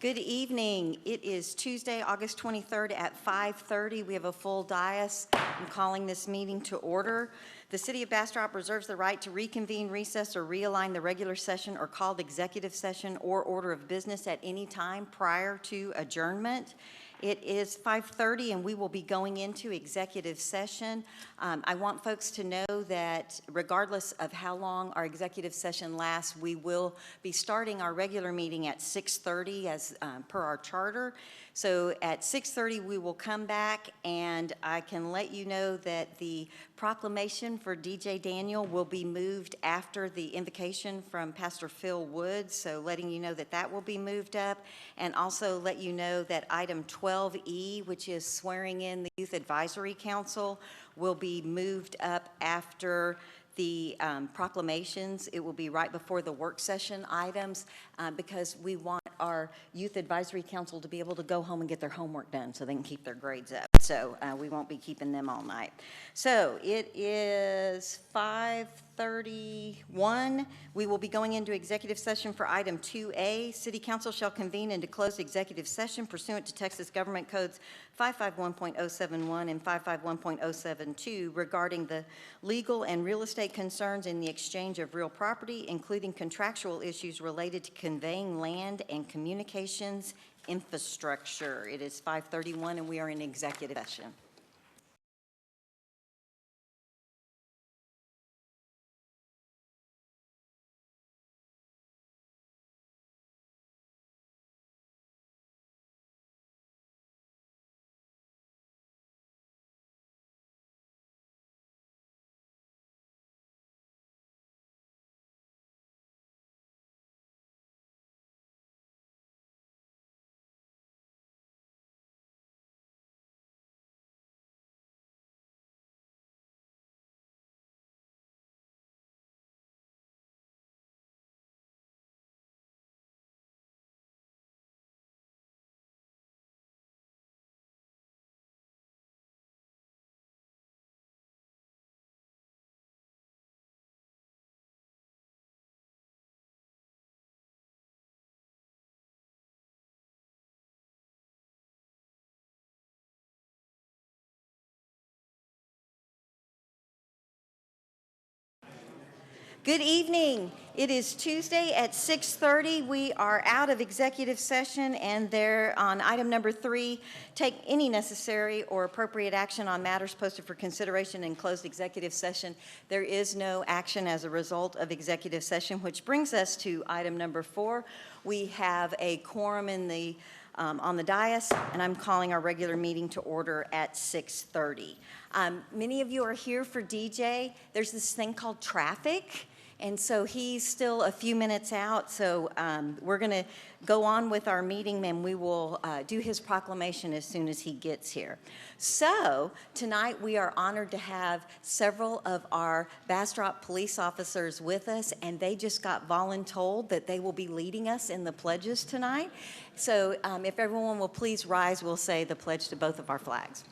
Good evening. It is Tuesday, August 23rd at 5:30. We have a full dais. I'm calling this meeting to order. The City of Bastrop reserves the right to reconvene, recess, or realign the regular session or called executive session or order of business at any time prior to adjournment. It is 5:30 and we will be going into executive session. I want folks to know that regardless of how long our executive session lasts, we will be starting our regular meeting at 6:30 as per our charter. So at 6:30 we will come back, and I can let you know that the proclamation for DJ Daniel will be moved after the invocation from Pastor Phil Woods, so letting you know that that will be moved up, and also let you know that item 12E, which is swearing in the Youth Advisory Council, will be moved up after the proclamations. It will be right before the work session items because we want our Youth Advisory Council to be able to go home and get their homework done so they can keep their grades up. So we won't be keeping them all night. So it is 5:31. We will be going into executive session for item 2A. City Council shall convene into closed executive session pursuant to Texas Government Codes 551.071 and 551.072 regarding the legal and real estate concerns in the exchange of real property, including contractual issues related to conveying land and communications infrastructure. It is 5:31 and we are in executive session. Good evening. It is Tuesday at 6:30. We are out of executive session, and there on item number 3, take any necessary or appropriate action on matters posted for consideration in closed executive session. There is no action as a result of executive session, which brings us to item number 4. We have a quorum in the on the dais, and I'm calling our regular meeting to order at 6:30. Many of you are here for DJ. There's this thing called traffic, and so he's still a few minutes out, so we're going to go on with our meeting, and we will do his proclamation as soon as he gets here. So tonight we are honored to have several of our Bastrop police officers with us, and they just got voluntold that they will be leading us in the pledges tonight. So if everyone will please rise, we'll say the pledge to both of our flags.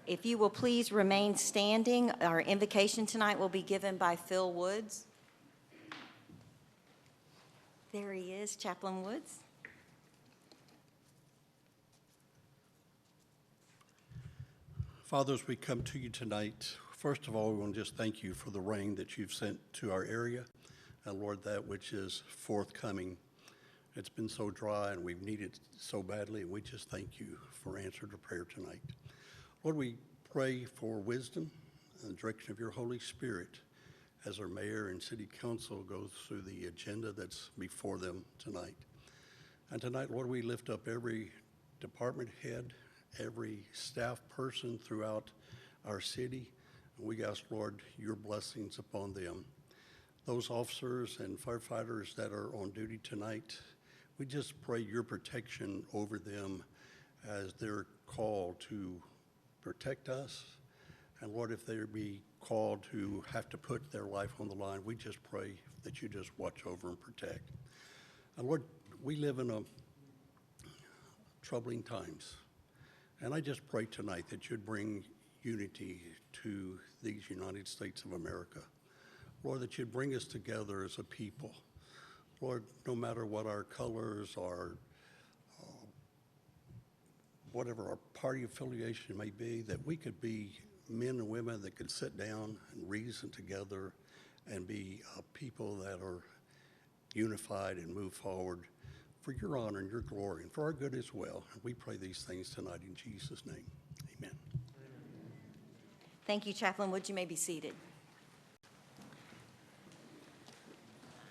If you will please remain standing, our invocation tonight will be given by Phil Woods. There he is, Chaplain Woods. Father, as we come to you tonight, first of all, we want to just thank you for the rain that you've sent to our area. And Lord, that which is forthcoming. It's been so dry and we've needed it so badly, and we just thank you for answering our prayer tonight. Lord, we pray for wisdom and the direction of your Holy Spirit as our mayor and city council goes through the agenda that's before them tonight. And tonight, Lord, we lift up every department head, every staff person throughout our city. And we ask, Lord, your blessings upon them. those officers and firefighters that are on duty tonight, we just pray your protection over them as they're called to protect us. And Lord, if they be called to have to put their life on the line, we just pray that you just watch over and protect. And Lord, we live in a troubling times. And I just pray tonight that you'd bring unity to these United States of America. Lord, that you'd bring us together as a people. Lord, no matter what our colors are, whatever our party affiliation may be, that we could be men and women that could sit down and reason together and be people that are unified and move forward for your honor and your glory and for our good as well. And we pray these things tonight in Jesus' name. Amen. Thank you, Chaplain Wood. You may be seated.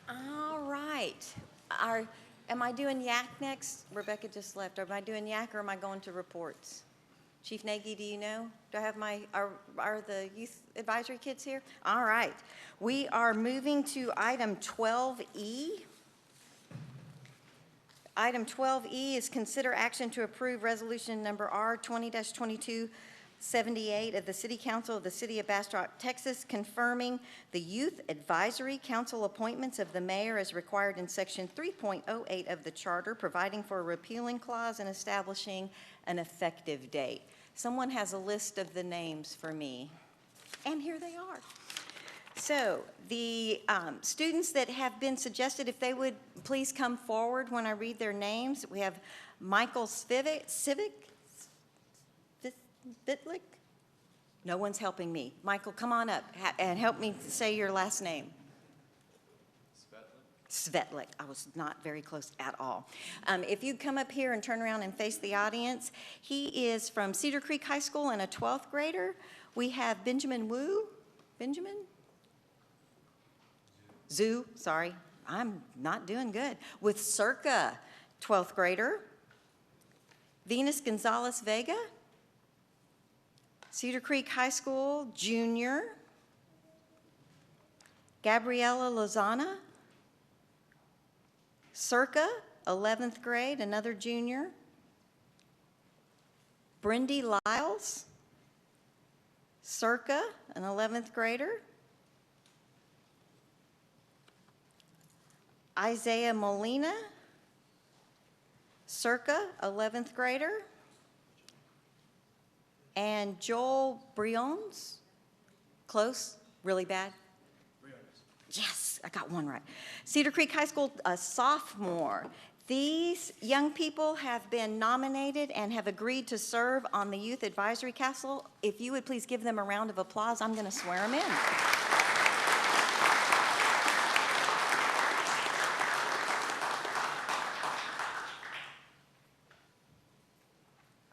All right. Am I doing Yak next? Rebecca just left. Am I doing Yak or am I going to reports? Chief Nagy, do you know? Do I have are the youth advisory kids here? All right. We are moving to item 12E. Item 12E is consider action to approve resolution number R 20-2278 of the City Council of the City of Bastrop, Texas, confirming the Youth Advisory Council appointments of the mayor as required in section 3.08 of the charter, providing for a repealing clause and establishing an effective date. Someone has a list of the names for me, and here they are. So the students that have been suggested, if they would please come forward when I read their names. We have Michael Vitlick. No one's helping me. Michael, come on up and help me say your last name. Svetlik. I was not very close at all. If you come up here and turn around and face the audience, he is from Cedar Creek High School and a 12th grader. We have Benjamin Wu. Benjamin? Zoo, sorry. I'm not doing good. With Circa, 12th grader. Venus Gonzalez Vega. Cedar Creek High School, junior. Gabriela Lozana. Circa, 11th grade, another junior. Brindy Lyles. Circa, an 11th grader. Isaiah Molina. Circa, 11th grader. And Joel Briones. Close? Really bad? Yes, I got one right. Cedar Creek High School, a sophomore. These young people have been nominated and have agreed to serve on the Youth Advisory Council. If you would please give them a round of applause, I'm going to swear them in. All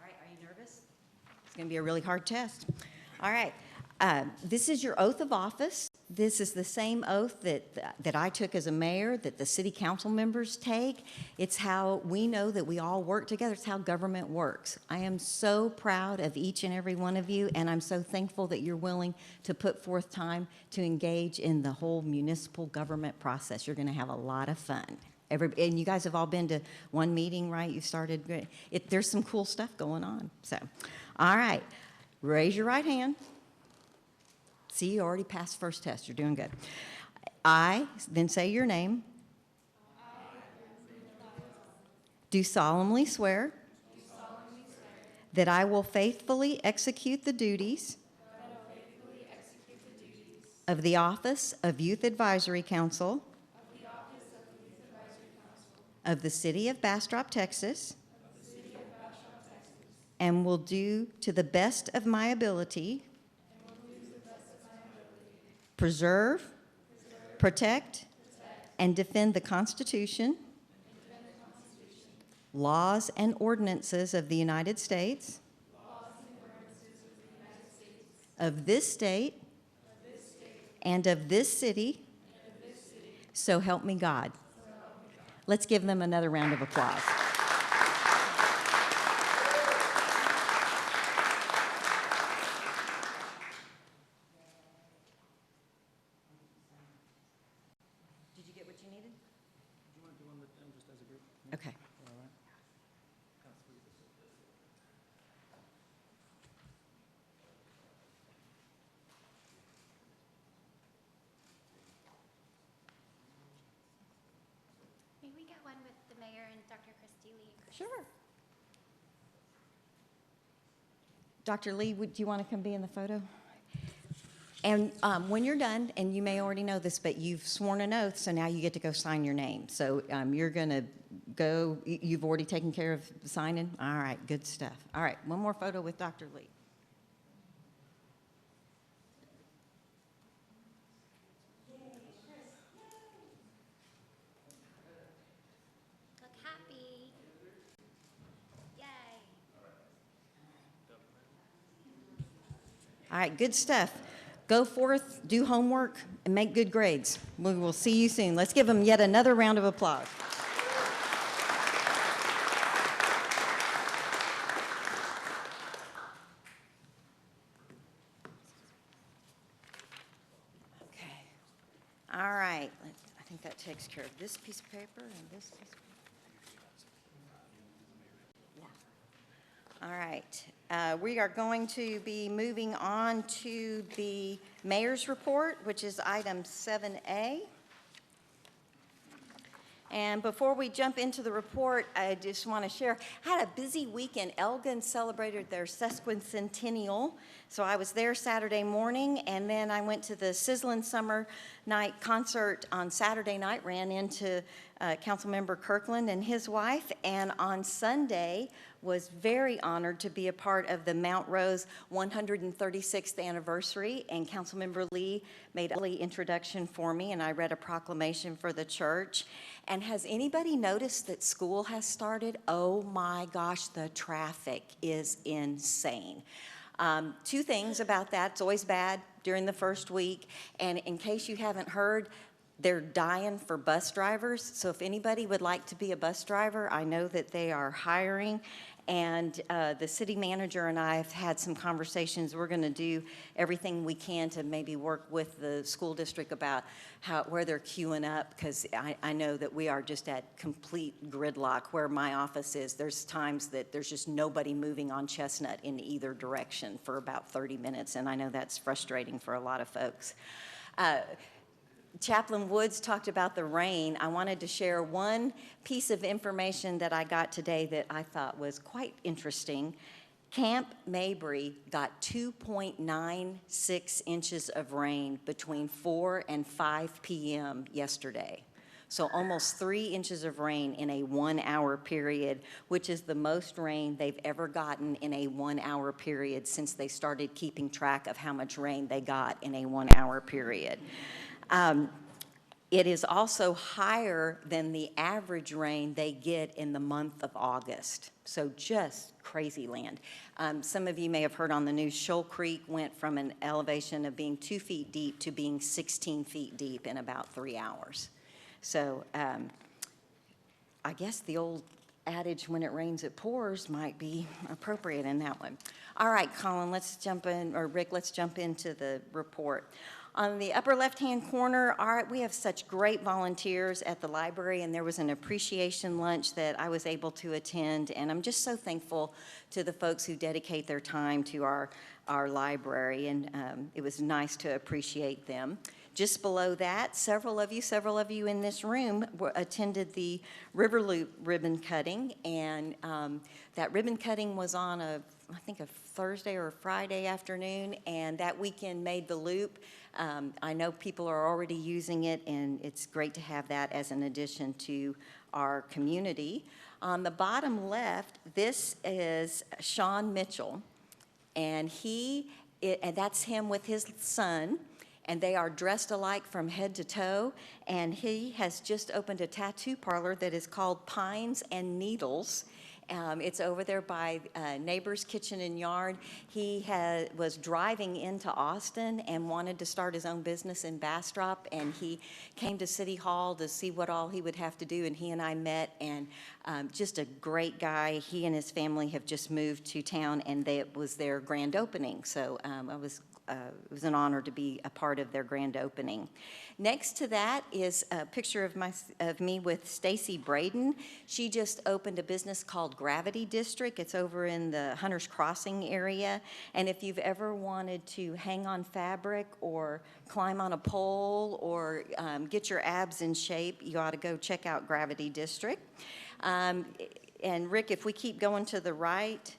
right, are you nervous? It's going to be a really hard test. All right. This is your oath of office. This is the same oath that I took as a mayor, that the city council members take. It's how we know that we all work together. It's how government works. I am so proud of each and every one of you, and I'm so thankful that you're willing to put forth time to engage in the whole municipal government process. You're going to have a lot of fun. And you guys have all been to one meeting, right? You started. There's some cool stuff going on. So, all right. Raise your right hand. See, you already passed first test. You're doing good. I, then say your name. Do solemnly swear that I will faithfully execute the duties of the Office of Youth Advisory Council of the City of Bastrop, Texas, and will do to the best of my ability preserve, protect, and defend the Constitution, laws and ordinances of the United States, of this state, and of this city, so help me God. Let's give them another round of applause. one with them just as a group. Okay. All right. May we get one with the mayor and Dr. Christy Lee? Sure. Dr. Lee, do you want to come be in the photo? And when you're done, and you may already know this, but you've sworn an oath, so now you get to go sign your name. So you're going to go, you've already taken care of signing? All right, good stuff. All right, one more photo with Dr. Lee. Look happy. Yay. All right, good stuff. Go forth, do homework, and make good grades. We will see you soon. Let's give them yet another round of applause. Okay. All right. I think that takes care of this piece of paper and this piece of paper. All right, we are going to be moving on to the mayor's report, which is item 7A. And before we jump into the report, I just want to share, I had a busy weekend. Elgin celebrated their sesquicentennial, so I was there Saturday morning, and then I went to the Sizzlin' Summer Night concert on Saturday night, ran into Councilmember Kirkland and his wife, and on Sunday was very honored to be a part of the Mount Rose 136th anniversary, and Councilmember Lee made an early introduction for me, and I read a proclamation for the church. And has anybody noticed that school has started? Oh my gosh, the traffic is insane. Two things about that. It's always bad during the first week. And in case you haven't heard, they're dying for bus drivers. So if anybody would like to be a bus driver, I know that they are hiring. And the city manager and I have had some conversations. We're going to do everything we can to maybe work with the school district about where they're queuing up, because I know that we are just at complete gridlock where my office is. There's times that there's just nobody moving on Chestnut in either direction for about 30 minutes, and I know that's frustrating for a lot of folks. Chaplain Woods talked about the rain. I wanted to share one piece of information that I got today that I thought was quite interesting. Camp Mabry got 2.96 inches of rain between 4 and 5 p.m. yesterday. So almost 3 inches of rain in a 1 hour period, which is the most rain they've ever gotten in a 1 hour period since they started keeping track of how much rain they got in a 1 hour period. It is also higher than the average rain they get in the month of August. So just crazy land. Some of you may have heard on the news, Shoal Creek went from an elevation of being 2 feet deep to being 16 feet deep in about 3 hours. So I guess the old adage, when it rains, it pours, might be appropriate in that one. All right, Colin, let's jump in, or Rick, let's jump into the report. On the upper left-hand corner, we have such great volunteers at the library, and there was an appreciation lunch that I was able to attend, and I'm just so thankful to the folks who dedicate their time to our library, and it was nice to appreciate them. Just below that, several of you in this room attended the Riverloop ribbon cutting, and that ribbon cutting was on I think a Thursday or a Friday afternoon, and that weekend made the loop. I know people are already using it, and it's great to have that as an addition to our community. On the bottom left, this is Sean Mitchell, and that's him with his son, and they are dressed alike from head to toe, and he has just opened a tattoo parlor that is called Pines and Needles. It's over there by Neighbor's Kitchen and Yard. He was driving into Austin and wanted to start his own business in Bastrop, and he came to City Hall to see what all he would have to do, and he and I met, and just a great guy. He and his family have just moved to town, and it was their grand opening, so I was it was an honor to be a part of their grand opening. Next to that is a picture of me with Stacy Braden. She just opened a business called Gravity District. It's over in the Hunters Crossing area. And if you've ever wanted to hang on fabric or climb on a pole or get your abs in shape, you ought to go check out Gravity District. And Rick, if we keep going to the right,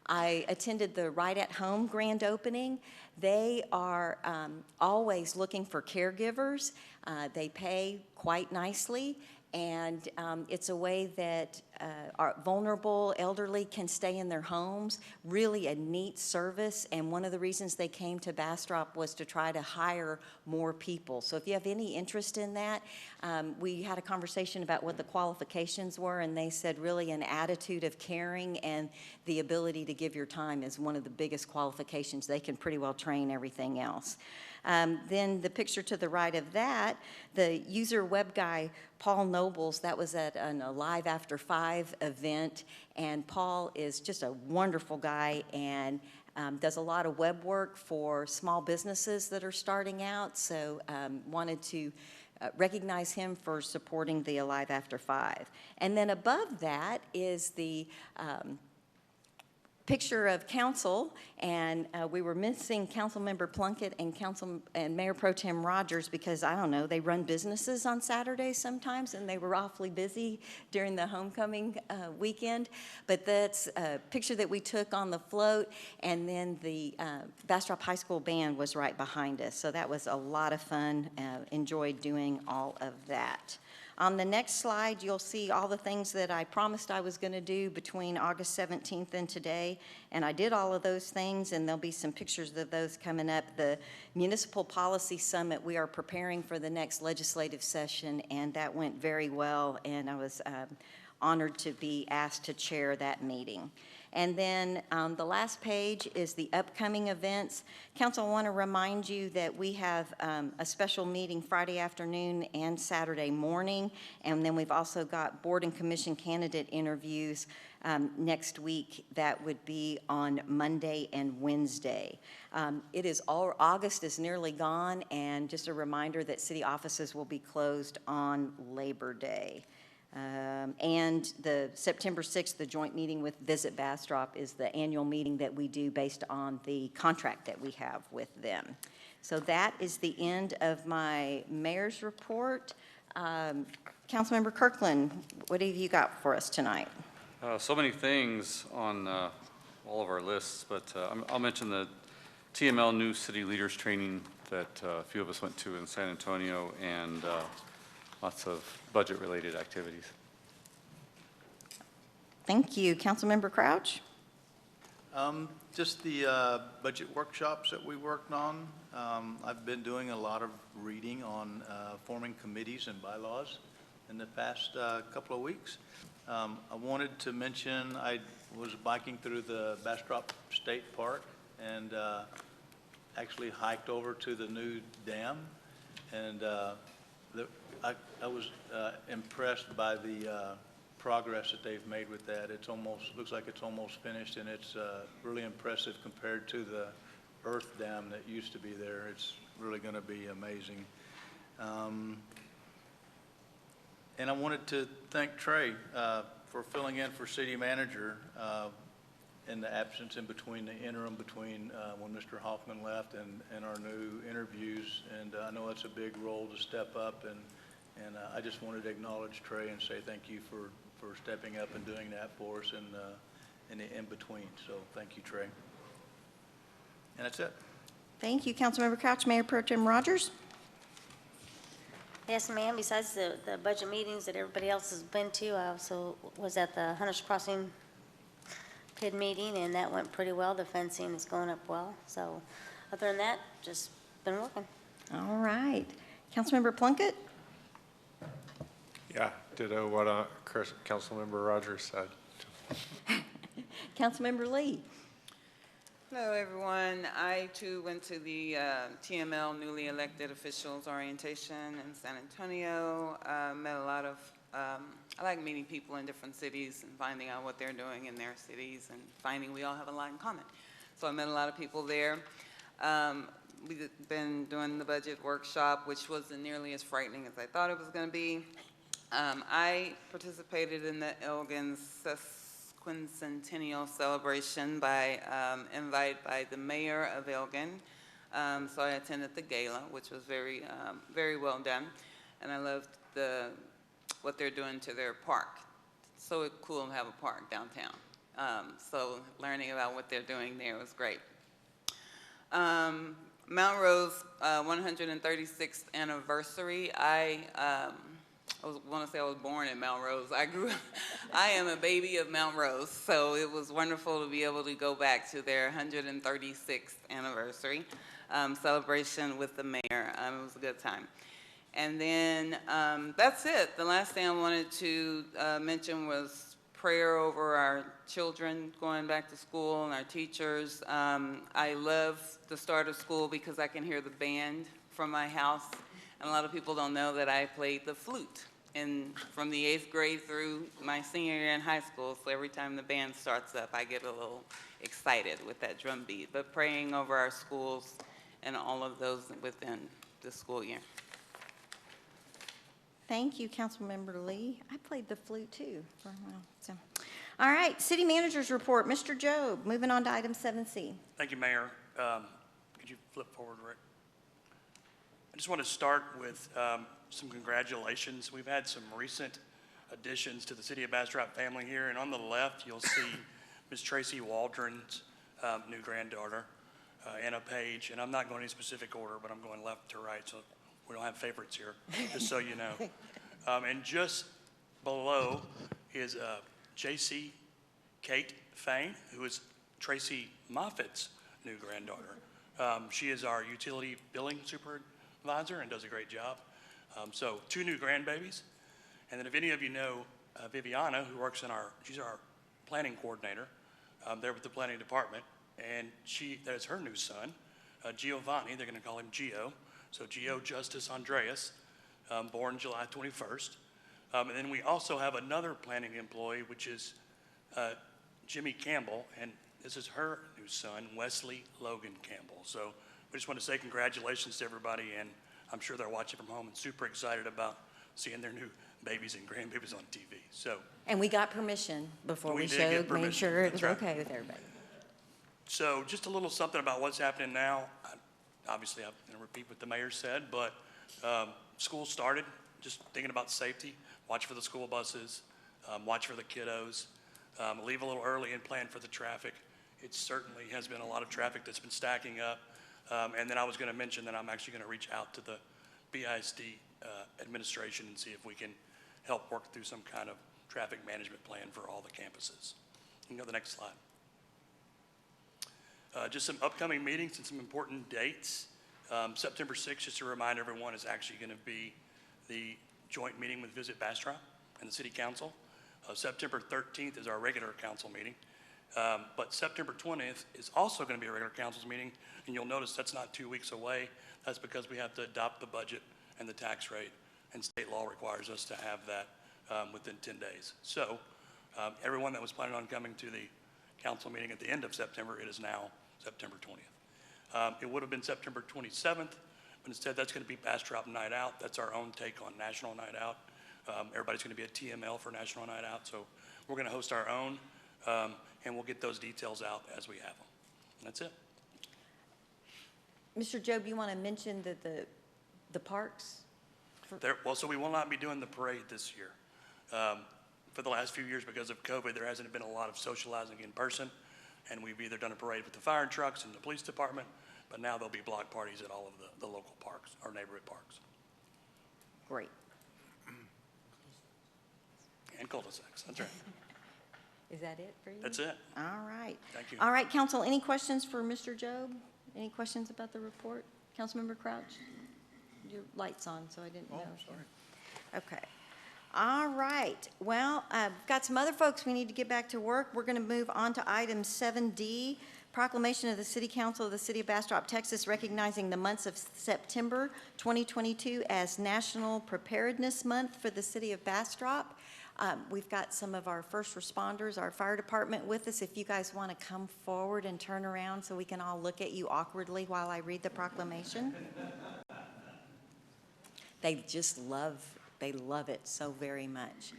I attended the Right at Home grand opening. They are always looking for caregivers. They pay quite nicely, and it's a way that our vulnerable elderly can stay in their homes. Really a neat service, and one of the reasons they came to Bastrop was to try to hire more people. So if you have any interest in that, we had a conversation about what the qualifications were, and they said really an attitude of caring and the ability to give your time is one of the biggest qualifications. They can pretty well train everything else. Then the picture to the right of that, the user web guy, Paul Nobles, that was at an Alive After 5 event, and Paul is just a wonderful guy and does a lot of web work for small businesses that are starting out, so wanted to recognize him for supporting the Alive After 5. And then above that is the picture of council, and we were missing Councilmember Plunkett and Mayor Pro Tem Rogers because, I don't know, they run businesses on Saturdays sometimes, and they were awfully busy during the homecoming weekend. But that's a picture that we took on the float, and then the Bastrop High School band was right behind us. So that was a lot of fun. Enjoyed doing all of that. On the next slide, you'll see all the things that I promised I was going to do between August 17th and today, and I did all of those things, and there'll be some pictures of those coming up. The Municipal Policy Summit, we are preparing for the next legislative session, and that went very well, and I was honored to be asked to chair that meeting. And then the last page is the upcoming events. Council, I want to remind you that we have a special meeting Friday afternoon and Saturday morning, and then we've also got board and commission candidate interviews next week. That would be on Monday and Wednesday. August is nearly gone, and just a reminder that city offices will be closed on Labor Day. And the September 6th, the joint meeting with Visit Bastrop is the annual meeting that we do based on the contract that we have with them. So that is the end of my mayor's report. Councilmember Kirkland, what have you got for us tonight? So many things on all of our lists, but I'll mention the TML New City Leaders Training that a few of us went to in San Antonio, and lots of budget-related activities. Thank you. Councilmember Crouch? Just the budget workshops that we worked on. I've been doing a lot of reading on forming committees and bylaws in the past couple of weeks. I wanted to mention I was biking through the Bastrop State Park and actually hiked over to the new dam, and I was impressed by the progress that they've made with that. It's looks like it's almost finished, and it's really impressive compared to the earth dam that used to be there. It's really going to be amazing. And I wanted to thank Trey for filling in for city manager in the absence in between the interim between when Mr. Hoffman left and our new interviews. And I know it's a big role to step up, and I just wanted to acknowledge Trey and say thank you for stepping up and doing that for us in the in-between. So thank you, Trey. And that's it. Thank you, Councilmember Crouch. Mayor Pro Tem Rogers? Yes, ma'am. Besides the budget meetings that everybody else has been to, I also was at the Hunters Crossing PID meeting, and that went pretty well. The fencing is going up well. So other than that, just been working. All right. Councilmember Plunkett? Yeah, ditto what Councilmember Rogers said. Councilmember Lee? Hello, everyone. I, too, went to the TML newly elected officials orientation in San Antonio. Met a lot of, I like meeting people in different cities and finding out what they're doing in their cities and finding we all have a lot in common. So I met a lot of people there. We've been doing the budget workshop, which wasn't nearly as frightening as I thought it was going to be. I participated in the Elgin Sesquicentennial celebration by invite by the mayor of Elgin. So I attended the gala, which was very, very well done, and I loved what they're doing to their park. So cool to have a park downtown. So learning about what they're doing there was great. Mount Rose 136th anniversary. I want to say I was born in Mount Rose. I am a baby of Mount Rose, so it was wonderful to be able to go back to their 136th anniversary celebration with the mayor. It was a good time. And then that's it. The last thing I wanted to mention was prayer over our children going back to school and our teachers. I love the start of school because I can hear the band from my house. And a lot of people don't know that I played the flute from the 8th grade through my senior year in high school. So every time the band starts up, I get a little excited with that drum beat. But praying over our schools and all of those within the school year. Thank you, Councilmember Lee. I played the flute too for a while. So, all right, City Manager's Report. Mr. Job, moving on to item 7C. Thank you, Mayor. Could you flip forward, Rick? I just want to start with some congratulations. We've had some recent additions to the City of Bastrop family here, and on the left, you'll see Ms. Tracy Waldron's new granddaughter, Anna Page, and I'm not going any specific order, but I'm going left to right, so we don't have favorites here, just so you know. And just below is J.C. Kate Fain, who is Tracy Moffitt's new granddaughter. She is our utility billing supervisor and does a great job. So 2 new grandbabies. And then if any of you know Viviana, who works in she's our planning coordinator there with the planning department, and that is her new son, Giovanni. They're going to call him Gio. So Gio Justice Andreas, born July 21st. And then we also have another planning employee, which is Jimmy Campbell, and this is her new son, Wesley Logan Campbell. So we just want to say congratulations to everybody, and I'm sure they're watching from home and super excited about seeing their new babies and grandbabies on TV. So. And we got permission before we did get showed, made permission. sure it was That's right. okay with everybody. So just a little something about what's happening now. Obviously, I'm going to repeat what the mayor said, but school started, just thinking about safety. Watch for the school buses, watch for the kiddos, leave a little early and plan for the traffic. It certainly has been a lot of traffic that's been stacking up. And then I was going to mention that I'm actually going to reach out to the BISD administration and see if we can help work through some kind of traffic management plan for all the campuses. You can go to the next slide. Just some upcoming meetings and some important dates. September 6th, just to remind everyone, is actually going to be the joint meeting with Visit Bastrop and the City Council. September 13th is our regular council meeting. But September 20th is also going to be a regular council's meeting, and you'll notice that's not 2 weeks away. That's because we have to adopt the budget and the tax rate, and state law requires us to have that within 10 days. So everyone that was planning on coming to the council meeting at the end of September, it is now September 20th. It would have been September 27th, but instead that's going to be Bastrop Night Out. That's our own take on National Night Out. Everybody's going to be at TML for National Night Out, so we're going to host our own, and we'll get those details out as we have them. And that's it. Mr. Job, you want to mention the parks? So we will not be doing the parade this year. For the last few years, because of COVID, there hasn't been a lot of socializing in person, and we've either done a parade with the fire trucks and the police department, but now there'll be block parties at all of the local parks, our neighborhood parks. Great. And cul-de-sacs, that's right. Is that it for you? That's it. All right. Thank you. All right, council, any questions for Mr. Job? Any questions about the report? Councilmember Crouch? Your light's on, so I didn't know. Sorry. Okay. All right. Well, I've got some other folks we need to get back to work. We're going to move on to item 7D, proclamation of the City Council of the City of Bastrop, Texas, recognizing the months of September 2022 as National Preparedness Month for the City of Bastrop. We've got some of our first responders, our fire department with us. If you guys want to come forward and turn around so we can all look at you awkwardly while I read the proclamation. They love it so very much.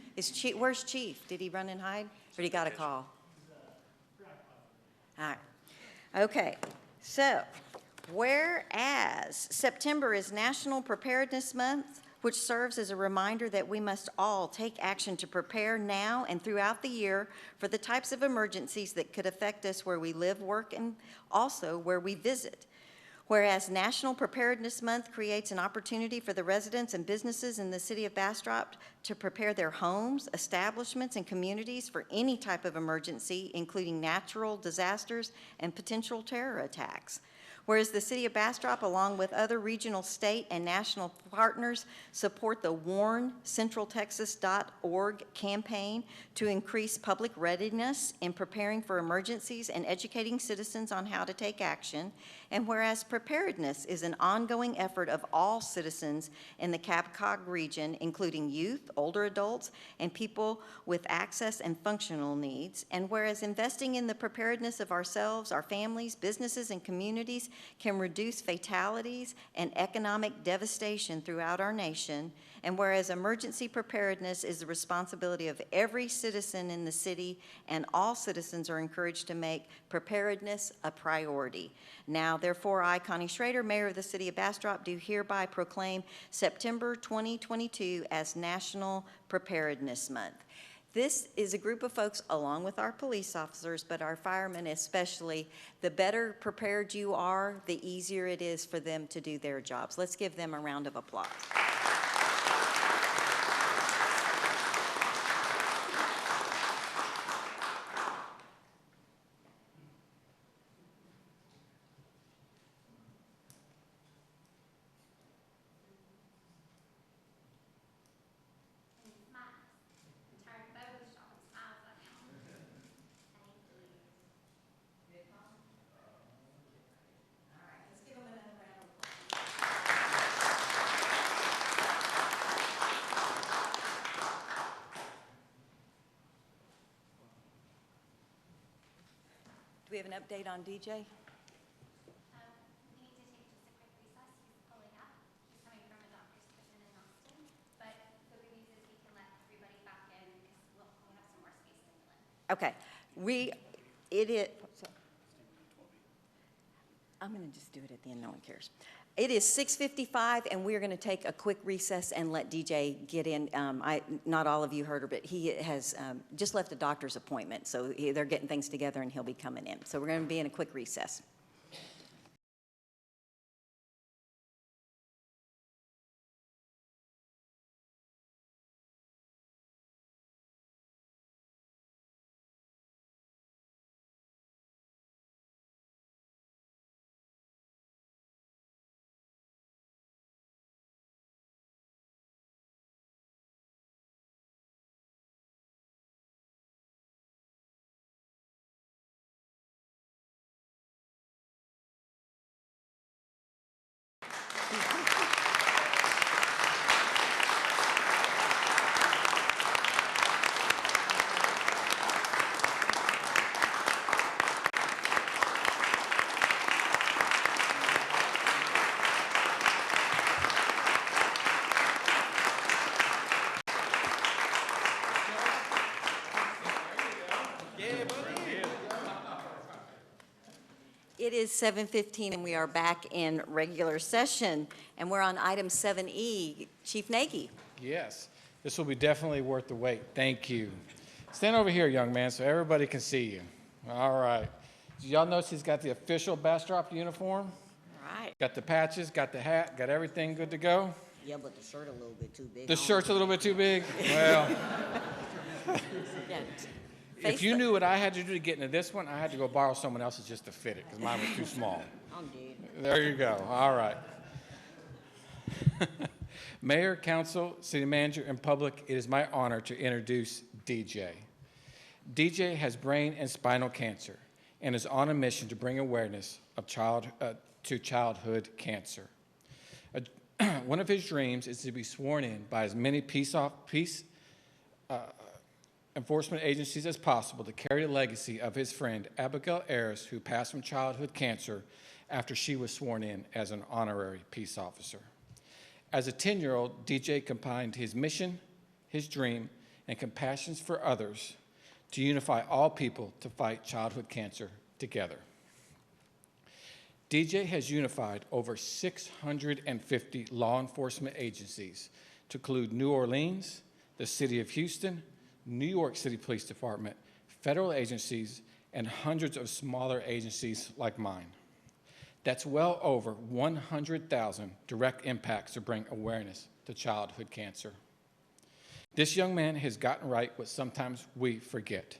Where's Chief? Did he run and hide, or did he got a call? All right. Okay, so whereas September is National Preparedness Month, which serves as a reminder that we must all take action to prepare now and throughout the year for the types of emergencies that could affect us where we live, work, and also where we visit. Whereas National Preparedness Month creates an opportunity for the residents and businesses in the city of Bastrop to prepare their homes, establishments, and communities for any type of emergency, including natural disasters and potential terror attacks. Whereas the city of Bastrop, along with other regional, state, and national partners, support the warncentraltexas.org campaign to increase public readiness in preparing for emergencies and educating citizens on how to take action. And whereas preparedness is an ongoing effort of all citizens in the Cabcog region, including youth, older adults, and people with access and functional needs. And whereas investing in the preparedness of ourselves, our families, businesses, and communities can reduce fatalities and economic devastation throughout our nation. And whereas emergency preparedness is the responsibility of every citizen in the city, and all citizens are encouraged to make preparedness a priority. Now, therefore, I, Connie Schrader, Mayor of the City of Bastrop, do hereby proclaim September 2022 as National Preparedness Month. This is a group of folks, along with our police officers, but our firemen especially. The better prepared you are, the easier it is for them to do their jobs. Let's give them a round of applause. Do we have an update on DJ? We need to take just a quick recess. He's pulling up. He's coming from a doctor's appointment in Austin. But the good news is we can let everybody back in because we'll have some more space to fill in. Okay, I'm going to just do it at the end, no one cares. It is 6:55, and we're going to take a quick recess and let DJ get in. Not all of you heard her, but he has just left a doctor's appointment, so they're getting things together, and he'll be coming in. So we're going to be in a quick recess. It is 7:15, and we are back in regular session, and we're on item 7E. Chief Nagy. Yes, this will be definitely worth the wait. Thank you. Stand over here, young man, so everybody can see you. All right. Y'all notice he's got the official Bastrop uniform? All right. Got the patches, got the hat, got everything good to go? Yeah, but the shirt a little bit too big. The shirt's a little bit too big? Well, Yeah. if you knew what I had to do to get into this one, I had to go borrow someone else's just to fit it, because mine was too small. I'm dead. There you go. All right. Mayor, council, city manager, and public, it is my honor to introduce DJ. DJ has brain and spinal cancer and is on a mission to bring awareness of to childhood cancer. One of his dreams is to be sworn in by as many enforcement agencies as possible to carry the legacy of his friend Abigail Ayers, who passed from childhood cancer after she was sworn in as an honorary peace officer. As a 10-year-old, DJ combined his mission, his dream, and compassion for others to unify all people to fight childhood cancer together. DJ has unified over 650 law enforcement agencies to include New Orleans, the City of Houston, New York City Police Department, federal agencies, and hundreds of smaller agencies like mine. That's well over 100,000 direct impacts to bring awareness to childhood cancer. This young man has gotten right what sometimes we forget.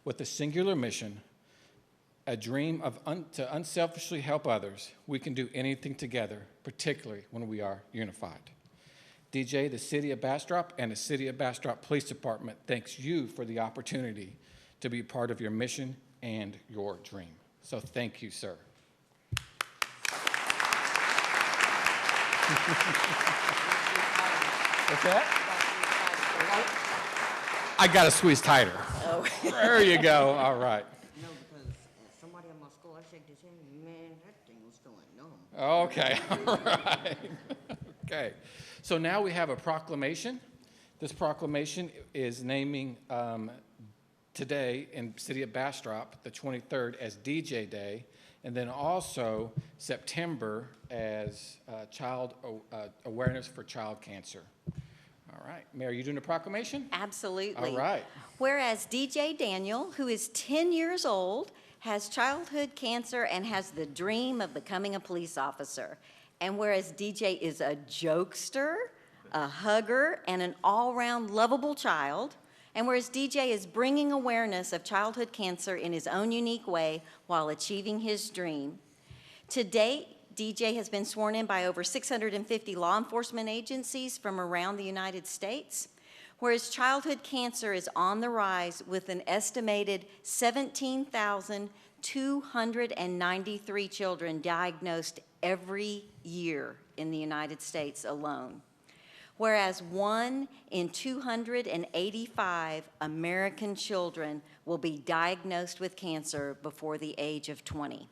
With a singular mission, a dream of to unselfishly help others, we can do anything together, particularly when we are unified. DJ, the City of Bastrop and the City of Bastrop Police Department thanks you for the opportunity to be part of your mission and your dream. So thank you, sir. What's that? I got to squeeze tighter. Oh. There you go. All right. No, because somebody at my school, I shake his hand, man, that thing was going numb. Okay. All right. Okay. So now we have a proclamation. This proclamation is naming today in City of Bastrop, the 23rd, as DJ Day, and then also September as Child Awareness for Child Cancer. All right. Mayor, are you doing a proclamation? Absolutely. All right. Whereas DJ Daniel, who is 10 years old, has childhood cancer and has the dream of becoming a police officer. And whereas DJ is a jokester, a hugger, and an all-round lovable child, and whereas DJ is bringing awareness of childhood cancer in his own unique way while achieving his dream, to date, DJ has been sworn in by over 650 law enforcement agencies from around the United States, whereas childhood cancer is on the rise with an estimated 17,293 children diagnosed every year in the United States alone. Whereas 1 in 285 American children will be diagnosed with cancer before the age of 20.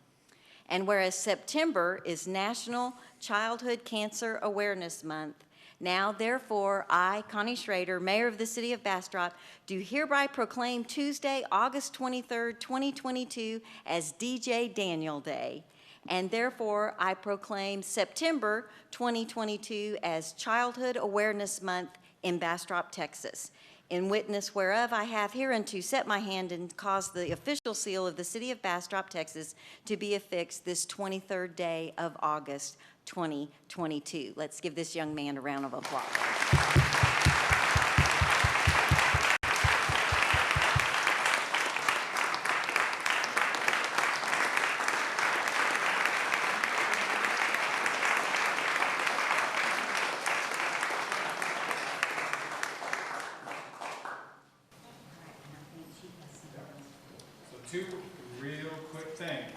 And whereas September is National Childhood Cancer Awareness Month, now therefore I, Connie Schrader, Mayor of the City of Bastrop, do hereby proclaim Tuesday, August 23rd, 2022 as DJ Daniel Day. And therefore I proclaim September 2022 as Childhood Awareness Month in Bastrop, Texas. In witness whereof I have hereunto set my hand and caused the official seal of the City of Bastrop, Texas to be affixed this 23rd day of August 2022. Let's give this young man a round of applause. Two real quick things.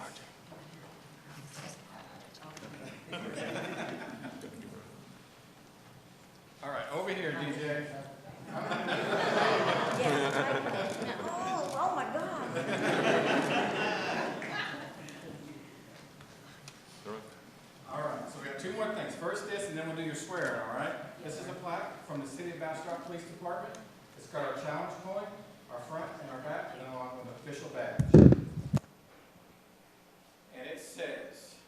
All right, over here, DJ. Oh my God. All right, so we got two more things. First this, and then we'll do your swearing, all right? This is a plaque from the City of Bastrop Police Department. It's got our challenge coin, our front and our back, and then along with an official badge. And it says,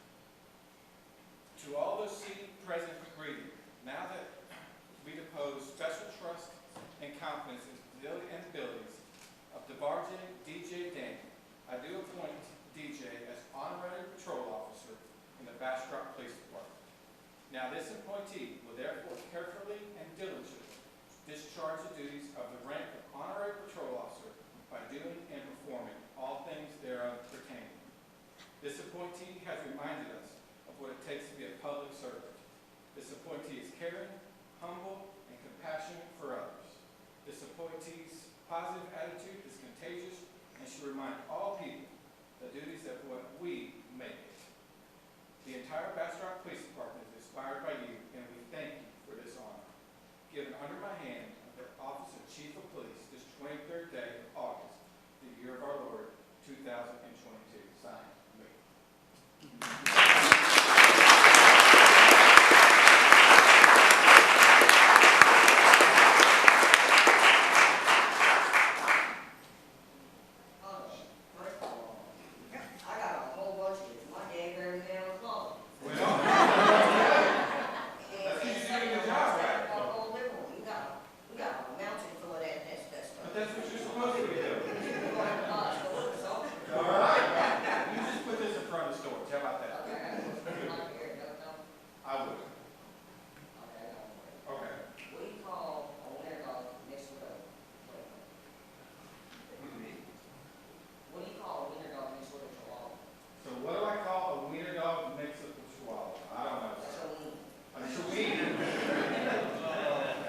to all those seated, present, greeting, now that we depose special trust and confidence in the abilities of DeBarge DJ Daniel, I do appoint DJ as honorary patrol officer in the Bastrop Police Department. Now this appointee will therefore carefully and diligently discharge the duties of the rank of honorary patrol officer by doing and performing all things thereof pertaining. This appointee has reminded us of what it takes to be a public servant. This appointee is caring, humble, and compassionate for others. This appointee's positive attitude is contagious and should remind all people the duties of what we make it. The entire Bastrop Police Department is inspired by you, and we thank you for this honor. Given under my hand of the Office of Chief of Police this 23rd day That's what you're supposed to be doing. All right. You just put this in front of the storage. How about that? I would. Okay. What do you call a winter dog mixed with a, what do you call a winter dog mixed with a chihuahua? So what do I call a wiener dog mixed with a chihuahua? I don't know. That's a weenie. A chihuahua.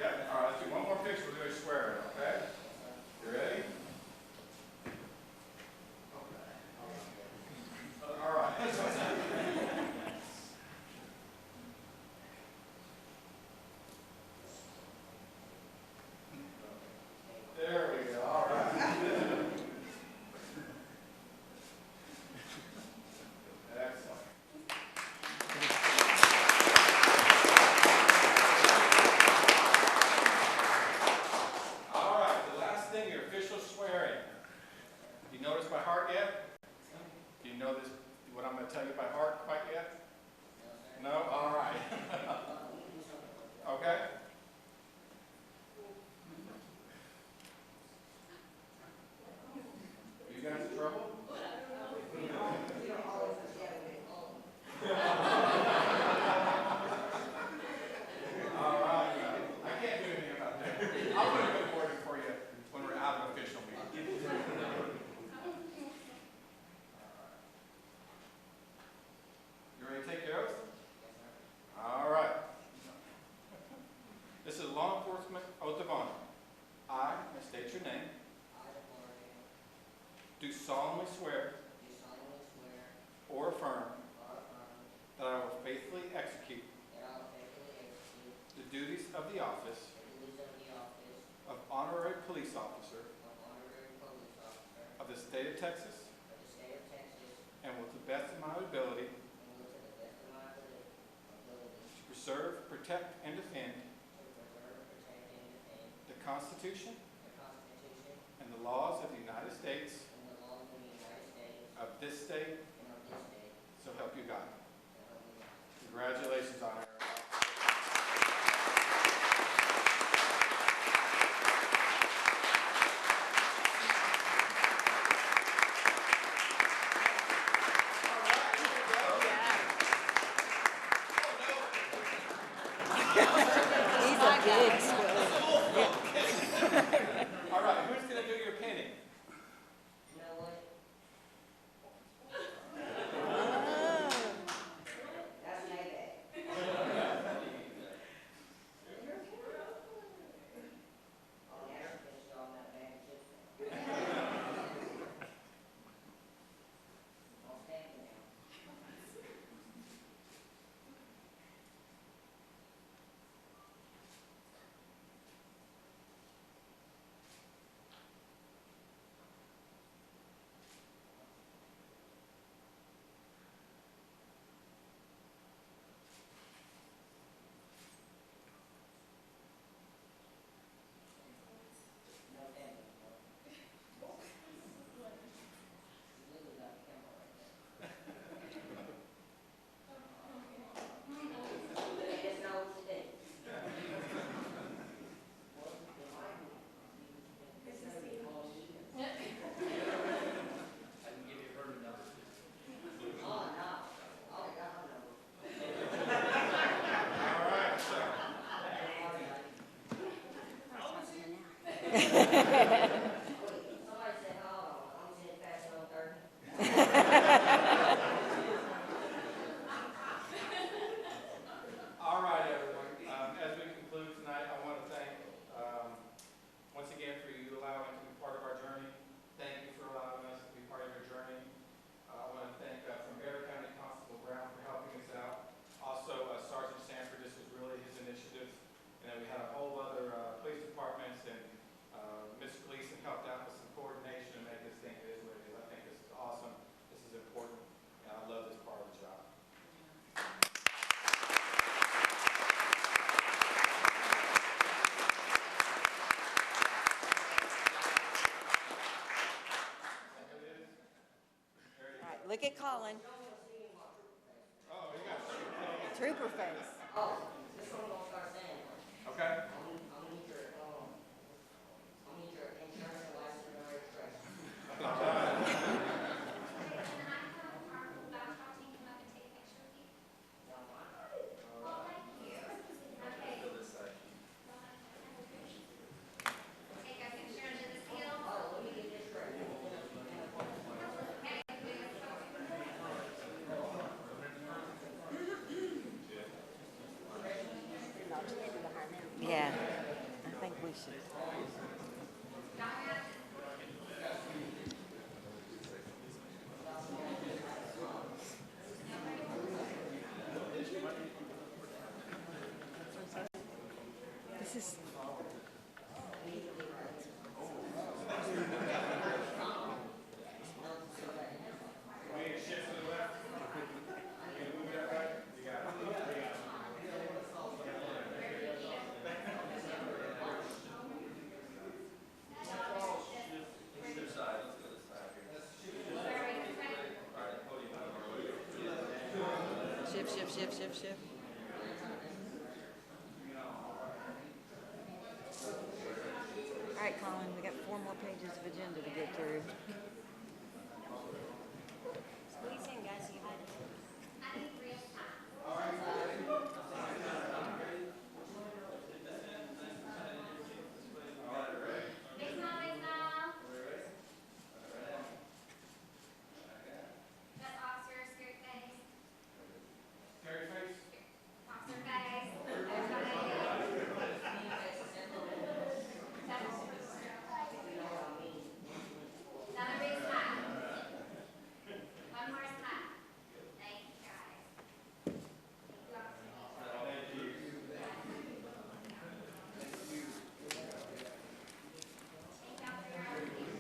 Yep. All right. Let's do one more picture. We're doing swearing. Okay. You ready? All right. There we go. All right. Excellent. All right, the last thing, your official swearing. You notice by heart yet? Do you know this, what I'm going to tell you by heart quite yet? No? All right. Okay. You guys in trouble? All right. I can't do anything about that. I'll put a good word for you when we're out of official meeting. You ready to take your oath? All right. This is a law enforcement oath of honor. I, and state your name, do solemnly swear or affirm that I will faithfully execute the duties of the office of honorary police officer of the state of Texas and will to the best of my ability to preserve, protect, and defend the Constitution and the laws of the United States of this state, so help you God. Congratulations, Honor. He's a big squirrel. All right, who's going to do your pinning? You know what? That's Mayday. Oh, yeah, I finished all that bag of chips. I'll stand it now. No damage, no. Lily got the camera right there. They just know what to do. Well, remind me. It's gonna be all evening. I can give you her number. Oh, no. Oh, I got her number. All right, so Somebody said, oh, I'm sitting past 1:30. all right, everyone. As we conclude tonight, I want to thank, once again, for you allowing to be part of our journey. Thank you for allowing us to be part of your journey. I want to thank from Bear County Constable Brown for helping us out. Also, Sergeant Sanford, this was really his initiative. And then we had a whole other police departments, and Ms. Gleason helped out with some coordination to make this thing it is what it is. I think this is awesome. This is important, and I love this part of the job. All right, look at Colin. Oh, you got to shoot. Trooper face. Oh, this one gonna start saying, Okay. I'm gonna need your, This is. Shift. All right, Colin, we got 4 more pages of agenda to get through. Squeeze in, guys, you had That's officer, skirt face. Officer face. Another big smile. One more smile. Thank you, guys. Thank y'all for your application.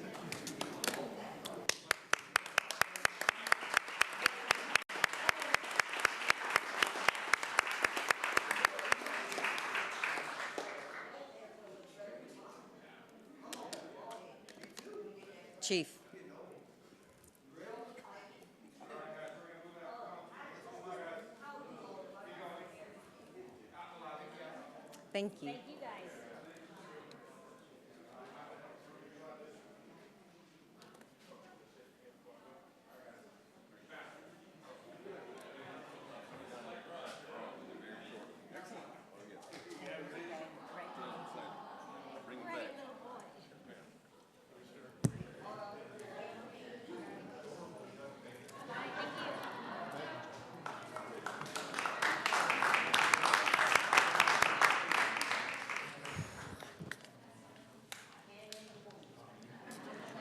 Chief. Thank you. you guys.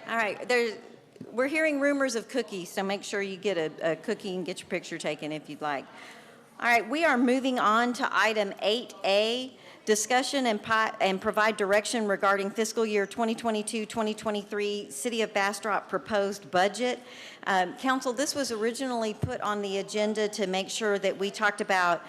All right, we're hearing rumors of cookies, so make sure you get a cookie and get your picture taken if you'd like. All right, we are moving on to item 8A, discussion and provide direction regarding fiscal year 2022-2023 City of Bastrop proposed budget. Council, this was originally put on the agenda to make sure that we talked about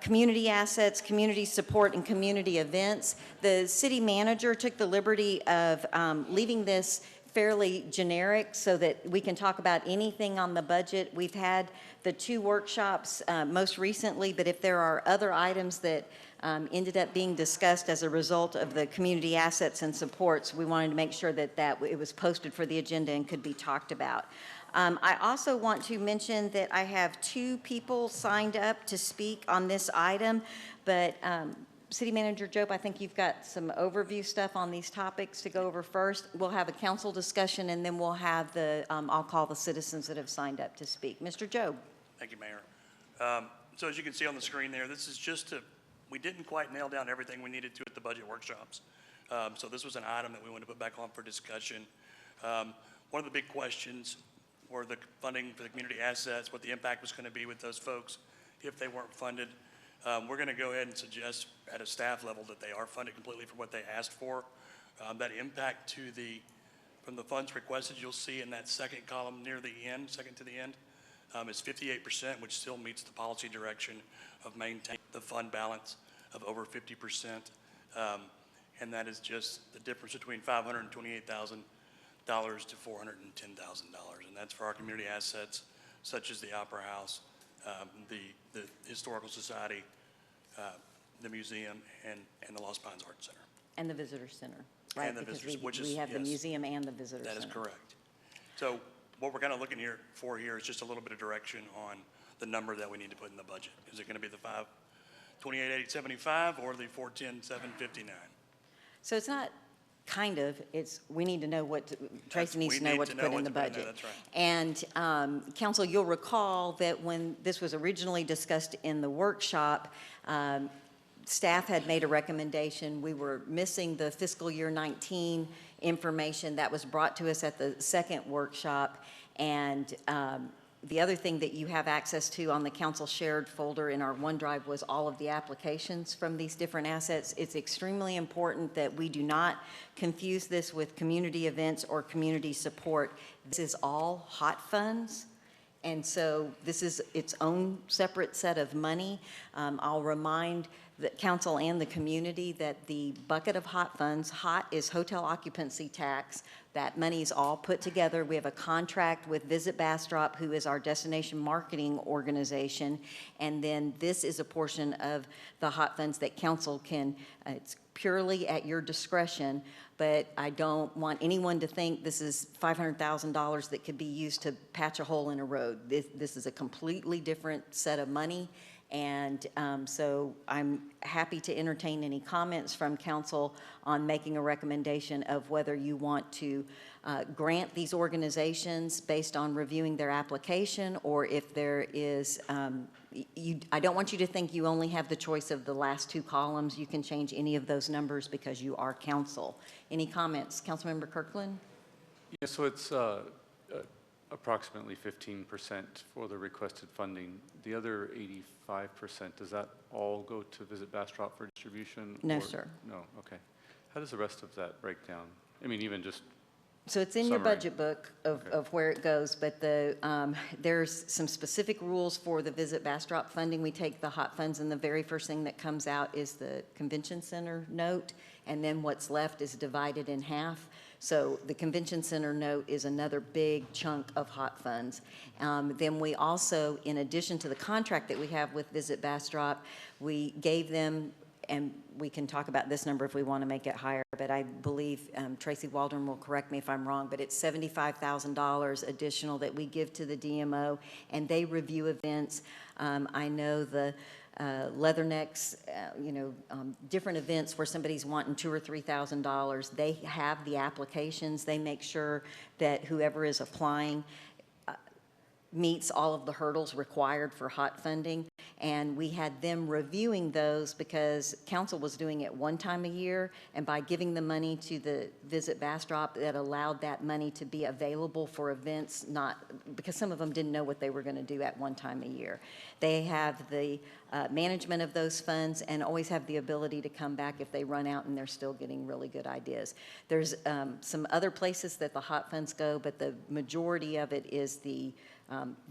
community assets, community support, and community events. The city manager took the liberty of leaving this fairly generic so that we can talk about anything on the budget. We've had the 2 workshops most recently, but if there are other items that ended up being discussed as a result of the community assets and supports, we wanted to make sure that it was posted for the agenda and could be talked about. I also want to mention that I have 2 people signed up to speak on this item, but City Manager Jobe, I think you've got some overview stuff on these topics to go over first. We'll have a council discussion, and then we'll have I'll call the citizens that have signed up to speak. Mr. Jobe. Thank you, Mayor. So as you can see on the screen there, this is just we didn't quite nail down everything we needed to at the budget workshops. So this was an item that we wanted to put back on for discussion. One of the big questions were the funding for the community assets, what the impact was going to be with those folks if they weren't funded. We're going to go ahead and suggest at a staff level that they are funded completely for what they asked for. That impact from the funds requested, you'll see in that second column near the end, second to the end, is 58%, which still meets the policy direction of maintaining the fund balance of over 50%. And that is just the difference between $528,000 to $410,000. And that's for our community assets, such as the Opera House, the Historical Society, the museum, and the Lost Pines Art Center. And the Visitor Center, right? And the Because visitors, which we is, have the yes. museum and the Visitor Center. That is correct. So what we're kind of looking for here is just a little bit of direction on the number that we need to put in the budget. Is it going to be the $528,875 or the $410,759? So it's not kind of, we need to know Tracy needs we to know need what to to know put in what the to put in there, budget. that's right. And Council, you'll recall that when this was originally discussed in the workshop, staff had made a recommendation. We were missing the fiscal year 19 information that was brought to us at the second workshop. And the other thing that you have access to on the council shared folder in our OneDrive was all of the applications from these different assets. It's extremely important that we do not confuse this with community events or community support. This is all hot funds. And so this is its own separate set of money. I'll remind the council and the community that the bucket of hot funds, hot is hotel occupancy tax. That money is all put together. We have a contract with Visit Bastrop, who is our destination marketing organization. And then this is a portion of the hot funds that council can, it's purely at your discretion, but I don't want anyone to think this is $500,000 that could be used to patch a hole in a road. This is a completely different set of money. And so I'm happy to entertain any comments from council on making a recommendation of whether you want to grant these organizations based on reviewing their application, or if there is, I don't want you to think you only have the choice of the last two columns. You can change any of those numbers because you are council. Any comments? Councilmember Kirkland? Yeah, so it's approximately 15% for the requested funding. The other 85%, does that all go to Visit Bastrop for distribution? No, or- sir. No, okay. How does the rest of that break down? I mean, even just, So it's in your Summary. budget book Okay. of where it goes, but there's some specific rules for the Visit Bastrop funding. We take the hot funds, and the very first thing that comes out is the convention center note, and then what's left is divided in half. So the convention center note is another big chunk of hot funds. Then we also, in addition to the contract that we have with Visit Bastrop, we gave them, and we can talk about this number if we want to make it higher, but I believe Tracy Waldron will correct me if I'm wrong, but it's $75,000 additional that we give to the DMO, and they review events. I know the Leathernecks, different events where somebody's wanting $2,000 or $3,000. They have the applications. They make sure that whoever is applying meets all of the hurdles required for hot funding. And we had them reviewing those because council was doing it one time a year, and by giving the money to the Visit Bastrop, that allowed that money to be available for events, not because some of them didn't know what they were going to do at one time a year. They have the management of those funds and always have the ability to come back if they run out and they're still getting really good ideas. There's some other places that the hot funds go, but the majority of it is the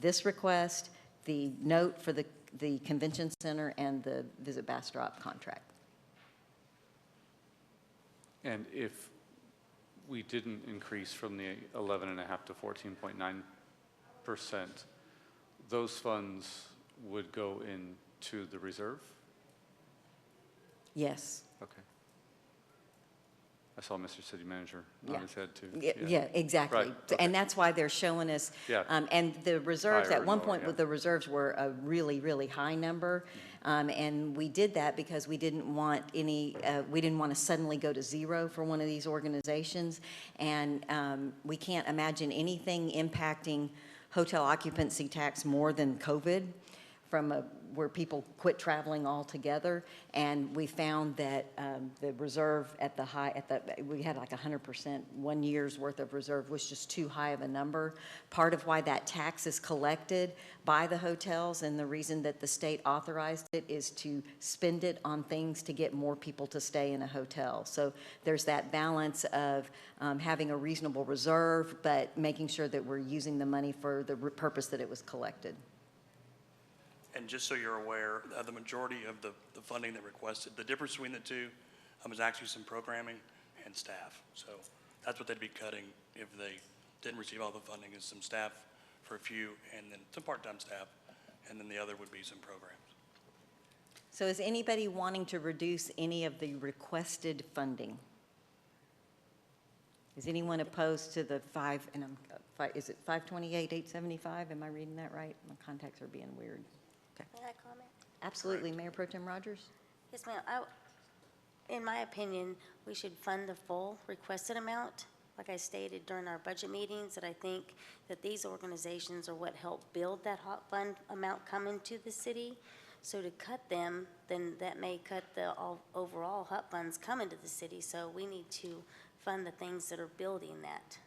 this request, the note for the convention center, and the Visit Bastrop contract. and if we didn't increase from the 11.5 to 14.9%, those funds would go into the reserve? Yes. Okay. I saw Mr. City Manager nod Yeah. his head too. Yeah, exactly. Right, okay. And that's why they're showing us. Yeah. And the reserves, Higher at and one lower, point, yeah. the reserves were a really, really high number. And we did that because we didn't want to suddenly go to zero for one of these organizations. And we can't imagine anything impacting hotel occupancy tax more than COVID, from where people quit traveling altogether. And we found that the reserve we had like 100%, 1 year's worth of reserve was just too high of a number. Part of why that tax is collected by the hotels, and the reason that the state authorized it, is to spend it on things to get more people to stay in a hotel. So there's that balance of having a reasonable reserve, but making sure that we're using the money for the purpose that it was collected. And just so you're aware, the majority of the funding that requested, the difference between the two is actually some programming and staff. So that's what they'd be cutting if they didn't receive all the funding, is some staff for a few, and then some part-time staff, and then the other would be some programs. So is anybody wanting to reduce any of the requested funding? Is anyone opposed to the is it 528, 875? Am I reading that right? My contacts are being weird. May I comment? Absolutely, Mayor Pro Tem Rogers? Yes, ma'am. In my opinion, we should fund the full requested amount. Like I stated during our budget meetings, that I think that these organizations are what help build that hot fund amount coming to the city. So to cut them, then that may cut the overall HUT funds coming to the city. So we need to fund the things that are building that.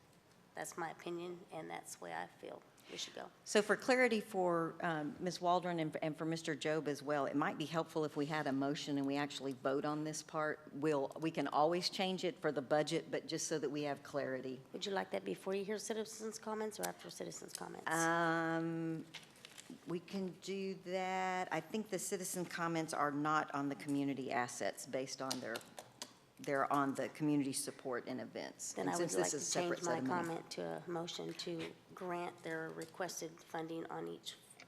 That's my opinion, and that's the way I feel we should go. So for clarity for Ms. Waldron and for Mr. Job as well, it might be helpful if we had a motion and we actually vote on this part. We can always change it for the budget, but just so that we have clarity. Would you like that before you hear citizens' comments or after citizens' comments? We can do that. I think the citizen comments are not on the community assets based on they're on the community support and events. Then And I would since like this is to a separate change set my of money. comment to a motion to grant their requested funding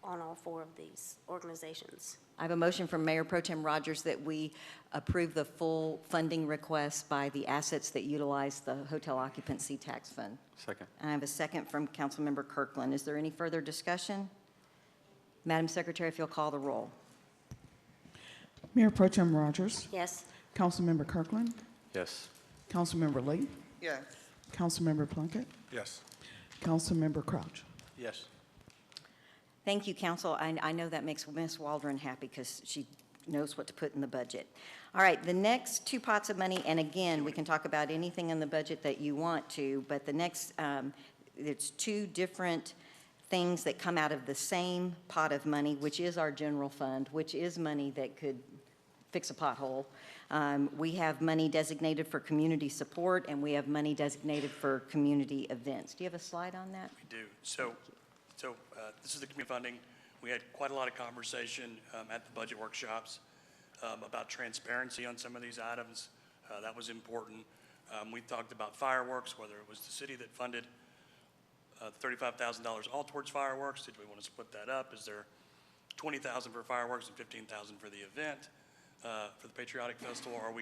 on all four of these organizations. I have a motion from Mayor Pro Tem Rogers that we approve the full funding request by the assets that utilize the hotel occupancy tax fund. Second. I have a second from Councilmember Kirkland. Is there any further discussion? Madam Secretary, if you'll call the roll. Mayor Pro Tem Rogers, Yes? Councilmember Kirkland, Yes. Councilmember Lee, Yes. Councilmember Plunkett, Yes. Councilmember Crouch. Yes. Thank you, council. I know that makes Ms. Waldron happy because she knows what to put in the budget. All right, the next two pots of money, and again, we can talk about anything in the budget that you want to, but the next, it's two different things that come out of the same pot of money, which is our general fund, which is money that could fix a pothole. We have money designated for community support, and we have money designated for community events. Do you have a slide on that? We do. So this is the community funding. We had quite a lot of conversation at the budget workshops about transparency on some of these items. That was important. We talked about fireworks, whether it was the city that funded $35,000 all towards fireworks. Did we want to split that up? Is there $20,000 for fireworks and $15,000 for the event, for the Patriotic Festival? Are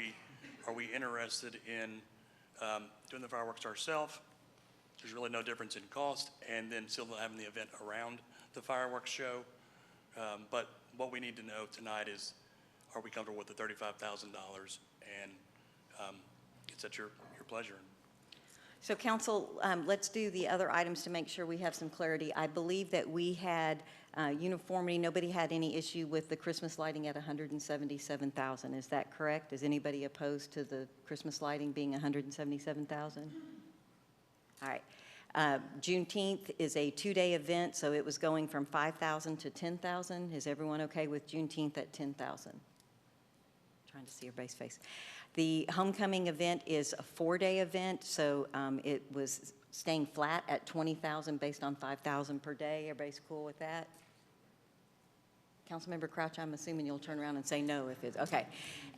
we interested in doing the fireworks ourselves? There's really no difference in cost, and then still having the event around the fireworks show. But what we need to know tonight is, are we comfortable with the $35,000? And it's at your pleasure. So council, let's do the other items to make sure we have some clarity. I believe that we had uniformity. Nobody had any issue with the Christmas lighting at $177,000. Is that correct? Is anybody opposed to the Christmas lighting being $177,000? All right. Juneteenth is a two-day event, so it was going from $5,000 to $10,000. Is everyone okay with Juneteenth at $10,000? Trying to see everybody's face. The homecoming event is a four-day event, so it was staying flat at $20,000 based on $5,000 per day. Everybody's cool with that? Councilmember Crouch, I'm assuming you'll turn around and say no if it's, okay.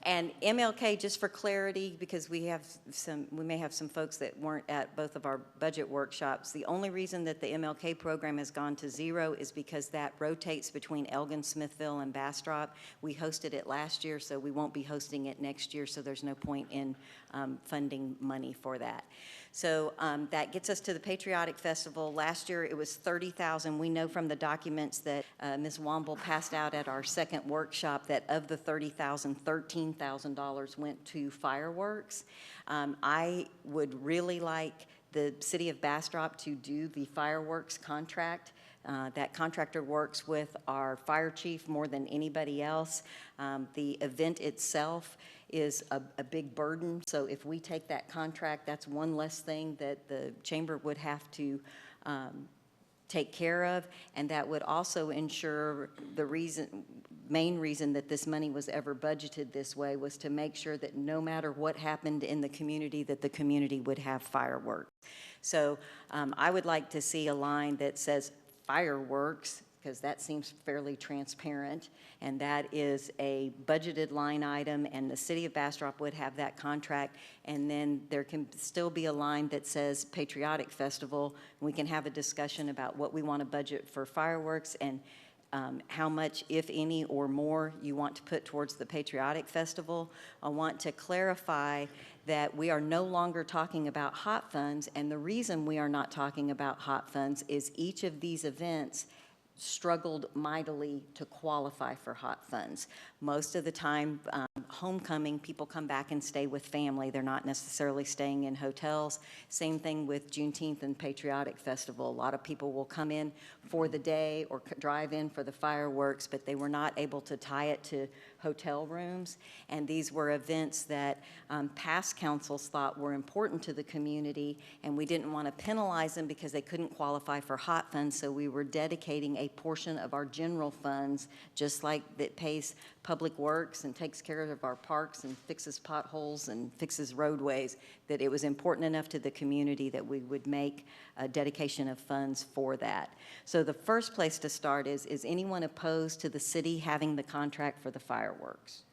And MLK, just for clarity, because we may have some folks that weren't at both of our budget workshops. The only reason that the MLK program has gone to zero is because that rotates between Elgin, Smithville, and Bastrop. We hosted it last year, so we won't be hosting it next year, so there's no point in funding money for that. So that gets us to the Patriotic Festival. Last year it was $30,000. We know from the documents that Ms. Womble passed out at our second workshop that of the $30,000, $13,000 went to fireworks. I would really like the city of Bastrop to do the fireworks contract. That contractor works with our fire chief more than anybody else. The event itself is a big burden, so if we take that contract, that's one less thing that the chamber would have to take care of, and that would also ensure the main reason that this money was ever budgeted this way was to make sure that no matter what happened in the community, that the community would have fireworks. So I would like to see a line that says fireworks, because that seems fairly transparent, and that is a budgeted line item, and the city of Bastrop would have that contract, and then there can still be a line that says Patriotic Festival. We can have a discussion about what we want to budget for fireworks and how much, if any, or more you want to put towards the Patriotic Festival. I want to clarify that we are no longer talking about hot funds, and the reason we are not talking about hot funds is each of these events struggled mightily to qualify for hot funds. Most of the time, homecoming, people come back and stay with family. They're not necessarily staying in hotels. Same thing with Juneteenth and Patriotic Festival. A lot of people will come in for the day or drive in for the fireworks, but they were not able to tie it to hotel rooms. And these were events that past councils thought were important to the community, and we didn't want to penalize them because they couldn't qualify for hot funds, so we were dedicating a portion of our general funds, just like that pays Public Works and takes care of our parks and fixes potholes and fixes roadways, that it was important enough to the community that we would make a dedication of funds for that. So the first place to start is anyone opposed to the city having the contract for the fireworks?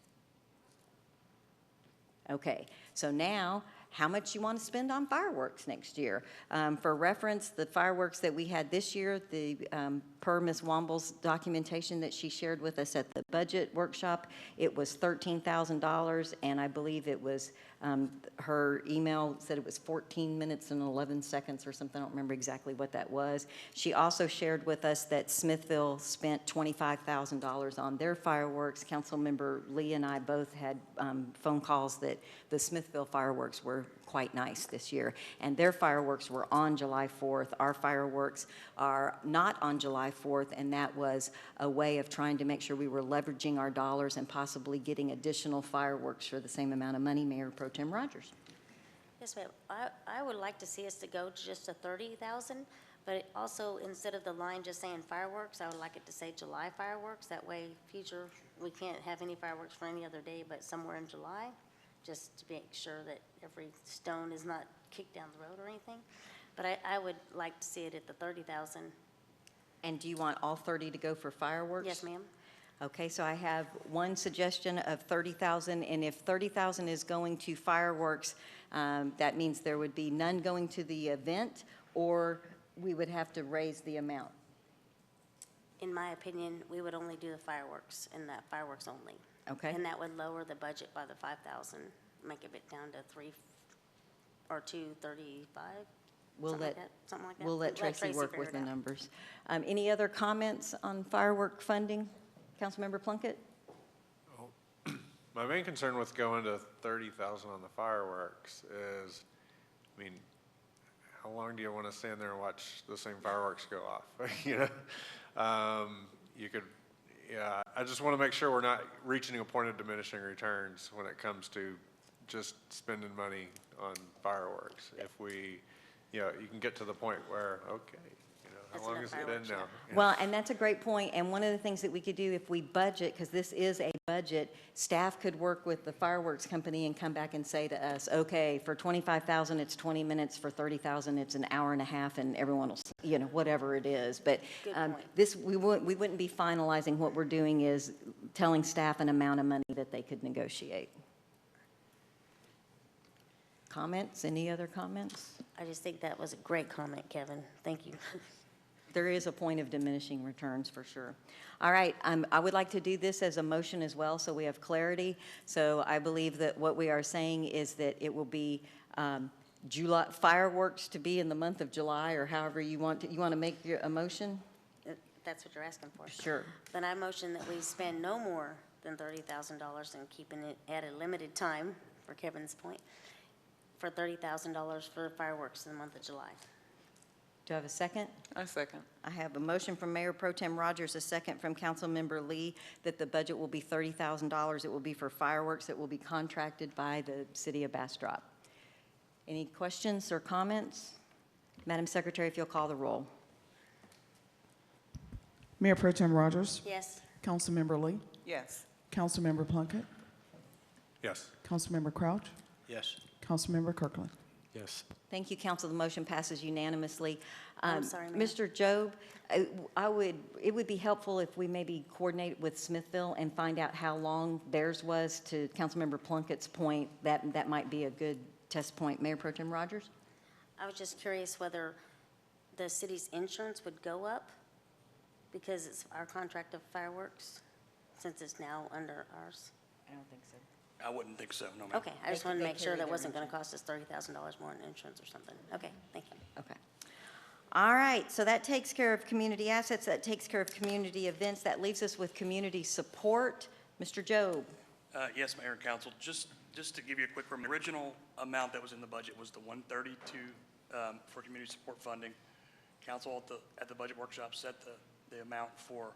Okay, so now, how much you want to spend on fireworks next year? For reference, the fireworks that we had this year, per Ms. Womble's documentation that she shared with us at the budget workshop, it was $13,000, and I believe it was, her email said it was 14 minutes and 11 seconds or something. I don't remember exactly what that was. She also shared with us that Smithville spent $25,000 on their fireworks. Councilmember Lee and I both had phone calls that the Smithville fireworks were quite nice this year, and their fireworks were on July 4th. Our fireworks are not on July 4th, and that was a way of trying to make sure we were leveraging our dollars and possibly getting additional fireworks for the same amount of money. Mayor Pro Tem Rogers. Yes, ma'am. I would like to see us to go to just a 30,000, but also instead of the line just saying fireworks, I would like it to say July fireworks. That way, future, we can't have any fireworks for any other day, but somewhere in July, just to make sure that every stone is not kicked down the road or anything. But I would like to see it at the 30,000. And do you want all 30 to go for fireworks? Yes, ma'am. Okay, so I have one suggestion of 30,000, and if 30,000 is going to fireworks, that means there would be none going to the event, or we would have to raise the amount. In my opinion, we would only do the fireworks, and that fireworks only. Okay. And that would lower the budget by the 5,000, make it down to 3 or 235. Something like that. We'll let Tracy work figure with it the out. numbers. Any other comments on firework funding? Councilmember Plunkett? My main concern with going to 30,000 on the fireworks is, I mean, how long do you want to stand there and watch the same fireworks go off? You know, you could, yeah, I just want to make sure we're not reaching a point of diminishing returns when it comes to just spending money on fireworks. If we, you know, you can get to the point where, okay, you know, That's how long enough is it in fireworks, now? yeah. Well, and that's a great point, and one of the things that we could do if we budget, because this is a budget, staff could work with the fireworks company and come back and say to us, okay, for 25,000, it's 20 minutes, for 30,000, it's an hour and a half, and everyone will, you know, whatever it is. But Good point. this, we wouldn't be finalizing. What we're doing is telling staff an amount of money that they could negotiate. Comments? Any other comments? I just think that was a great comment, Kevin. Thank you. There is a point of diminishing returns for sure. All right, I would like to do this as a motion as well, so we have clarity. So I believe that what we are saying is that it will be July, fireworks to be in the month of July, or however you want to make a motion? If that's what you're asking for. Sure. Then I motion that we spend no more than $30,000 and keeping it at a limited time, for Kevin's point, for $30,000 for fireworks in the month of July. Do I have a second? I second. I have a motion from Mayor Pro Tem Rogers, a second from Councilmember Lee, that the budget will be $30,000. It will be for fireworks that will be contracted by the city of Bastrop. Any questions or comments? Madam Secretary, if you'll call the roll. Mayor Pro Tem Rogers, Yes. Councilmember Lee, Yes. Councilmember Plunkett, Yes. Councilmember Crouch, Yes. Councilmember Kirkland. Yes. Thank you, council. The motion passes unanimously. I'm sorry, Mayor. Mr. Job, it would be helpful if we maybe coordinate with Smithville and find out how long theirs was. To Councilmember Plunkett's point, that might be a good test point. Mayor Pro Tem Rogers? I was just curious whether the city's insurance would go up because it's our contract of fireworks, since it's now under ours. I don't think so. I wouldn't think so, no, ma'am. Okay, I just wanted to they make sure carry that their wasn't going to cost us $30,000 more in insurance or something. Okay, thank you. Okay. All right, so that takes care of community assets, that takes care of community events, that leaves us with community support. Mr. Job? Yes, Mayor and Council, just to give you a quick reminder, the original amount that was in the budget was the 132 for community support funding. Council at the budget workshop set the amount for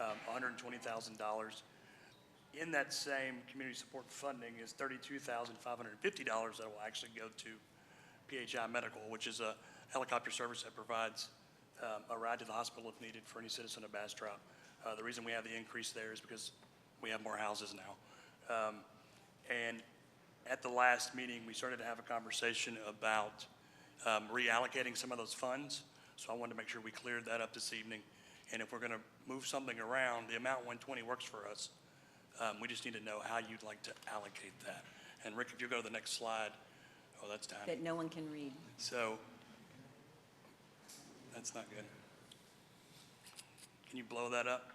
$120,000. In that same community support funding is $32,550 that will actually go to PHI Medical, which is a helicopter service that provides a ride to the hospital if needed for any citizen of Bastrop. The reason we have the increase there is because we have more houses now. And at the last meeting, we started to have a conversation about reallocating some of those funds. So I wanted to make sure we cleared that up this evening. And if we're going to move something around, the amount 120 works for us. We just need to know how you'd like to allocate that. And Rick, if you go to the next slide, oh, that's tiny. That no one can read. So that's not good. Can you blow that up?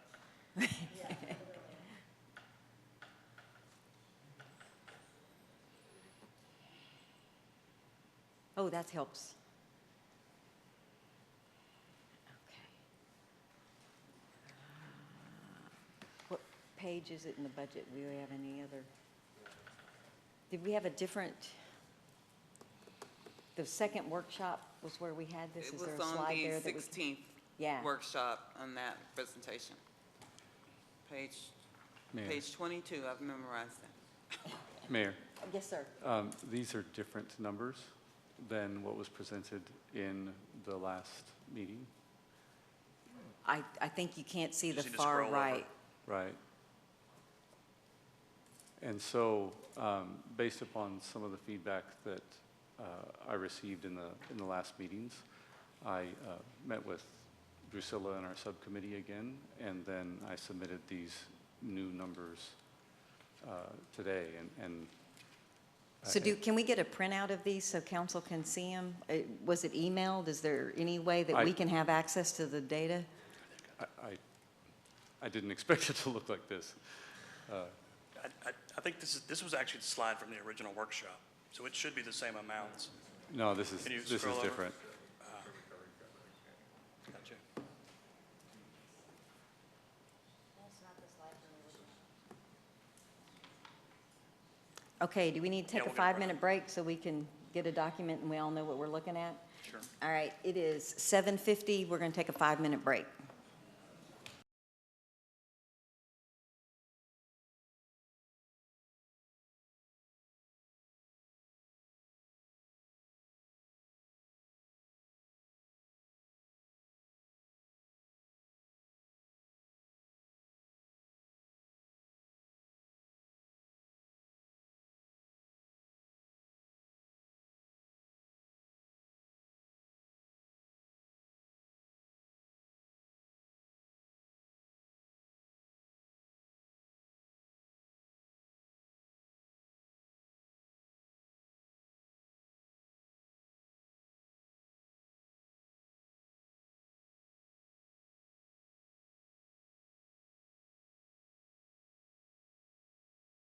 Oh, that helps. Okay. What page is it in the budget? Do we have any other? Did we have a different? The second workshop was where we had this? It Is was there a on slide the there that we? 16th Yeah. workshop on that presentation. Page 22, I've memorized that. Mayor, Yes, sir. these are different numbers than what was presented in the last meeting, I think you can't see the Just need to far scroll over. right. right? And so, based upon some of the feedback that I received in the last meetings, I met with Drusilla and our subcommittee again, and then I submitted these new numbers today, and So can we get a printout of these so council can see them? Was it emailed? Is there any way that we can have access to the data? I didn't expect it to look like this. I think this was actually the slide from the original workshop, so it should be the same amounts. No, this is Can you this is scroll over? different. Gotcha. Okay, do we need to Yeah, take a we'll get a 5-minute break so we can get a document and we all know what we're looking at? Sure. All right, it is 7:50. We're going to take a 5-minute break.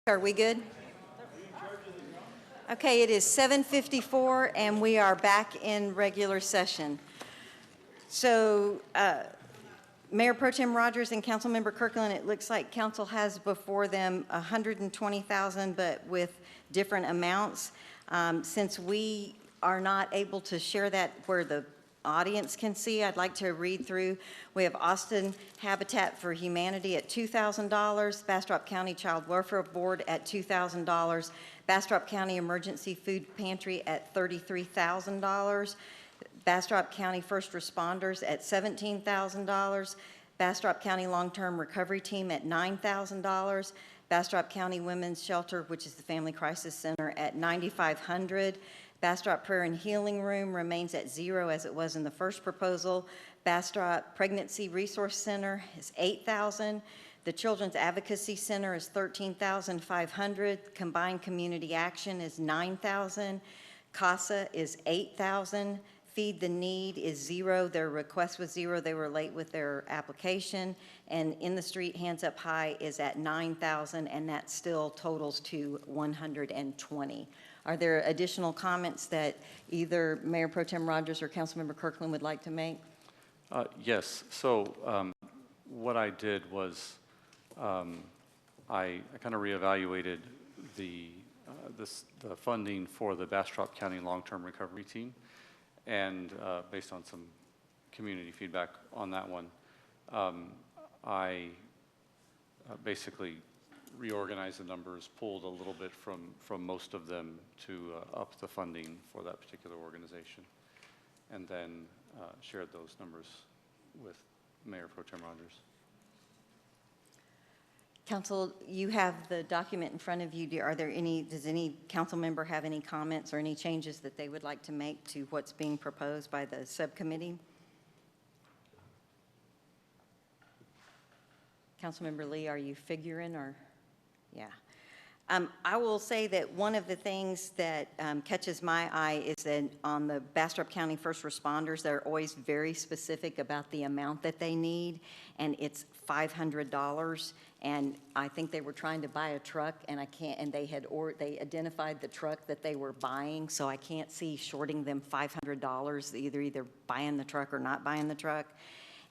Are we good? Okay, it is 7:54 and we are back in regular session. So Mayor Pro Tem Rogers and Councilmember Kirkland, it looks like council has before them 120,000, but with different amounts. Since we are not able to share that where the audience can see, I'd like to read through. We have Austin Habitat for Humanity at $2,000, Bastrop County Child Welfare Board at $2,000, Bastrop County Emergency Food Pantry at $33,000, Bastrop County First Responders at $17,000, Bastrop County Long-Term Recovery Team at $9,000, Bastrop County Women's Shelter, which is the Family Crisis Center, at $9,500. Bastrop Prayer and Healing Room remains at 0 as it was in the first proposal. Bastrop Pregnancy Resource Center is $8,000. The Children's Advocacy Center is $13,500. Combined Community Action is $9,000. CASA is $8,000. Feed the Need is 0. Their request was 0. They were late with their application. And In the Street Hands Up High is at $9,000, and that still totals to $120,000. Are there additional comments that either Mayor Pro Tem Rogers or Councilmember Kirkland would like to make? Yes, so what I did was I kind of reevaluated the funding for the Bastrop County Long-Term Recovery Team, and based on some community feedback on that one, I basically reorganized the numbers, pulled a little bit from most of them to up the funding for that particular organization, and then shared those numbers with Mayor Pro Tem Rogers. Council, you have the document in front of you. Does any council member have any comments or any changes that they would like to make to what's being proposed by the subcommittee? Councilmember Lee, are you figuring or? Yeah. I will say that one of the things that catches my eye is that on the Bastrop County first responders, they're always very specific about the amount that they need, and it's $500. And I think they were trying to buy a truck, and they identified the truck that they were buying, so I can't see shorting them $500, either buying the truck or not buying the truck.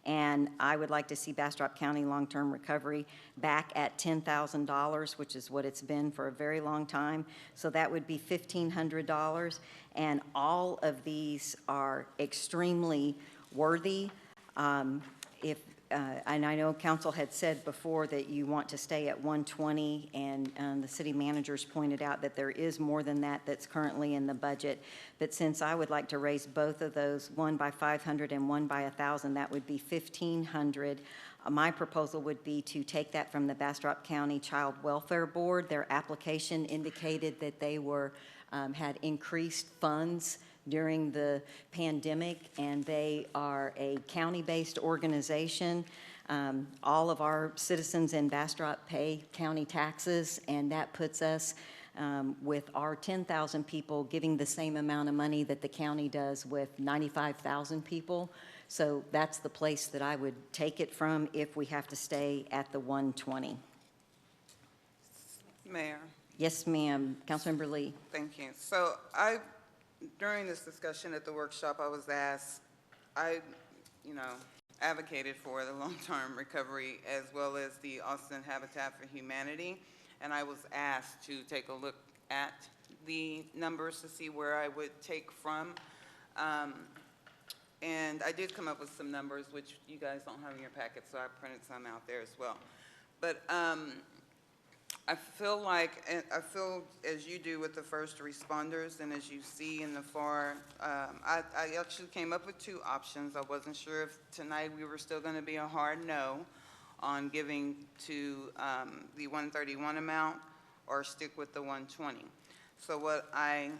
And I would like to see Bastrop County Long-Term Recovery back at $10,000, which is what it's been for a very long time. So that would be $1,500. And all of these are extremely worthy. And I know council had said before that you want to stay at 120, and the city managers pointed out that there is more than that that's currently in the budget. But since I would like to raise both of those, one by 500 and one by 1,000, that would be 1,500. My proposal would be to take that from the Bastrop County Child Welfare Board. Their application indicated that they had increased funds during the pandemic, and they are a county-based organization. All of our citizens in Bastrop pay county taxes, and that puts us with our 10,000 people giving the same amount of money that the county does with 95,000 people. So that's the place that I would take it from if we have to stay at the 120. Mayor, Yes, ma'am. Councilmember Lee. thank you. So during this discussion at the workshop, I was asked, I advocated for the long-term recovery as well as the Austin Habitat for Humanity, and I was asked to take a look at the numbers to see where I would take from. And I did come up with some numbers, which you guys don't have in your packet, so I printed some out there as well. But I feel as you do with the first responders, and as you see in the far, I actually came up with two options. I wasn't sure if tonight we were still going to be a hard no on giving to the 131 amount or stick with the 120. So what I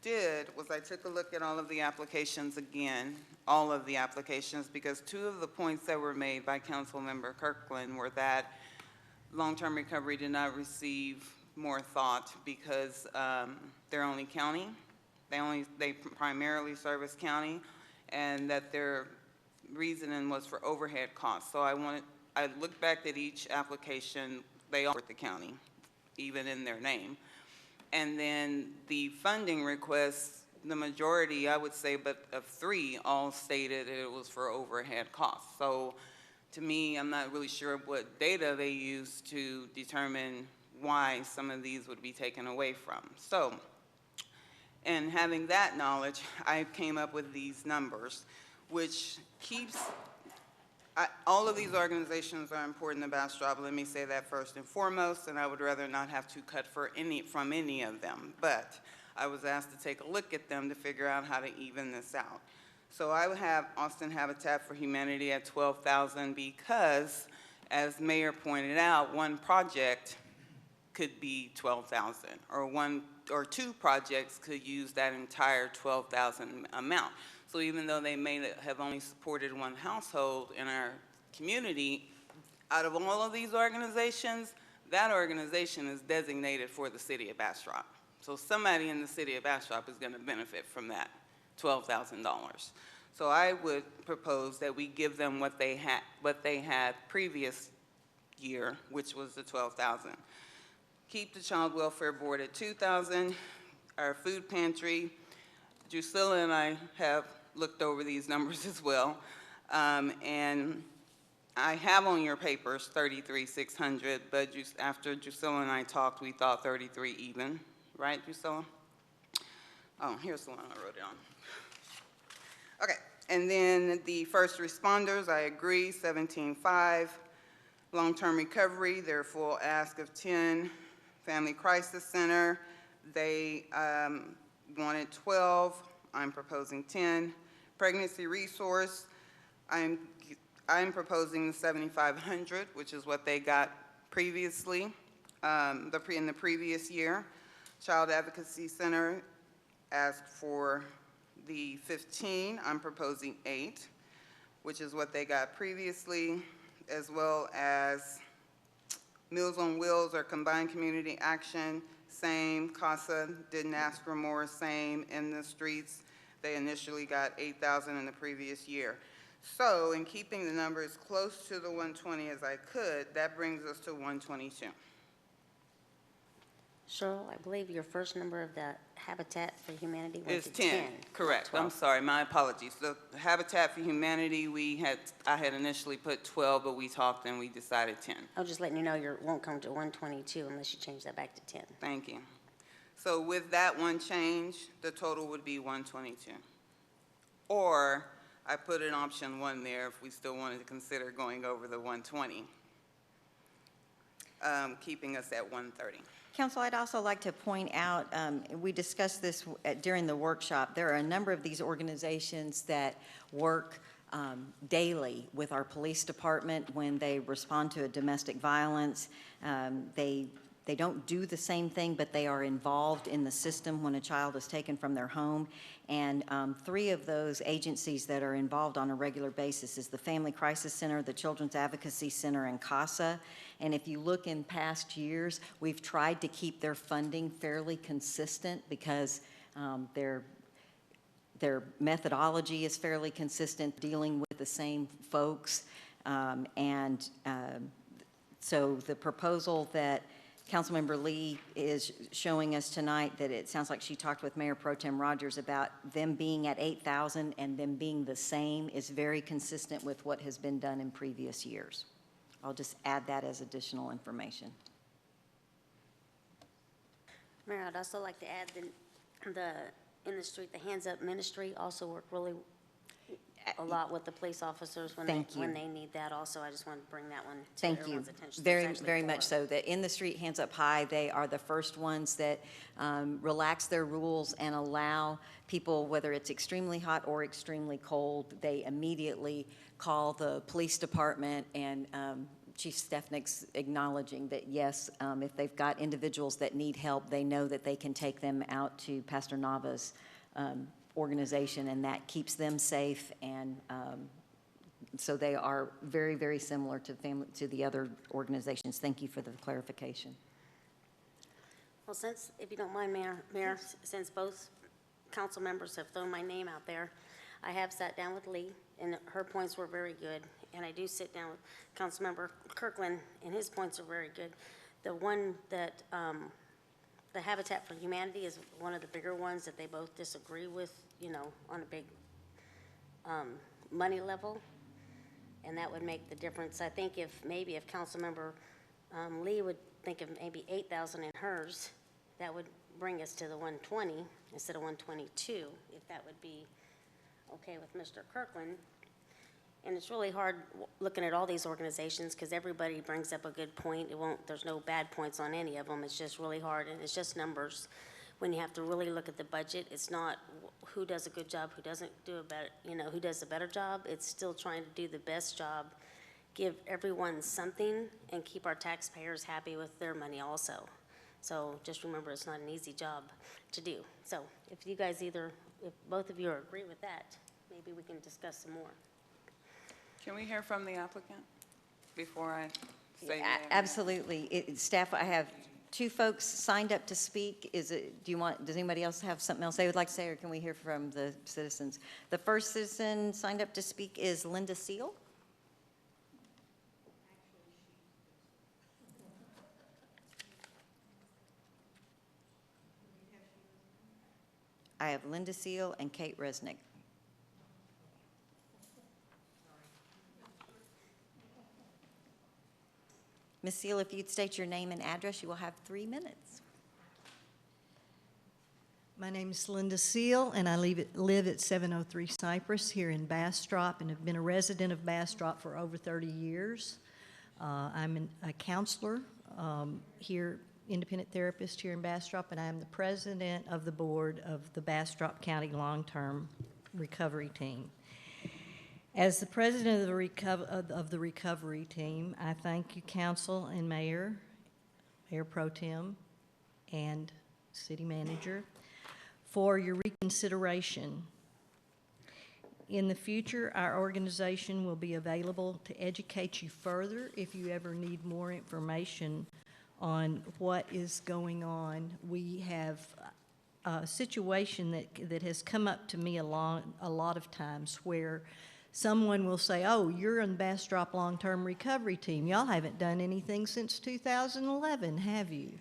did was I took a look at all of the applications again, all of the applications, because two of the points that were made by Councilmember Kirkland were that long-term recovery did not receive more thought because they're only county. They primarily service county, and that their reasoning was for overhead costs. So I looked back at each application, they all support the county, even in their name. And then the funding requests, the majority, I would say, but of three, all stated it was for overhead costs. So to me, I'm not really sure what data they use to determine why some of these would be taken away from. So, and having that knowledge, I came up with these numbers, which keeps, all of these organizations are important to Bastrop. Let me say that first and foremost, and I would rather not have to cut from any of them. But I was asked to take a look at them to figure out how to even this out. So I would have Austin Habitat for Humanity at $12,000 because, as Mayor pointed out, one project could be $12,000, or one or two projects could use that entire $12,000 amount. So even though they may have only supported one household in our community, out of all of these organizations, that organization is designated for the city of Bastrop. So somebody in the city of Bastrop is going to benefit from that $12,000. So I would propose that we give them what they had previous year, which was the $12,000. Keep the Child Welfare Board at $2,000. Our food pantry, Drusilla and I have looked over these numbers as well, and I have on your papers 33,600, but after Drusilla and I talked, we thought 33 even, right, Drusilla? Oh, here's the one I wrote it on. Okay, and then the first responders, I agree, 17.5. Long-term recovery, their full ask of 10. Family Crisis Center, they wanted 12, I'm proposing 10. Pregnancy Resource, I'm proposing the 7,500, which is what they got previously, in the previous year. Child Advocacy Center asked for the 15, I'm proposing 8, which is what they got previously, as well as Meals on Wheels or Combined Community Action, same. CASA didn't ask for more, same. In the Streets, they initially got 8,000 in the previous year. So in keeping the numbers close to the 120 as I could, that brings us to 122. Cheryl, I believe your first number of the Habitat for Humanity went It's to 10, correct. I'm sorry, my apologies. The Habitat for Humanity, I had initially put 12, but we talked and we decided 10. I'm just letting you know you won't come to 122 unless you change that back to 10. Thank you. So with that one change, the total would be 122. Or I put an option 1 there if we still wanted to consider going over the 120, keeping us at 130. Council, I'd also like to point out, we discussed this during the workshop, there are a number of these organizations that work daily with our police department when they respond to a domestic violence. They don't do the same thing, but they are involved in the system when a child is taken from their home. And 3 of those agencies that are involved on a regular basis is the Family Crisis Center, the Children's Advocacy Center, and CASA. And if you look in past years, we've tried to keep their funding fairly consistent because their methodology is fairly consistent, dealing with the same folks. So the proposal that Councilmember Lee is showing us tonight, that it sounds like she talked with Mayor Pro Tem Rogers about them being at 8,000 and them being the same, is very consistent with what has been done in previous years. I'll just add that as additional information. Mayor, I'd also like to add in the street, the Hands Up Ministry also work really a lot with the police officers when they need that also. I just want to bring that one to everyone's attention. Very much so. That in the street, Hands Up High, they are the first ones that relax their rules and allow people, whether it's extremely hot or extremely cold, they immediately call the police department, and Chief Stefnick's acknowledging that, yes, if they've got individuals that need help, they know that they can take them out to Pastor Nava's organization, and that keeps them safe. And so they are very, very similar to the other organizations. Thank you for the clarification. Well, if you don't mind, Mayor, since both council members have thrown my name out there, I have sat down with Lee, and her points were very good. And I do sit down with Councilmember Kirkland, and his points are very good. The one that the Habitat for Humanity is one of the bigger ones that they both disagree with, on a big money level, and that would make the difference. I think if Councilmember Lee would think of maybe 8,000 in hers, that would bring us to the 120 instead of 122, if that would be okay with Mr. Kirkland. And it's really hard looking at all these organizations because everybody brings up a good point. There's no bad points on any of them. It's just really hard, and it's just numbers. When you have to really look at the budget, it's not who does a good job, who doesn't do a better, who does a better job. It's still trying to do the best job, give everyone something, and keep our taxpayers happy with their money also. So just remember, it's not an easy job to do. So if both of you agree with that, maybe we can discuss some more. Can we hear from the applicant before I say Yeah, absolutely. Staff, I have 2 folks signed up to speak. Does anybody else have something else they would like to say, or can we hear from the citizens? The first citizen signed up to speak is Linda Seal. I have Linda Seal and Kate Resnick. Ms. Seal, if you'd state your name and address, you will have 3 minutes. My name is Linda Seal, and I live at 703 Cypress here in Bastrop, and have been a resident of Bastrop for over 30 years. I'm a counselor here, independent therapist here in Bastrop, and I am the president of the board of the Bastrop County Long-Term Recovery Team. As the president of the recovery team, I thank you, council and mayor, Mayor Pro Tem, and city manager, for your reconsideration. In the future, our organization will be available to educate you further if you ever need more information on what is going on. We have a situation that has come up to me a lot of times where someone will say, oh, you're in Bastrop Long-Term Recovery Team. Y'all haven't done anything since 2011, have you?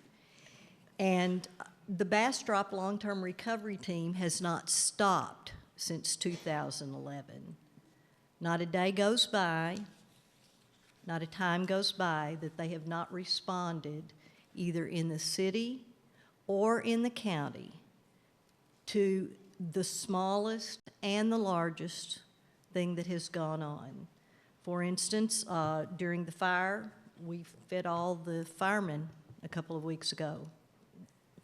And the Bastrop Long-Term Recovery Team has not stopped since 2011. Not a day goes by, not a time goes by that they have not responded either in the city or in the county to the smallest and the largest thing that has gone on. For instance, during the fire, we fed all the firemen a couple of weeks ago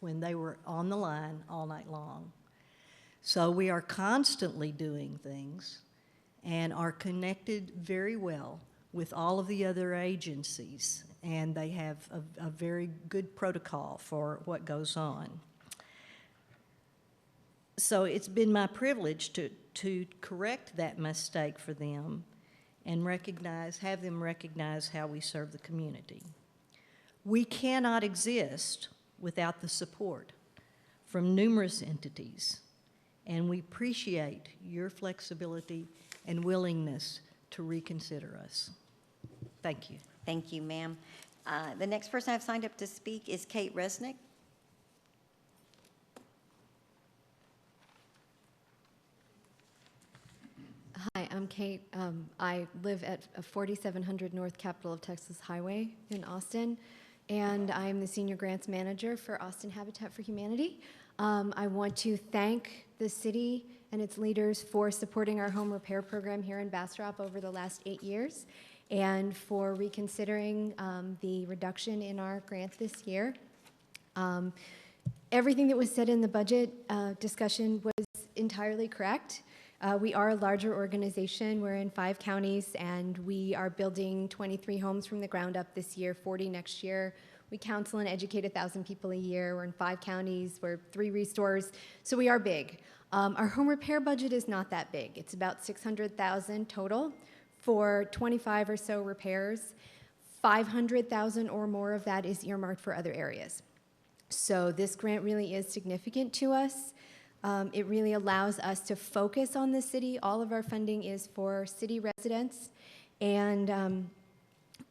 when they were on the line all night long. So we are constantly doing things and are connected very well with all of the other agencies, and they have a very good protocol for what goes on. So it's been my privilege to correct that mistake for them and have them recognize how we serve the community. We cannot exist without the support from numerous entities, and we appreciate your flexibility and willingness to reconsider us. Thank you. Thank you, ma'am. The next person I've signed up to speak is Kate Resnick. Hi, I'm Kate. I live at 4700 North Capitol of Texas Highway in Austin, and I'm the Senior Grants Manager for Austin Habitat for Humanity. I want to thank the city and its leaders for supporting our home repair program here in Bastrop over the last 8 years, and for reconsidering the reduction in our grant this year. Everything that was said in the budget discussion was entirely correct. We are a larger organization. We're in 5 counties, and we are building 23 homes from the ground up this year, 40 next year. We counsel and educate 1,000 people a year. We're in 5 counties. We're 3 restores, so we are big. Our home repair budget is not that big. It's about $600,000 total for 25 or so repairs. $500,000 or more of that is earmarked for other areas. So this grant really is significant to us. It really allows us to focus on the city. All of our funding is for city residents, and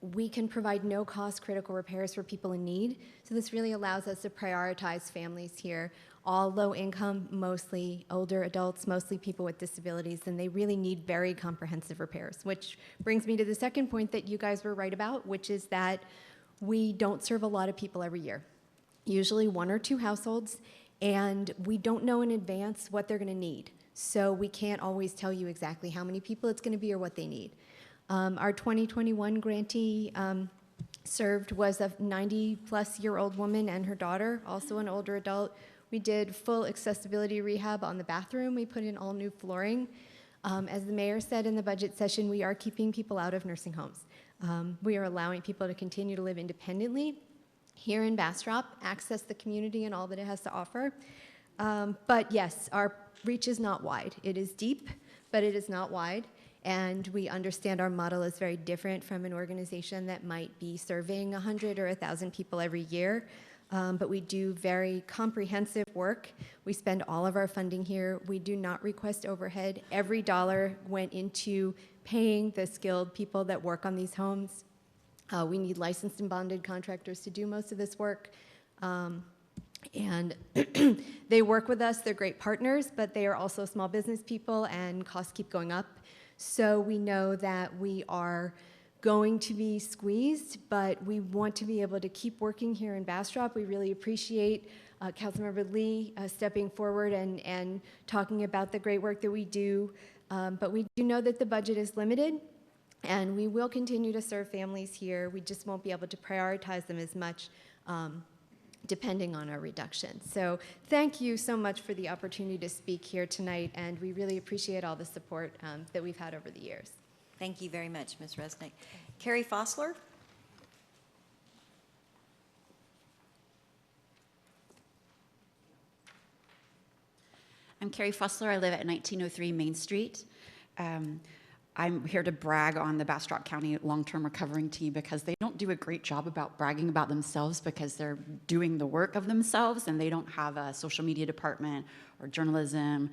we can provide no-cost critical repairs for people in need. So this really allows us to prioritize families here, all low income, mostly older adults, mostly people with disabilities, and they really need very comprehensive repairs, which brings me to the second point that you guys were right about, which is that we don't serve a lot of people every year, usually 1 or 2 households, and we don't know in advance what they're going to need. So we can't always tell you exactly how many people it's going to be or what they need. Our 2021 grantee served was a 90-plus-year-old woman and her daughter, also an older adult. We did full accessibility rehab on the bathroom. We put in all new flooring. As the mayor said in the budget session, we are keeping people out of nursing homes. We are allowing people to continue to live independently here in Bastrop, access the community and all that it has to offer. But yes, our reach is not wide. It is deep, but it is not wide. And we understand our model is very different from an organization that might be serving 100 or 1,000 people every year. But we do very comprehensive work. We spend all of our funding here. We do not request overhead. Every dollar went into paying the skilled people that work on these homes. We need licensed and bonded contractors to do most of this work. And they work with us. They're great partners, but they are also small business people, and costs keep going up. So we know that we are going to be squeezed, but we want to be able to keep working here in Bastrop. We really appreciate Councilmember Lee stepping forward and talking about the great work that we do. But we do know that the budget is limited, and we will continue to serve families here. We just won't be able to prioritize them as much depending on our reduction. So thank you so much for the opportunity to speak here tonight, and we really appreciate all the support that we've had over the years. Thank you very much, Ms. Resnick. Carrie Fossler? I'm Carrie Fussler. I live at 1903 Main Street. I'm here to brag on the Bastrop County Long-Term Recovering Team because they don't do a great job about bragging about themselves because they're doing the work of themselves, and they don't have a social media department or journalism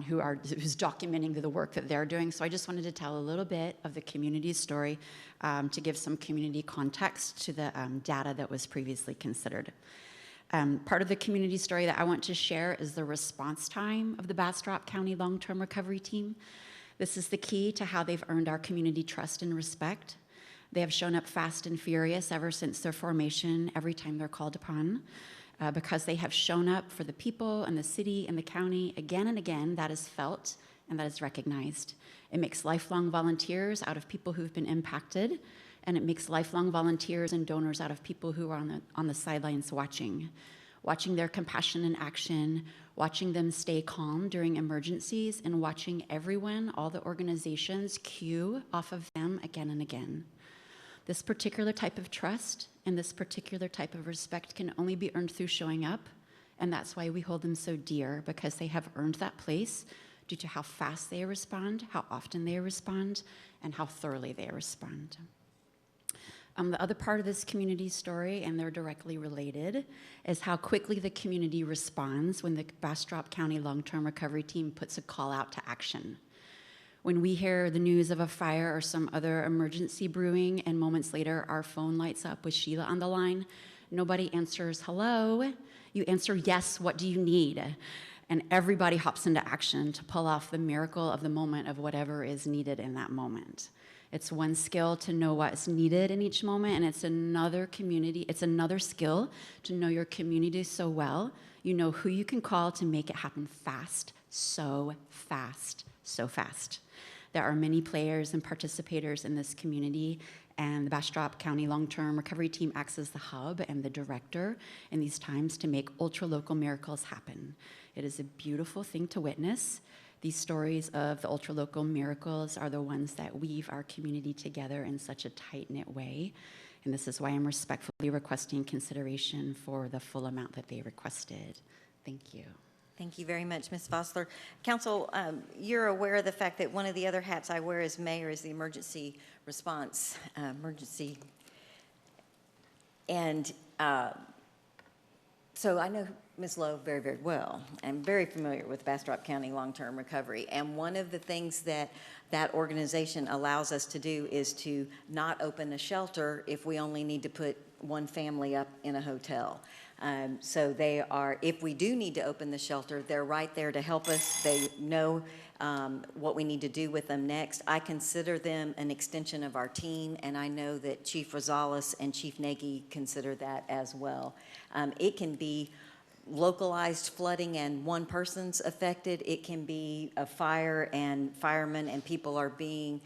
who's documenting the work that they're doing. So I just wanted to tell a little bit of the community's story to give some community context to the data that was previously considered. Part of the community story that I want to share is the response time of the Bastrop County Long-Term Recovery Team. This is the key to how they've earned our community trust and respect. They have shown up fast and furious ever since their formation, every time they're called upon, because they have shown up for the people and the city and the county again and again. That is felt and that is recognized. It makes lifelong volunteers out of people who've been impacted, and it makes lifelong volunteers and donors out of people who are on the sidelines watching their compassion in action, watching them stay calm during emergencies, and watching everyone, all the organizations, cue off of them again and again. This particular type of trust and this particular type of respect can only be earned through showing up, and that's why we hold them so dear, because they have earned that place due to how fast they respond, how often they respond, and how thoroughly they respond. The other part of this community story, and they're directly related, is how quickly the community responds when the Bastrop County Long-Term Recovery Team puts a call out to action. When we hear the news of a fire or some other emergency brewing, and moments later our phone lights up with Sheila on the line, nobody answers hello. You answer yes, what do you need? And everybody hops into action to pull off the miracle of the moment of whatever is needed in that moment. It's one skill to know what's needed in each moment, and it's another skill to know your community so well. You know who you can call to make it happen fast, so fast, so fast. There are many players and participators in this community, and the Bastrop County Long-Term Recovery Team acts as the hub and the director in these times to make ultra-local miracles happen. It is a beautiful thing to witness. These stories of the ultra-local miracles are the ones that weave our community together in such a tight-knit way. And this is why I'm respectfully requesting consideration for the full amount that they requested. Thank you. Thank you very much, Ms. Fossler. Council, you're aware of the fact that one of the other hats I wear as mayor is the emergency response, And so I know Ms. Lowe very, very well. I'm very familiar with Bastrop County Long-Term Recovery. And one of the things that that organization allows us to do is to not open a shelter if we only need to put one family up in a hotel. So they are, if we do need to open the shelter, they're right there to help us. They know what we need to do with them next. I consider them an extension of our team, and I know that Chief Rosales and Chief Nagy consider that as well. It can be localized flooding and one person's affected. It can be a fire and firemen and people are being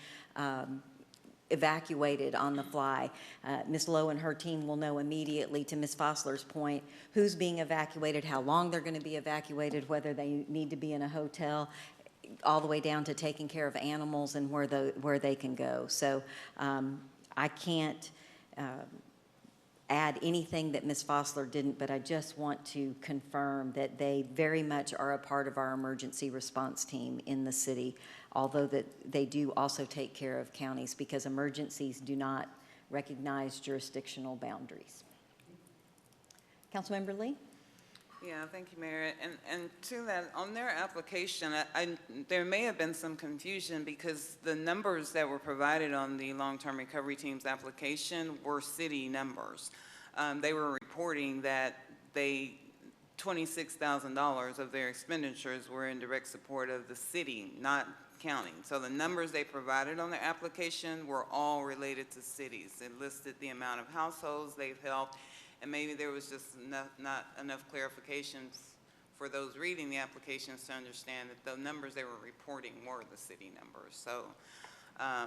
evacuated on the fly. Ms. Lowe and her team will know immediately, to Ms. Fossler's point, who's being evacuated, how long they're going to be evacuated, whether they need to be in a hotel, all the way down to taking care of animals and where they can go. So I can't add anything that Ms. Fossler didn't, but I just want to confirm that they very much are a part of our emergency response team in the city, although that they do also take care of counties because emergencies do not recognize jurisdictional boundaries. Councilmember Lee? Yeah, thank you, Mayor. And to that, on their application, there may have been some confusion because the numbers that were provided on the long-term recovery team's application were city numbers. They were reporting that they $26,000 of their expenditures were in direct support of the city, not county. So the numbers they provided on their application were all related to cities. It listed the amount of households they've helped, and maybe there was just not enough clarifications for those reading the applications to understand that the numbers they were reporting were the city numbers. So I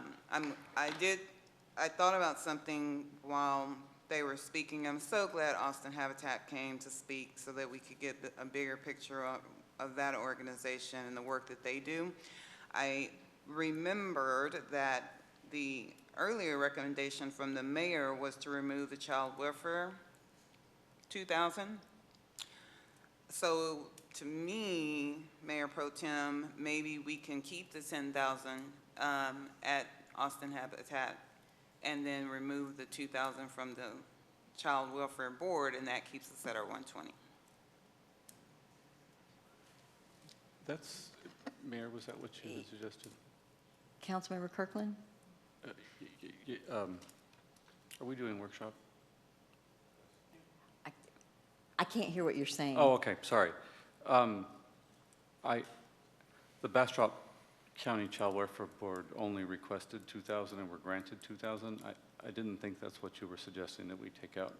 thought about something while they were speaking. I'm so glad Austin Habitat came to speak so that we could get a bigger picture of that organization and the work that they do. I remembered that the earlier recommendation from the mayor was to remove the child welfare 2,000. So to me, Mayor Pro Tem, maybe we can keep the 10,000 at Austin Habitat and then remove the 2,000 from the Child Welfare Board, and that keeps us at our 120. That's, Mayor, was that what you had suggested? Councilmember Kirkland? Are we doing workshop? I can't hear what you're saying. Oh, okay, sorry. The Bastrop County Child Welfare Board only requested 2,000 and were granted 2,000. I didn't think that's what you were suggesting that we take out.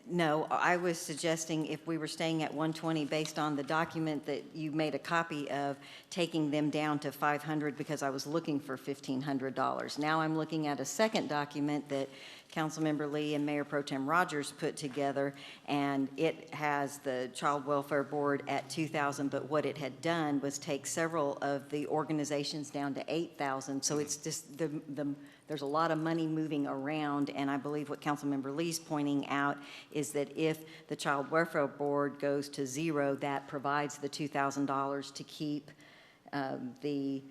No, I was suggesting if we were staying at 120 based on the document that you made a copy of, taking them down to 500 because I was looking for $1,500. Now I'm looking at a second document that Councilmember Lee and Mayor Pro Tem Rogers put together, and it has the Child Welfare Board at 2,000, but what it had done was take several of the organizations down to 8,000. So it's just there's a lot of money moving around, and I believe what Councilmember Lee's pointing out is that if the Child Welfare Board goes to 0, that provides the $2,000 to keep the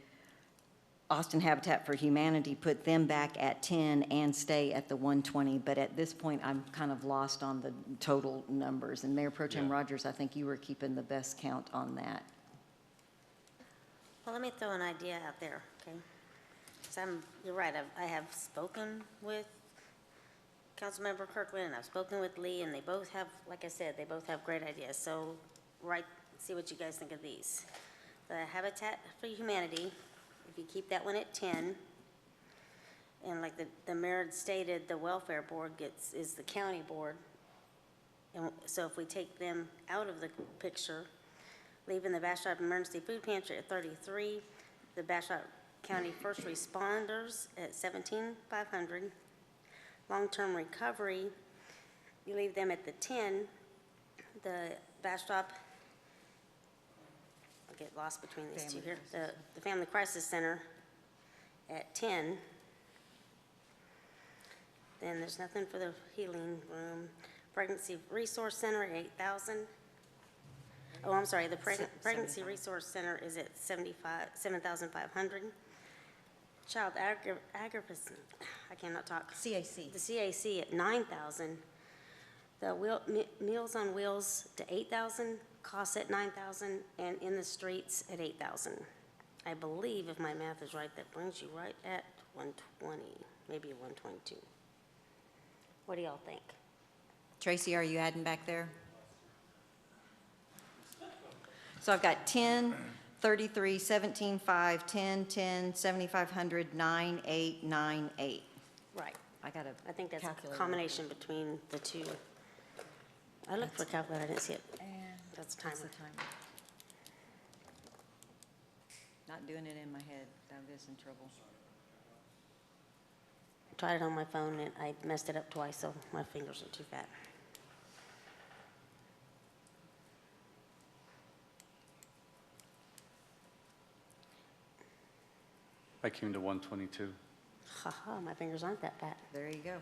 Austin Habitat for Humanity, put them back at 10 and stay at the 120. But at this point, I'm kind of lost on the total numbers. And Mayor Pro Tem Rogers, I think you were keeping the best count on that. Well, let me throw an idea out there, okay? You're right, I have spoken with Councilmember Kirkland, and I've spoken with Lee, and they both have, like I said, they both have great ideas. So, see what you guys think of these. The Habitat for Humanity, if you keep that one at 10, and like the mayor stated, the welfare board is the county board. And so if we take them out of the picture, leaving the Bastrop Emergency Food Pantry at 33, the Bastrop County First Responders at 17,500. Long-term recovery, you leave them at the 10. The Bastrop, I'll get lost between these two here. The Family Crisis Center at 10. Then there's nothing for the healing room. Pregnancy Resource Center at 8,000. Oh, I'm sorry, the Pregnancy Resource Center is at 7,500. Child Agriculture, I cannot talk. CAC. The CAC at 9,000. The Meals on Wheels to 8,000, costs at 9,000, and in the streets at 8,000. I believe, if my math is right, that brings you right at 120, maybe 122. What do y'all think? Tracy, are you adding back there? So I've got 10, 33, 17,500, 10, 10, 7,500, 9, 8, 9, 8. Right. I think that's calculator. a combination between the two. I looked for a calculator, I didn't see it. That's the timer. Not doing it in my head. I'm just in trouble. Tried it on my phone and I messed it up twice, so my fingers are too fat. I came to 122. Haha, my fingers aren't that fat. There you go.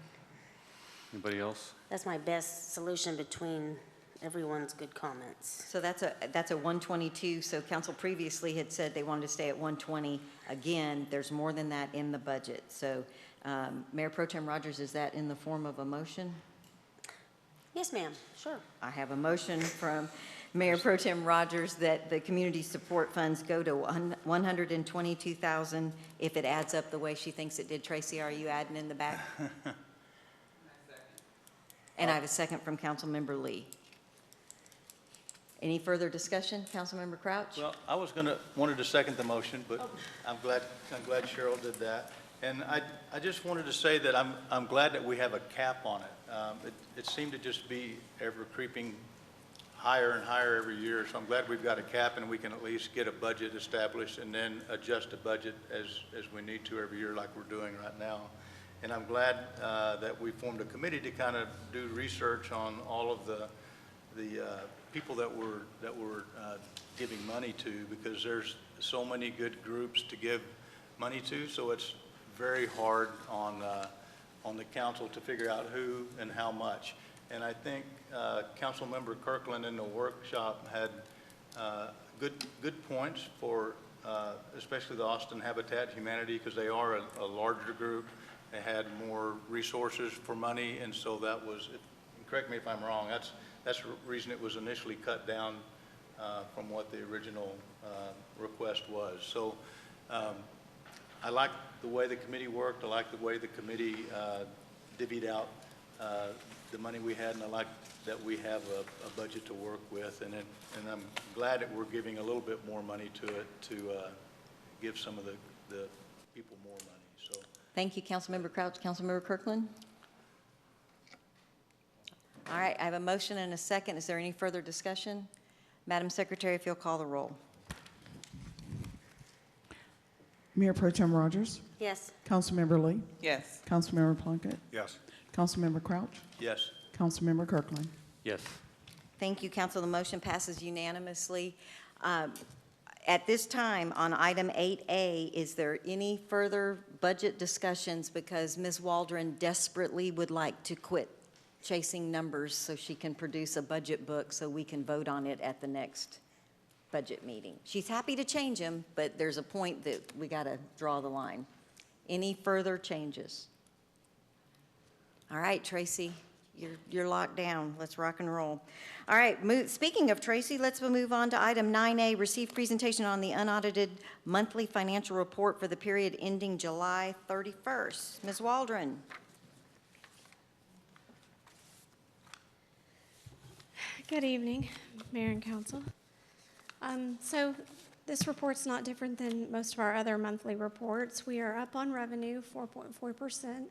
Anybody else? That's my best solution between everyone's good comments. So that's a 122. So council previously had said they wanted to stay at 120. Again, there's more than that in the budget. So Mayor Pro Tem Rogers, is that in the form of a motion? Yes, ma'am, sure. I have a motion from Mayor Pro Tem Rogers that the community support funds go to 122,000 if it adds up the way she thinks it did. Tracy, are you adding in the back? And I have a second from Councilmember Lee. Any further discussion? Councilmember Crouch? Well, I wanted to second the motion, but I'm glad Cheryl did that. And I just wanted to say that I'm glad that we have a cap on it. It seemed to just be ever creeping higher and higher every year, so I'm glad we've got a cap and we can at least get a budget established and then adjust a budget as we need to every year like we're doing right now. And I'm glad that we formed a committee to kind of do research on all of the people that we're giving money to, because there's so many good groups to give money to, so it's very hard on the council to figure out who and how much. And I think Councilmember Kirkland in the workshop had good points for especially the Austin Habitat Humanity, because they are a larger group. They had more resources for money, and so that was, correct me if I'm wrong, that's the reason it was initially cut down from what the original request was. So I like the way the committee worked. I like the way the committee divvied out the money we had, and I like that we have a budget to work with, and I'm glad that we're giving a little bit more money to it to give some of the people more money. So Thank you, Councilmember Crouch. Councilmember Kirkland? All right, I have a motion and a second. Is there any further discussion? Madam Secretary, if you'll call the roll. Mayor Pro Tem Rogers? Yes. Councilmember Lee? Yes. Councilmember Plunkett? Yes. Councilmember Crouch? yes. Councilmember Kirkland? Yes. Thank you, Council. The motion passes unanimously. At this time, on item 8A, is there any further budget discussions? Because Ms. Waldron desperately would like to quit chasing numbers so she can produce a budget book so we can vote on it at the next budget meeting. She's happy to change them, but there's a point that we got to draw the line. Any further changes? All right, Tracy, you're locked down. Let's rock and roll. All right, speaking of Tracy, let's move on to item 9A, receive presentation on the unaudited monthly financial report for the period ending July 31st. Ms. Waldron. Good evening, Mayor and Council. So this report's not different than most of our other monthly reports. We are up on revenue, 4.4%.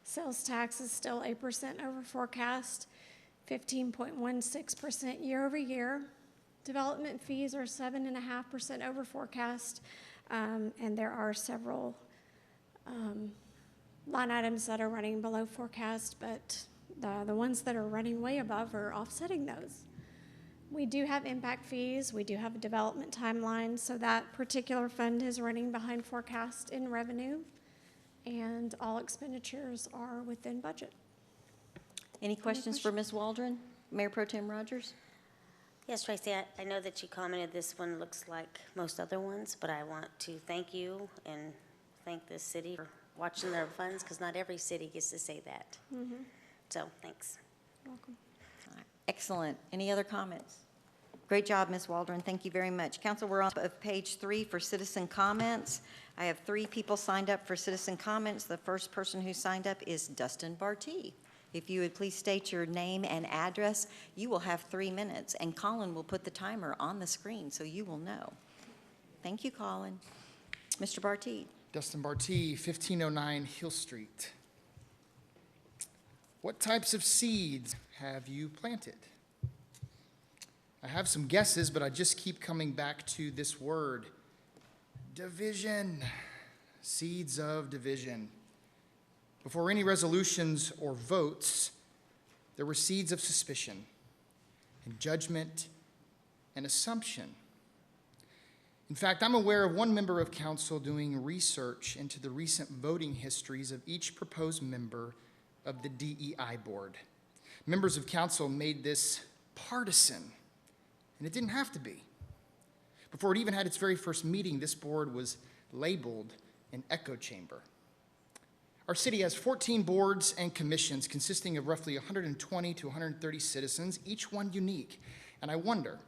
Sales tax is still 8% over forecast, 15.16% year over year. Development fees are 7.5% over forecast, and there are several line items that are running below forecast, but the ones that are running way above are offsetting those. We do have impact fees. We do have a development timeline, so that particular fund is running behind forecast in revenue, and all expenditures are within budget. Any questions for Ms. Waldron? Mayor Pro Tem Rogers? Yes, Tracy, I know that you commented this one looks like most other ones, but I want to thank you and thank this city for watching their funds, because not every city gets to say that. Mm-hmm. So, thanks. Welcome. Excellent. Any other comments? Great job, Ms. Waldron. Thank you very much. Council, we're on page 3 for citizen comments. I have 3 people signed up for citizen comments. The first person who signed up is Dustin Bartee. If you would please state your name and address, you will have 3 minutes, and Colin will put the timer on the screen so you will know. Thank you, Colin. Mr. Bartee. Dustin Bartee, 1509 Hill Street. What types of seeds have you planted? I have some guesses, but I just keep coming back to this word, division, seeds of division. Before any resolutions or votes, there were seeds of suspicion and judgment and assumption. In fact, I'm aware of one member of council doing research into the recent voting histories of each proposed member of the DEI board. Members of council made this partisan, and it didn't have to be. Before it even had its very first meeting, this board was labeled an echo chamber. Our city has 14 boards and commissions consisting of roughly 120 to 130 citizens, each one unique. And I wonder,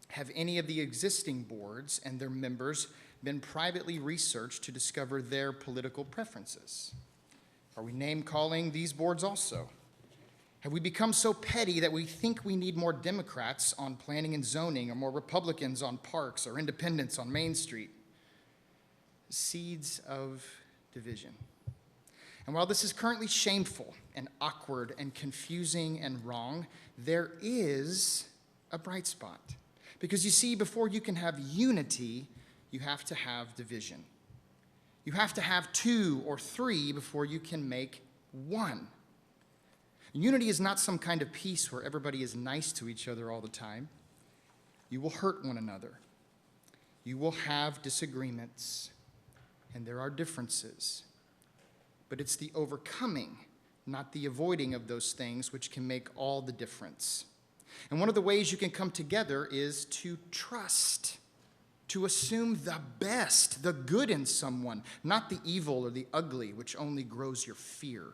have any of the existing boards and their members been privately researched to discover their political preferences? Are we name-calling these boards also? Have we become so petty that we think we need more Democrats on planning and zoning, or more Republicans on parks, or independents on Main Street? Seeds of division. And while this is currently shameful and awkward and confusing and wrong, there is a bright spot. Because you see, before you can have unity, you have to have division. You have to have 2 or 3 before you can make 1. Unity is not some kind of peace where everybody is nice to each other all the time. You will hurt one another. You will have disagreements, and there are differences. But it's the overcoming, not the avoiding of those things, which can make all the difference. And one of the ways you can come together is to trust, to assume the best, the good in someone, not the evil or the ugly, which only grows your fear.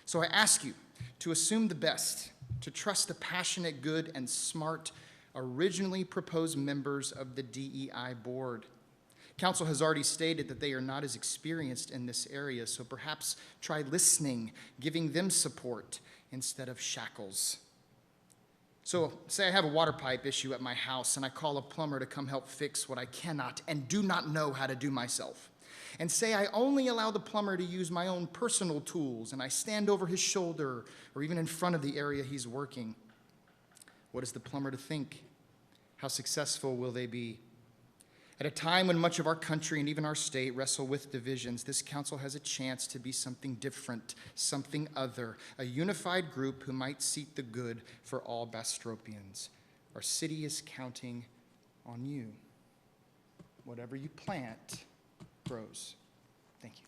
So I ask you to assume the best, to trust the passionate, good, and smart, originally proposed members of the DEI board. Council has already stated that they are not as experienced in this area, so perhaps try listening, giving them support instead of shackles. So say I have a water pipe issue at my house and I call a plumber to come help fix what I cannot and do not know how to do myself. And say I only allow the plumber to use my own personal tools and I stand over his shoulder or even in front of the area he's working. What is the plumber to think? How successful will they be? At a time when much of our country and even our state wrestle with divisions, this council has a chance to be something different, something other, a unified group who might seek the good for all Bastropians. Our city is counting on you. Whatever you plant grows. Thank you.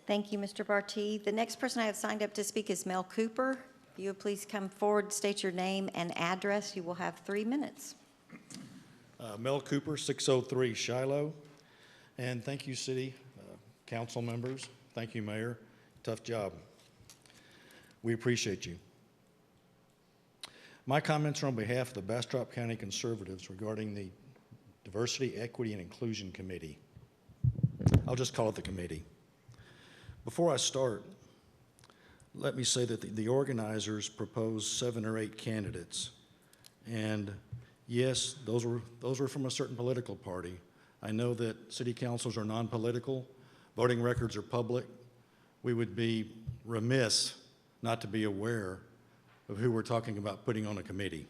Thank you, Mr. Barty. The next person I have signed up to speak is Mel Cooper. If you would please come forward, state your name and address. You will have 3 minutes. Mel Cooper, 603 Shiloh. And thank you, City Council members. Thank you, Mayor. Tough job. We appreciate you. My comments are on behalf of the Bastrop County Conservatives regarding the Diversity, Equity, and Inclusion Committee. I'll just call it the committee. Before I start, let me say that the organizers proposed 7 or 8 candidates. And yes, those were from a certain political party. I know that city councils are non-political. Voting records are public. We would be remiss not to be aware of who we're talking about putting on a committee.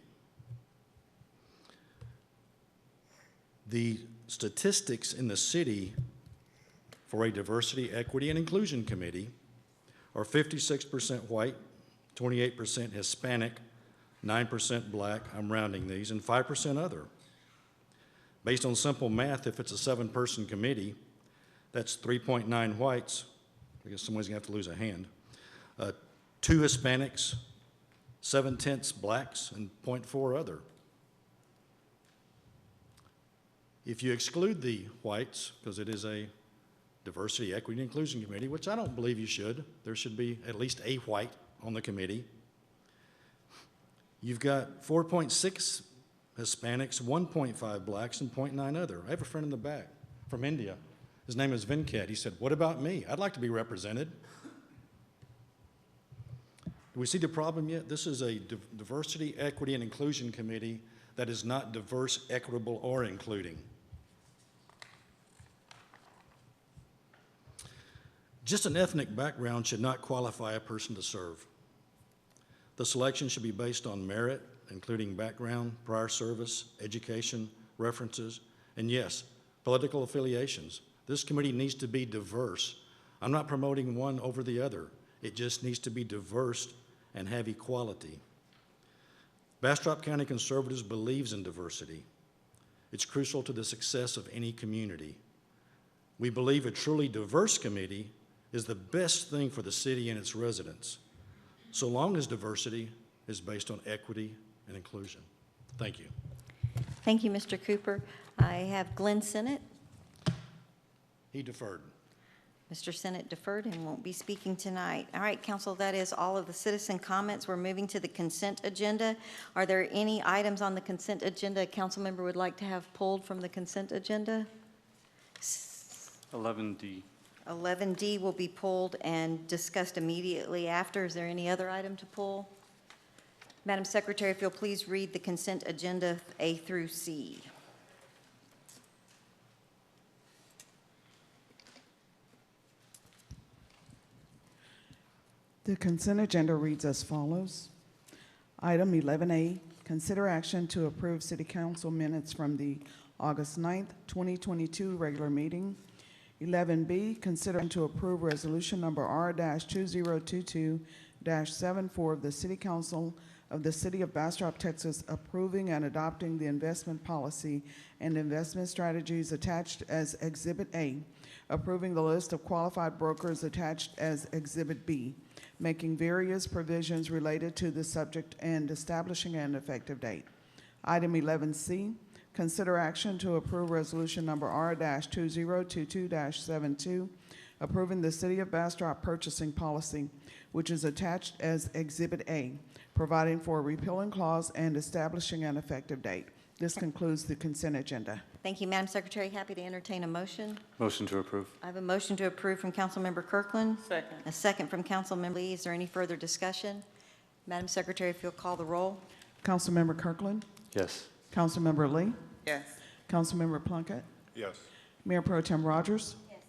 The statistics in the city for a Diversity, Equity, and Inclusion Committee are 56% white, 28% Hispanic, 9% black, I'm rounding these, and 5% other. Based on simple math, if it's a 7-person committee, that's 3.9 whites, I guess somebody's gonna have to lose a hand, 2 Hispanics, 7/10 blacks, and 0.4 other. If you exclude the whites, because it is a Diversity, Equity, and Inclusion Committee, which I don't believe you should, there should be at least a white on the committee. You've got 4.6 Hispanics, 1.5 blacks, and 0.9 other. I have a friend in the back from India. His name is Venkat. He said, "What about me? I'd like to be represented." Do we see the problem yet? This is a Diversity, Equity, and Inclusion Committee that is not diverse, equitable, or including. Just an ethnic background should not qualify a person to serve. The selection should be based on merit, including background, prior service, education, references, and yes, political affiliations. This committee needs to be diverse. I'm not promoting one over the other. It just needs to be diverse and have equality. Bastrop County Conservatives believes in diversity. It's crucial to the success of any community. We believe a truly diverse committee is the best thing for the city and its residents, so long as diversity is based on equity and inclusion. Thank you. Thank you, Mr. Cooper. I have Glenn Sennett. He deferred. Mr. Sennett deferred and won't be speaking tonight. All right, council, that is all of the citizen comments. We're moving to the consent agenda. Are there any items on the consent agenda a council member would like to have pulled from the consent agenda? 11D. 11D will be pulled and discussed immediately after. Is there any other item to pull? Madam Secretary, if you'll please read the consent agenda A through C. The consent agenda reads as follows. Item 11A, consider action to approve City Council minutes from the August 9th, 2022 regular meeting. 11B, consider action to approve resolution number R-2022-74 of the City Council of the City of Bastrop, Texas, approving and adopting the investment policy and investment strategies attached as Exhibit A, approving the list of qualified brokers attached as Exhibit B, making various provisions related to the subject and establishing an effective date. Item 11C, consider action to approve resolution number R-2022-72, approving the City of Bastrop purchasing policy, which is attached as Exhibit A, providing for a repealing clause and establishing an effective date. This concludes the consent agenda. Thank you, Madam Secretary. Happy to entertain a motion. Motion to approve. I have a motion to approve from Councilmember Kirkland. Second. A second from Councilmember Lee. Is there any further discussion? Madam Secretary, if you'll call the roll. Councilmember Kirkland? Yes. Councilmember Lee? Yes. Councilmember Plunkett? Yes. Mayor Pro Tem Rogers? Yes.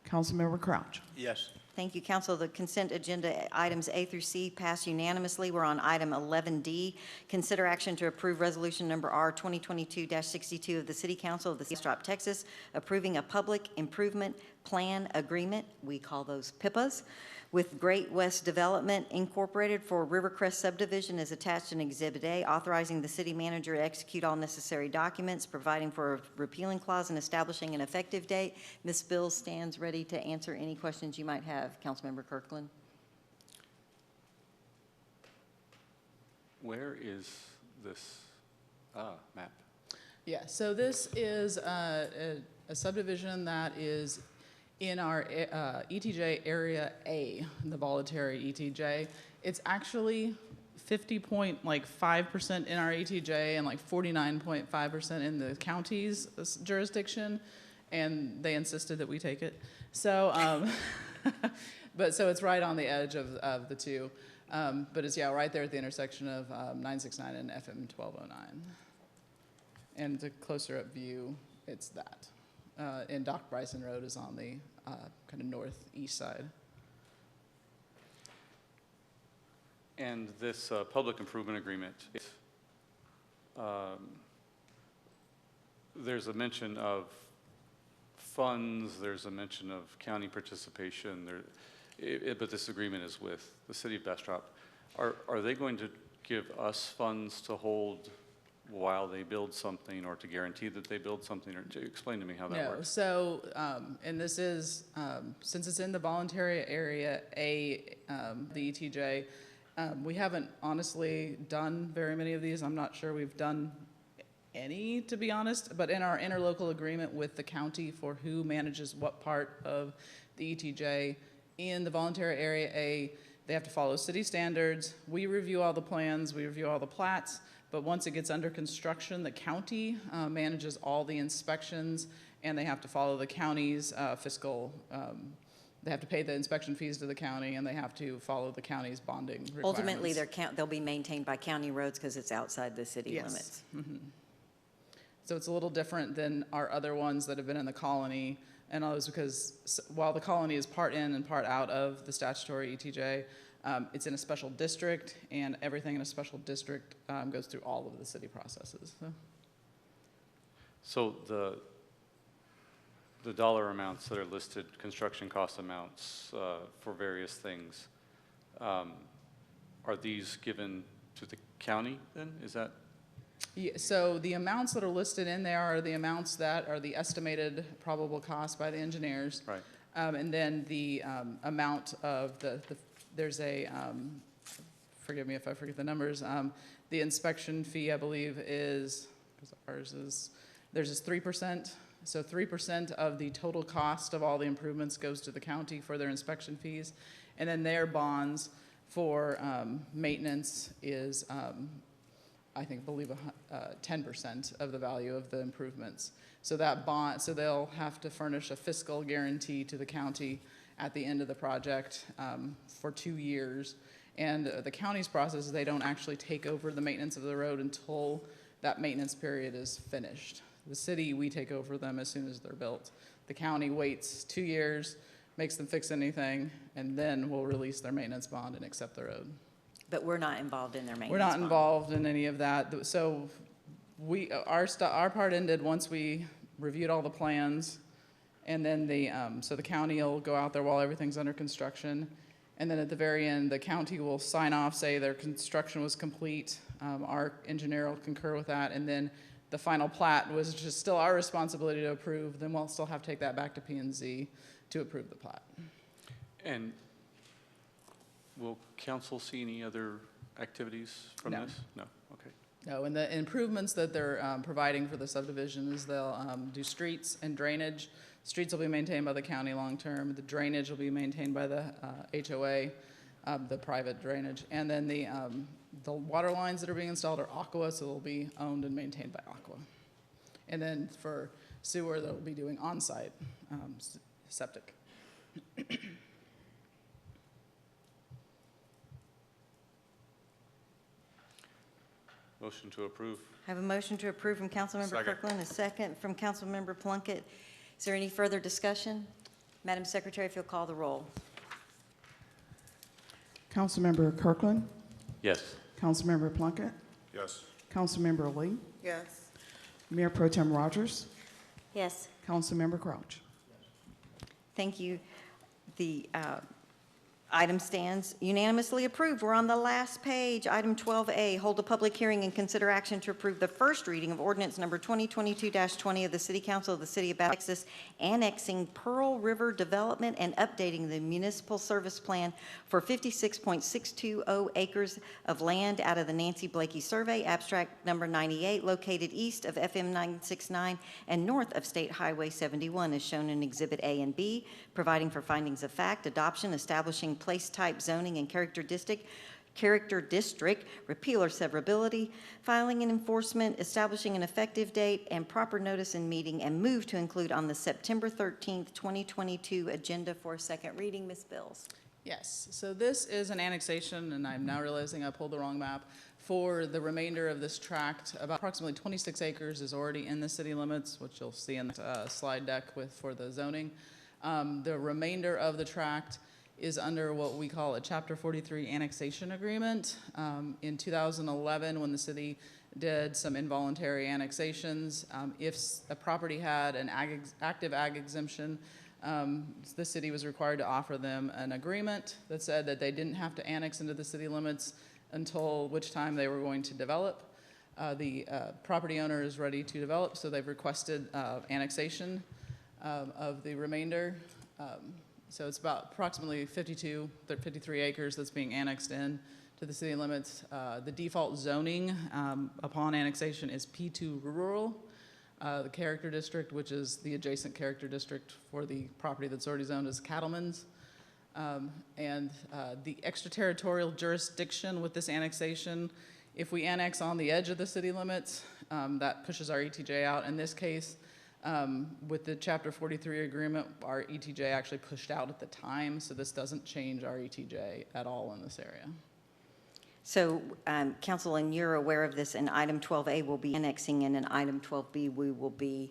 Councilmember Crouch? Yes. Thank you, Council. The consent agenda items A through C pass unanimously. We're on item 11D. Consider action to approve resolution number R 2022-62 of the City Council of the City of Bastrop, Texas, approving a public improvement plan agreement, we call those PIPAs, with Great West Development Incorporated for Rivercrest subdivision as attached in Exhibit A, authorizing the city manager to execute all necessary documents, providing for a repealing clause and establishing an effective date. Ms. Bills stands ready to answer any questions you might have. Councilmember Kirkland. Where is this map? Yeah, so this is a subdivision that is in our ETJ Area A, the voluntary ETJ. It's actually 50.5% in our ETJ and like 49.5% in the county's jurisdiction, and they insisted that we take it. So, so it's right on the edge of the two. But it's, right there at the intersection of 969 and FM 1209. And the closer up view, it's that. And Doc Bryson Road is on the kind of northeast side. And this public improvement agreement, there's a mention of funds, there's a mention of county participation, but this agreement is with the City of Bastrop. Are they going to give us funds to hold while they build something, or to guarantee that they build something, or to explain to me how that works? So, and this is, since it's in the voluntary area A, the ETJ, we haven't honestly done very many of these. I'm not sure we've done any, to be honest, but in our interlocal agreement with the county for who manages what part of the ETJ, in the voluntary area A, they have to follow city standards. We review all the plans, we review all the plats, but once it gets under construction, the county manages all the inspections, and they have to follow the county's fiscal, they have to pay the inspection fees to the county, and they have to follow the county's bonding requirements. Ultimately, they'll be maintained by county roads because it's outside the city limits. Mm-hmm. So it's a little different than our other ones that have been in the colony, and all those, because while the colony is part in and part out of the statutory ETJ, it's in a special district, and everything in a special district goes through all of the city processes. So the dollar amounts that are listed, construction cost amounts for various things, are these given to the county then? Is that? Yeah, so the amounts that are listed in there are the amounts that are the estimated probable cost by the engineers. Right. And then the amount of there's a, forgive me if I forget the numbers, the inspection fee, I believe, is, because ours is, theirs is 3%. So 3% of the total cost of all the improvements goes to the county for their inspection fees. And then their bonds for maintenance is believe 10% of the value of the improvements. So that bond, so they'll have to furnish a fiscal guarantee to the county at the end of the project for 2 years. And the county's process is they don't actually take over the maintenance of the road until that maintenance period is finished. The city, we take over them as soon as they're built. The county waits 2 years, makes them fix anything, and then we'll release their maintenance bond and accept the road. But we're not involved in their maintenance We're not bond. involved in any of that. So our part ended once we reviewed all the plans, and then so the county will go out there while everything's under construction, and then at the very end, the county will sign off, say their construction was complete. Our engineer will concur with that, and then the final plat was just still our responsibility to approve. Then we'll still have to take that back to P&Z to approve the plat. And will council see any other activities from No. this? No, okay. No, and the improvements that they're providing for the subdivision is they'll do streets and drainage. Streets will be maintained by the county long-term. The drainage will be maintained by the HOA, the private drainage. And then the water lines that are being installed are Aqua, so they'll be owned and maintained by Aqua. And then for sewer, they'll be doing on-site septic. Motion to approve. I have a motion to approve from Councilmember Second. Kirkland, a second from Councilmember Plunkett. Is there any further discussion? Madam Secretary, if you'll call the roll. Councilmember Kirkland, Yes. Councilmember Plunkett, Yes. Councilmember Lee, Yes. Mayor Pro Tem Rogers, Yes. Councilmember Crouch. Thank you. The item stands unanimously approved. We're on the last page. Item 12A, hold a public hearing and consider action to approve the first reading of ordinance number 2022-20 of the City Council of the City of Bastrop, Texas, annexing Pearl River Development and updating the municipal service plan for 56.620 acres of land out of the Nancy Blakey Survey, abstract number 98, located east of FM 969 and north of State Highway 71, as shown in Exhibit A and B, providing for findings of fact, adoption, establishing place type zoning and character district, repeal or severability, filing and enforcement, establishing an effective date and proper notice and meeting, and move to include on the September 13th, 2022 agenda for a second reading. Ms. Bills. Yes, so this is an annexation, and I'm now realizing I pulled the wrong map. For the remainder of this tract, about approximately 26 acres is already in the city limits, which you'll see in the slide deck for the zoning. The remainder of the tract is under what we call a Chapter 43 annexation agreement. In 2011, when the city did some involuntary annexations, if a property had an active ag exemption, the city was required to offer them an agreement that said that they didn't have to annex into the city limits until which time they were going to develop. The property owner is ready to develop, so they've requested annexation of the remainder. So it's about approximately 53 acres that's being annexed in to the city limits. The default zoning upon annexation is P2 rural. The character district, which is the adjacent character district for the property that's already zoned as cattlemen's. The extraterritorial jurisdiction with this annexation, if we annex on the edge of the city limits, that pushes our ETJ out. In this case, with the Chapter 43 agreement, our ETJ actually pushed out at the time, so this doesn't change our ETJ at all in this area. So, Council, and you're aware of this, and item 12A will be annexing, and in item 12B, we will be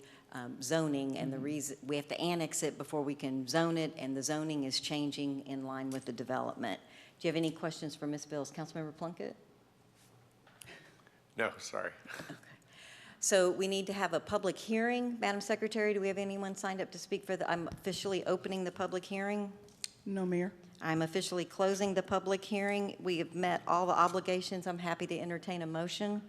zoning, and the reason, we have to annex it before we can zone it, and the zoning is changing in line with the development. Do you have any questions for Ms. Bills? Councilmember Plunkett? No, sorry. So we need to have a public hearing. Madam Secretary, do we have anyone signed up to speak for the, I'm officially opening the public hearing. No, Mayor. I'm officially closing the public hearing. We have met all the obligations. I'm happy to entertain a motion.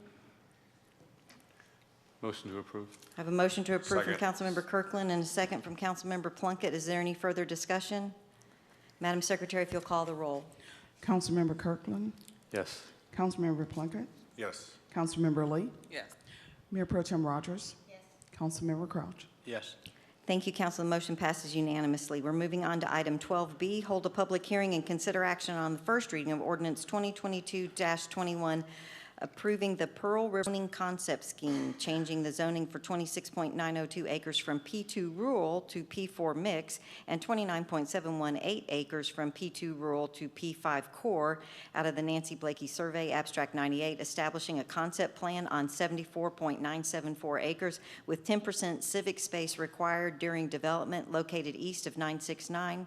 Motion to approve. I have a motion to approve from Second. Councilmember Kirkland and a second from Councilmember Plunkett. Is there any further discussion? Madam Secretary, if you'll call the roll. Councilmember Kirkland, Yes. Councilmember Plunkett, Yes. Councilmember Lee, Yes. Mayor Pro Tem Rogers, Councilmember Crouch. Yes. Thank you, Council. The motion passes unanimously. We're moving on to item 12B, hold a public hearing and consider action on the first reading of ordinance 2022-21 approving the Pearl River zoning concept scheme, changing the zoning for 26.902 acres from P2 rural to P4 mix, and 29.718 acres from P2 rural to P5 core out of the Nancy Blakey Survey, Abstract 98, establishing a concept plan on 74.974 acres with 10% civic space required during development located east of 969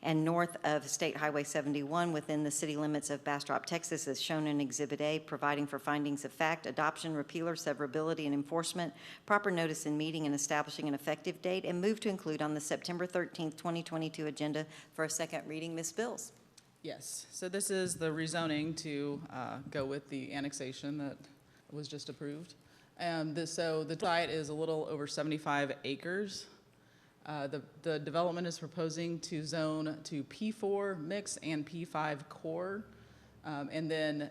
and north of State Highway 71 within the city limits of Bastrop, Texas, as shown in Exhibit A, providing for findings of fact, adoption, repealer, severability, and enforcement, proper notice in meeting, and establishing an effective date, and move to include on the September 13th, 2022 agenda for a second reading. Ms. Bills? Yes, so this is the rezoning to go with the annexation that was just approved. So the site is a little over 75 acres. The development is proposing to zone to P4 mix and P5 core. And then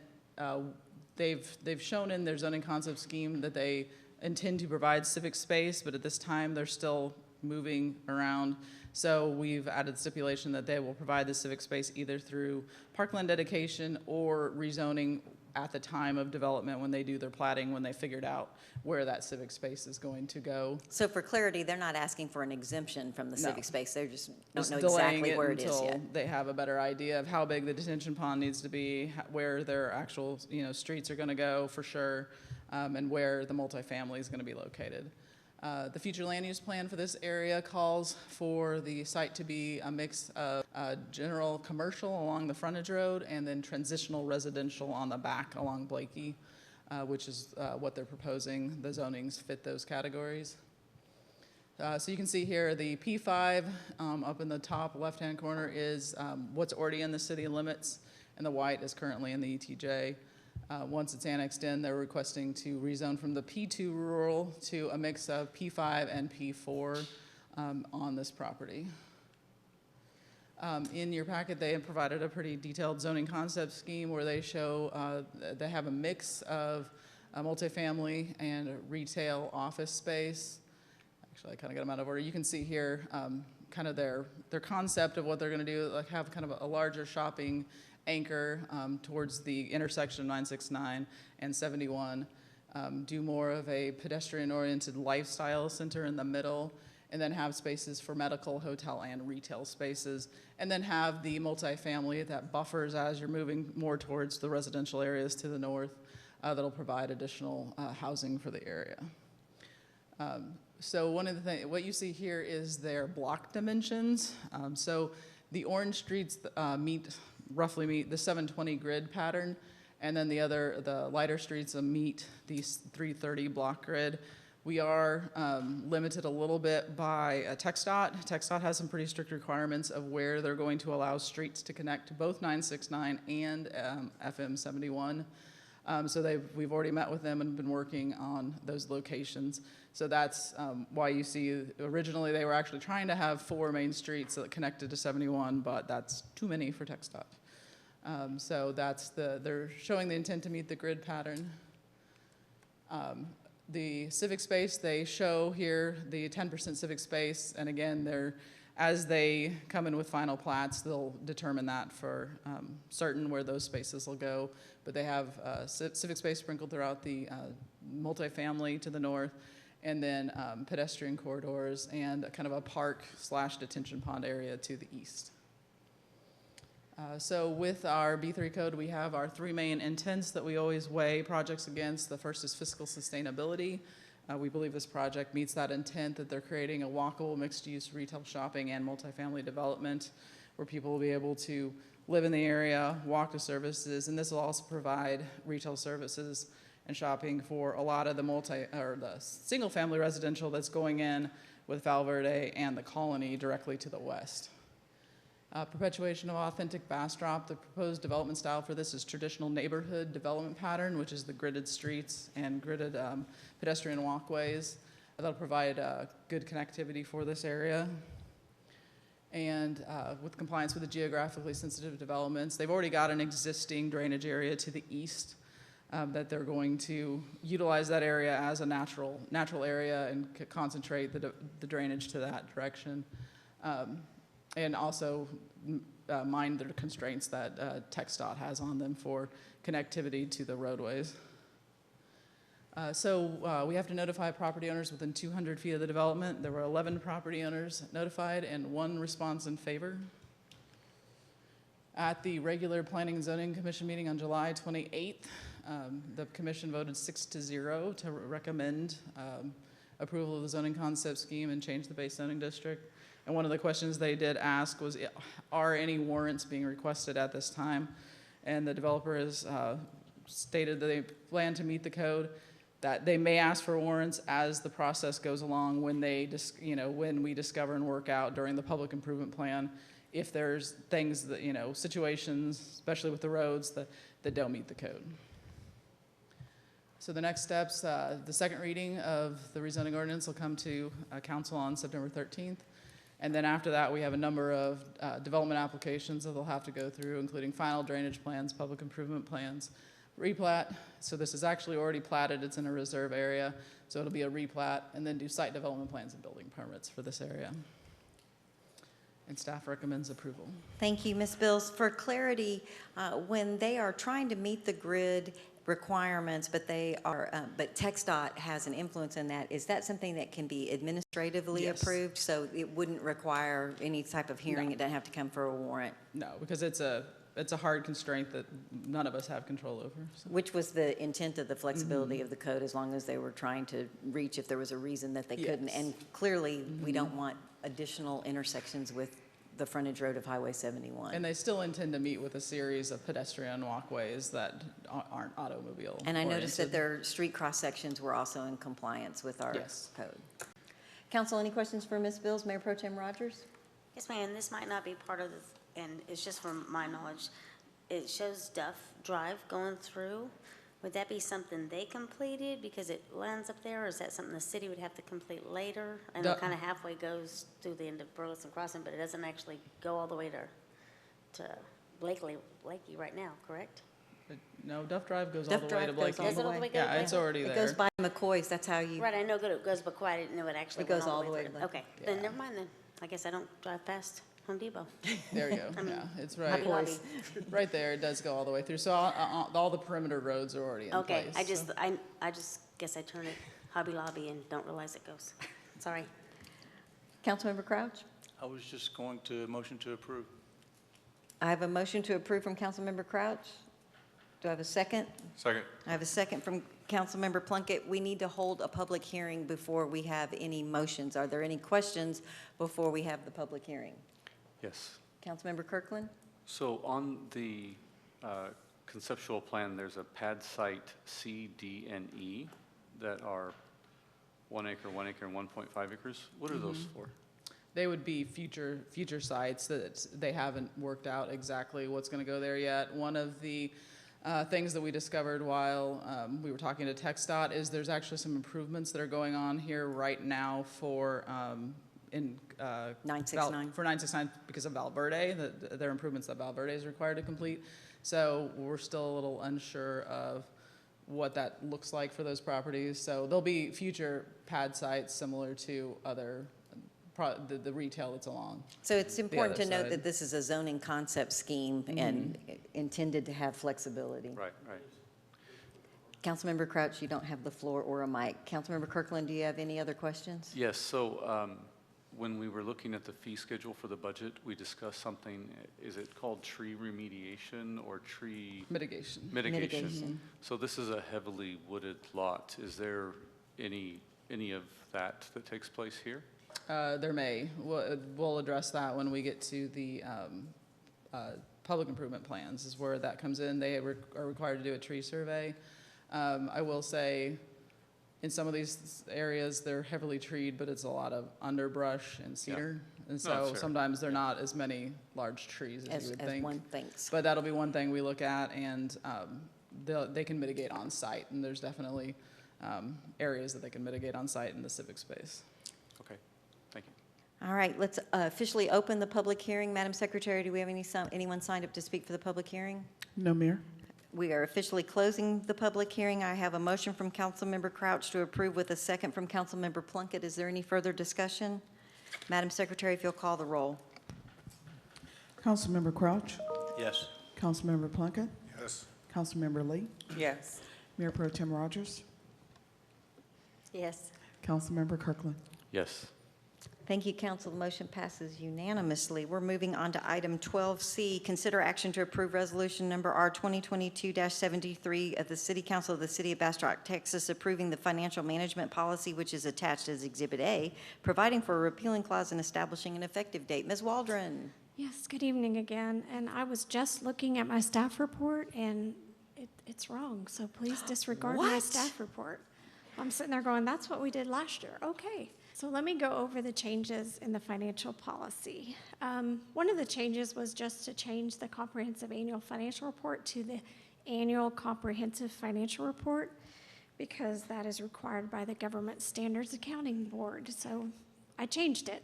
they've shown in their zoning concept scheme that they intend to provide civic space, but at this time they're still moving around. So we've added stipulation that they will provide the civic space either through parkland dedication or rezoning at the time of development when they do their platting, when they figured out where that civic space is going to go. So for clarity, they're not asking for an exemption from the No. civic space. They just don't know Delaying exactly where it is until yet. they have a better idea of how big the detention pond needs to be, where their actual, streets are gonna go for sure, and where the multifamily is gonna be located. The future land use plan for this area calls for the site to be a mix of general commercial along the frontage road and then transitional residential on the back along Blakey, which is what they're proposing. The zonings fit those categories. So you can see here the P5 up in the top left-hand corner is what's already in the city limits, and the white is currently in the ETJ. Once it's annexed in, they're requesting to rezone from the P2 rural to a mix of P5 and P4 on this property. In your packet, they have provided a pretty detailed zoning concept scheme where they show they have a mix of multifamily and retail office space. Actually, I kind of got them out of order. You can see here kind of their concept of what they're going to do, like have kind of a larger shopping anchor towards the intersection of 969 and 71, do more of a pedestrian-oriented lifestyle center in the middle, and then have spaces for medical, hotel, and retail spaces, and then have the multifamily that buffers as you're moving more towards the residential areas to the north that'll provide additional housing for the area. So one of the things, what you see here is their block dimensions. So the orange streets roughly meet the 720 grid pattern, and then the lighter streets meet the 330 block grid. We are limited a little bit by TxDOT. TxDOT has some pretty strict requirements of where they're going to allow streets to connect to both 969 and FM 71. So we've already met with them and been working on those locations. So that's why you see originally they were actually trying to have 4 main streets that connected to 71, but that's too many for TxDOT. So they're showing the intent to meet the grid pattern. The civic space, they show here the 10% civic space, and again, as they come in with final plats, they'll determine that for certain where those spaces will go. But they have civic space sprinkled throughout the multifamily to the north, and then pedestrian corridors and kind of a park/detention pond area to the east. So with our B3 code, we have our 3 main intents that we always weigh projects against. The first is fiscal sustainability. We believe this project meets that intent, that they're creating a walkable mixed-use retail shopping and multifamily development where people will be able to live in the area, walk to services, and this will also provide retail services and shopping for a lot of the single-family residential that's going in with Valverde and the Colony directly to the west. Perpetuation of authentic Bastrop. The proposed development style for this is traditional neighborhood development pattern, which is the gridded streets and gridded pedestrian walkways. That'll provide good connectivity for this area. And with compliance with the geographically sensitive developments, they've already got an existing drainage area to the east that they're going to utilize that area as a natural area and concentrate the drainage to that direction. And also mind the constraints that TxDOT has on them for connectivity to the roadways. We have to notify property owners within 200 feet of the development. There were 11 property owners notified and 1 response in favor. At the regular Planning and Zoning Commission meeting on July 28th, the commission voted 6-0 to recommend approval of the zoning concept scheme and change the base zoning district. And one of the questions they did ask was, are any warrants being requested at this time? And the developer has stated that they plan to meet the code, that they may ask for warrants as the process goes along when when we discover and work out during the public improvement plan, if there's things that, situations, especially with the roads, that don't meet the code. So the next steps, the second reading of the rezoning ordinance will come to council on September 13th. And then after that, we have a number of development applications that they'll have to go through, including final drainage plans, public improvement plans, replat. So this is actually already platted. It's in a reserve area. So it'll be a replat, and then do site development plans and building permits for this area. And staff recommends approval. Thank you, Ms. Bills. For clarity, when they are trying to meet the grid requirements, but TxDOT has an influence in that, is that something that can be administratively Yes. approved? So it wouldn't require any type of hearing? No. It doesn't have to come for a warrant? No, because it's a hard constraint that none of us have control over. So. Which was the intent of the flexibility of the code, as long as they were trying to reach if there was a reason that they couldn't. Yes. And clearly, we don't want additional intersections with the frontage road of Highway 71. And they still intend to meet with a series of pedestrian walkways that aren't automobile And I noticed that oriented. their street cross-sections were also in compliance with our Yes. code. Council, any questions for Ms. Bills? Mayor Pro Tem Rogers? Yes, ma'am, this might not be part of this, and it's just from my knowledge. It shows Duff Drive going through. Would that be something they completed because it lands up there, or is that something the city would have to complete later? I know it kind of halfway goes through the end of Burleson Crossing, but it doesn't actually go all the way to Lakey right now, correct? No, Duff Drive goes Duff all the way to Drive goes Blakey. all the way. Yeah, it's already there. It goes by McCoy's, that's how you, Right, I know it goes by quite, I didn't know it actually It went goes all the way through. to Okay, then never mind then. I guess I don't drive past Home Depot. There you go. I mean, Yeah, it's right. Hobby Lobby. Right there. It does go all the way through. So all the perimeter roads are already in Okay, place. I just guess I turn it Hobby Lobby and don't realize it goes. Sorry. Councilmember Crouch? I was just going to motion to approve. I have a motion to approve from Councilmember Crouch. Do I have a second? Second. I have a second from Councilmember Plunkett. We need to hold a public hearing before we have any motions. Are there any questions before we have the public hearing? Yes. Councilmember Kirkland? So on the conceptual plan, there's a pad site C, D, and E that are 1 acre, 1 acre, and 1.5 acres. What are those for? They would be future sites that they haven't worked out exactly what's going to go there yet. One of the things that we discovered while we were talking to TxDOT is there's actually some improvements that are going on here right now for 969. For 969 because of Valverde. There are improvements that Valverde is required to complete. So we're still a little unsure of what that looks like for those properties. So there'll be future pad sites similar to other the retail that's along. So it's important to other note side. that this is a zoning concept scheme and intended to have flexibility. Right, right. Councilmember Crouch, you don't have the floor or a mic. Councilmember Kirkland, do you have any other questions? Yes, so when we were looking at the fee schedule for the budget, we discussed something, is it called tree remediation or tree? Mitigation. Mitigation. So this is a heavily wooded lot. Is there any of that takes place here? There may. We'll address that when we get to the public improvement plans is where that comes in. They are required to do a tree survey. I will say in some of these areas, they're heavily treed, but it's a lot of underbrush and cedar. And so sometimes they're not as many large trees as you would think. As one thinks. But that'll be one thing we look at, and they can mitigate on site. And there's definitely areas that they can mitigate on site in the civic space. Okay, thank you. All right, let's officially open the public hearing. Madam Secretary, do we have anyone signed up to speak for the public hearing? No, Mayor. We are officially closing the public hearing. I have a motion from Councilmember Crouch to approve with a second from Councilmember Plunkett. Is there any further discussion? Madam Secretary, if you'll call the roll. Councilmember Crouch, Yes. Councilmember Plunkett, Yes. Councilmember Lee, Yes. Mayor Pro Tem Rogers. Yes. Councilmember Kirkland. Yes. Thank you, council. The motion passes unanimously. We're moving on to item 12C, consider action to approve resolution number R 2022-73 of the City Council of the City of Bastrop, Texas, approving the financial management policy, which is attached as Exhibit A, providing for a repealing clause and establishing an effective date. Ms. Waldron. Yes, good evening again. And I was just looking at my staff report, and it's wrong, so please disregard my What? staff report. I'm sitting there going, that's what we did last year. Okay. So let me go over the changes in the financial policy. One of the changes was just to change the comprehensive annual financial report to the annual comprehensive financial report, because that is required by the Government Standards Accounting Board. So I changed it.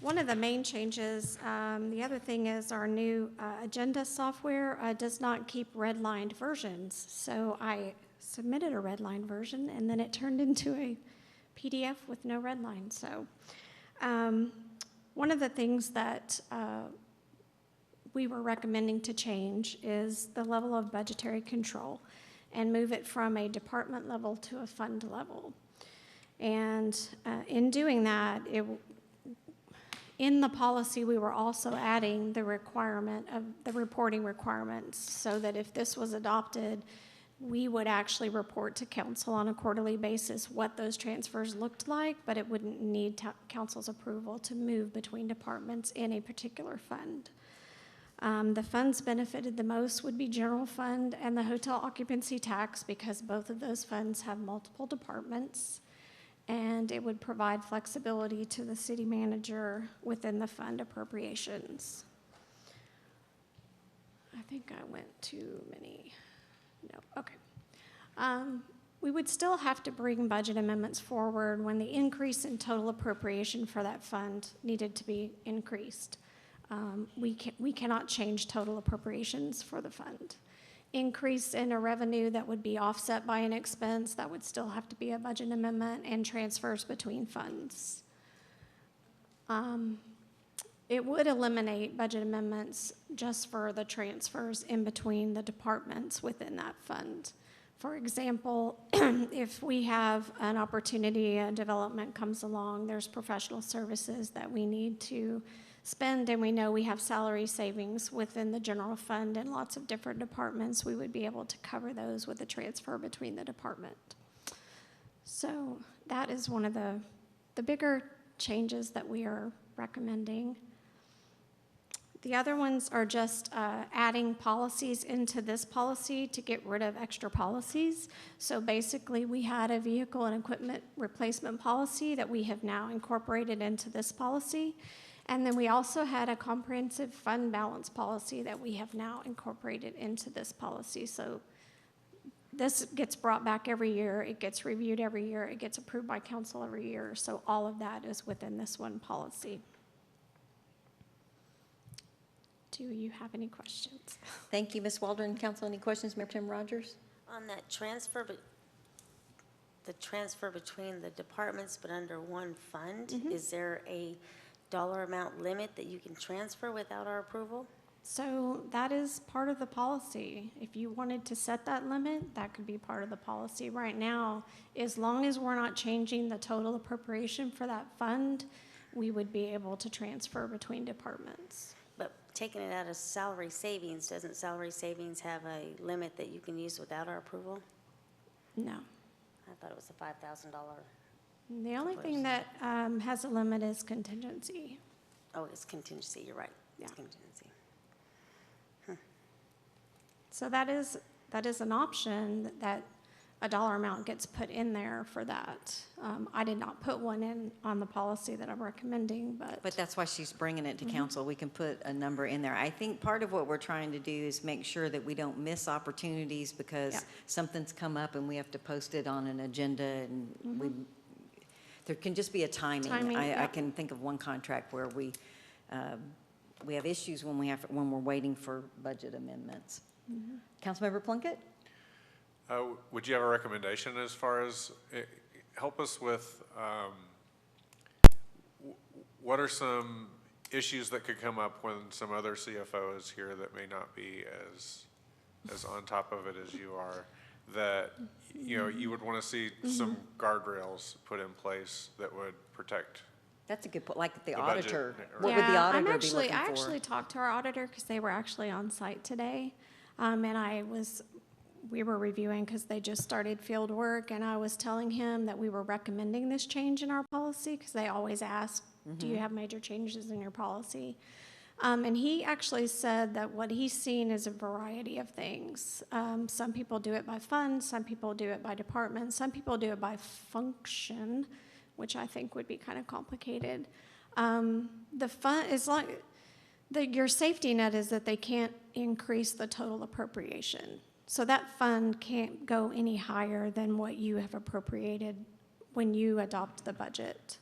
One of the main changes, the other thing is our new agenda software does not keep redlined versions. So I submitted a redline version, and then it turned into a PDF with no redline. So one of the things that we were recommending to change is the level of budgetary control and move it from a department level to a fund level. And in doing that, in the policy, we were also adding the requirement of the reporting requirements, so that if this was adopted, we would actually report to council on a quarterly basis what those transfers looked like, but it wouldn't need council's approval to move between departments in a particular fund. The funds benefited the most would be general fund and the hotel occupancy tax, because both of those funds have multiple departments, and it would provide flexibility to the city manager within the fund appropriations. I think I went too many. No, okay. We would still have to bring budget amendments forward when the increase in total appropriation for that fund needed to be increased. We cannot change total appropriations for the fund. Increase in a revenue that would be offset by an expense, that would still have to be a budget amendment, and transfers between funds. It would eliminate budget amendments just for the transfers in between the departments within that fund. For example, if we have an opportunity, a development comes along, there's professional services that we need to spend, and we know we have salary savings within the general fund and lots of different departments, we would be able to cover those with a transfer between the department. So that is one of the bigger changes that we are recommending. The other ones are just adding policies into this policy to get rid of extra policies. So basically, we had a vehicle and equipment replacement policy that we have now incorporated into this policy. And then we also had a comprehensive fund balance policy that we have now incorporated into this policy. So this gets brought back every year, it gets reviewed every year, it gets approved by council every year. So all of that is within this one policy. Do you have any questions? Thank you, Ms. Waldron. Council, any questions? Mayor Tim Rogers? On that transfer, but the transfer between the departments but under one fund, is there a dollar amount limit that you can transfer without our approval? So that is part of the policy. If you wanted to set that limit, that could be part of the policy. Right now, as long as we're not changing the total appropriation for that fund, we would be able to transfer between departments. But taking it out of salary savings, doesn't salary savings have a limit that you can use without our approval? No. I thought it was a $5,000. The only thing that has a limit is contingency. Oh, it's contingency, you're right. Yeah. It's contingency. So that is an option, that a dollar amount gets put in there for that. I did not put one in on the policy that I'm recommending, but. But that's why she's bringing it to council. We can put a number in there. I think part of what we're trying to do is make sure that we don't miss opportunities because something's come up and we have to post it on an agenda, and there can just be a timing. I can think of one contract where we have issues when we're waiting for budget amendments. Councilmember Plunkett? Would you have a recommendation as far as, help us with, what are some issues that could come up when some other CFO is here that may not be as on top of it as you are? that, you know, you would want to see some guardrails put in place that would protect. That's a good point, like the The budget, auditor. right. What would the Yeah, auditor be looking for? I actually talked to our auditor because they were actually on site today. We were reviewing because they just started field work, and I was telling him that we were recommending this change in our policy because they always ask, do you have major changes in your policy? And he actually said that what he's seen is a variety of things. Some people do it by fund, some people do it by department, some people do it by function, which I think would be kind of complicated. The fund is like, your safety net is that they can't increase the total appropriation. So that fund can't go any higher than what you have appropriated when you adopt the budget.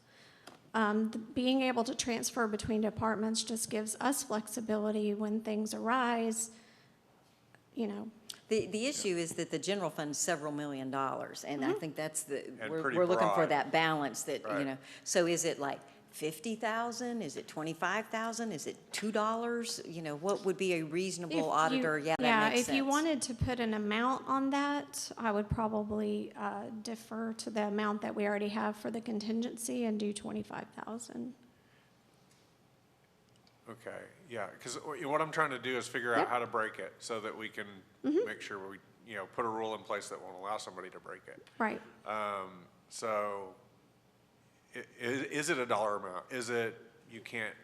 Being able to transfer between departments just gives us flexibility when things arise, you know. The issue is that the general fund is several $1 million, and I think that's And we're pretty looking for broad. that balance that, you Right. know. So is it like 50,000? Is it 25,000? Is it $2? You know, what would be a reasonable auditor? Yeah, that makes sense. If you wanted to put an amount on that, I would probably defer to the amount that we already have for the contingency and do 25,000. Okay, yeah, because what I'm trying to do is figure out how to break it so that we can make sure we, you know, put a rule in place that won't allow somebody to break it. Right. So is it a dollar amount? Is it, you can't,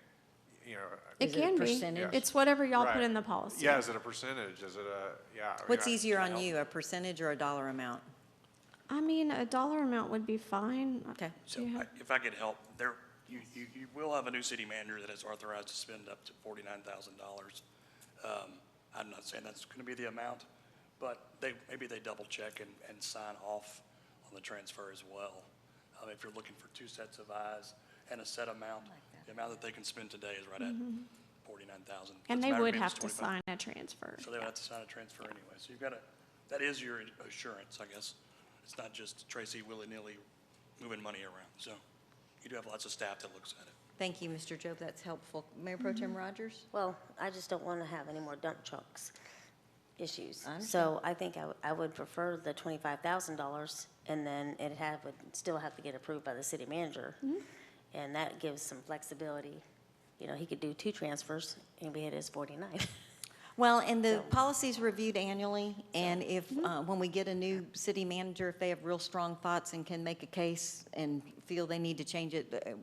you know? It can be. percentage? It's whatever y'all put Right. in the policy. Yeah, is it a percentage? Is it yeah. I mean, What's easier on you, a percentage or a dollar amount? I mean, a dollar amount would be fine. Okay. So if I could help, you will have a new city manager that is authorized to spend up to $49,000. I'm not saying that's going to be the amount, but maybe they double check and sign off on the transfer as well. If you're looking for 2 sets of eyes and a set amount, the amount that they can spend today is right at $49,000. And It's they a matter of would being have it's to 25. sign a transfer. So they would have to sign a transfer anyway. So you've got that is your assurance, I guess. It's not just Tracy willy-nilly moving money around. So you do have lots of staff that looks at it. Thank you, Mr. Job, that's helpful. Mayor Pro Tem Rogers? Well, I just don't want to have any more dump trucks issues. I understand. So I think I would prefer the $25,000, and then would still have to get approved by the city manager. And that gives some flexibility. You know, he could do 2 transfers, and we hit his 49. Well, and the policy's reviewed annually, and if, when we get a new city manager, if they have real strong thoughts and can make a case and feel they need to change it,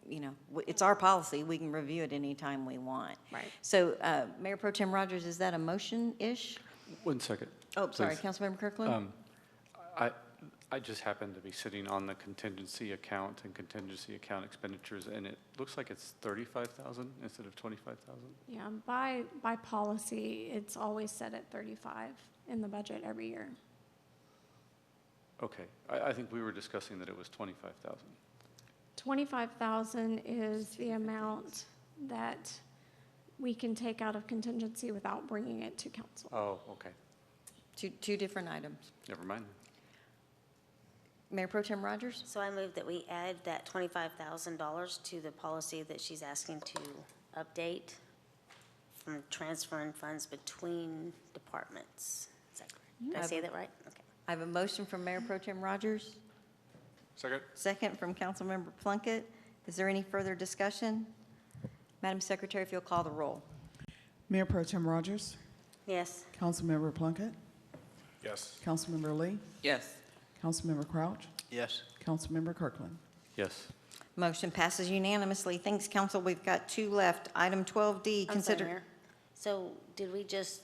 you know, it's our policy, we can review it anytime we want. Right. So, Mayor Pro Tem Rogers, is that a motion-ish? 1 second. Oh, sorry, please. Councilmember Kirkland? I just happen to be sitting on the contingency account and contingency account expenditures, and it looks like it's 35,000 instead of 25,000. Yeah, by policy, it's always set at 35 in the budget every year. Okay, I think we were discussing that it was 25,000. 25,000 is the amount that we can take out of contingency without bringing it to council. Oh, okay, Two different items. never mind. Mayor Pro Tem Rogers? So I move that we add that $25,000 to the policy that she's asking to update from transferring funds between departments. Is that correct? Did I say that right? Okay. I have a motion from Mayor Pro Tem Rogers, Second? second from Councilmember Plunkett. Is there any further discussion? Madam Secretary, if you'll call the roll. Mayor Pro Tem Rogers, Yes. Councilmember Plunkett, Yes. Councilmember Lee, Yes. Councilmember Crouch, Yes. Councilmember Kirkland. Yes. Motion passes unanimously. Thanks, council. We've got 2 left. Item 12D, I'm sorry, consider. Mayor. So did we just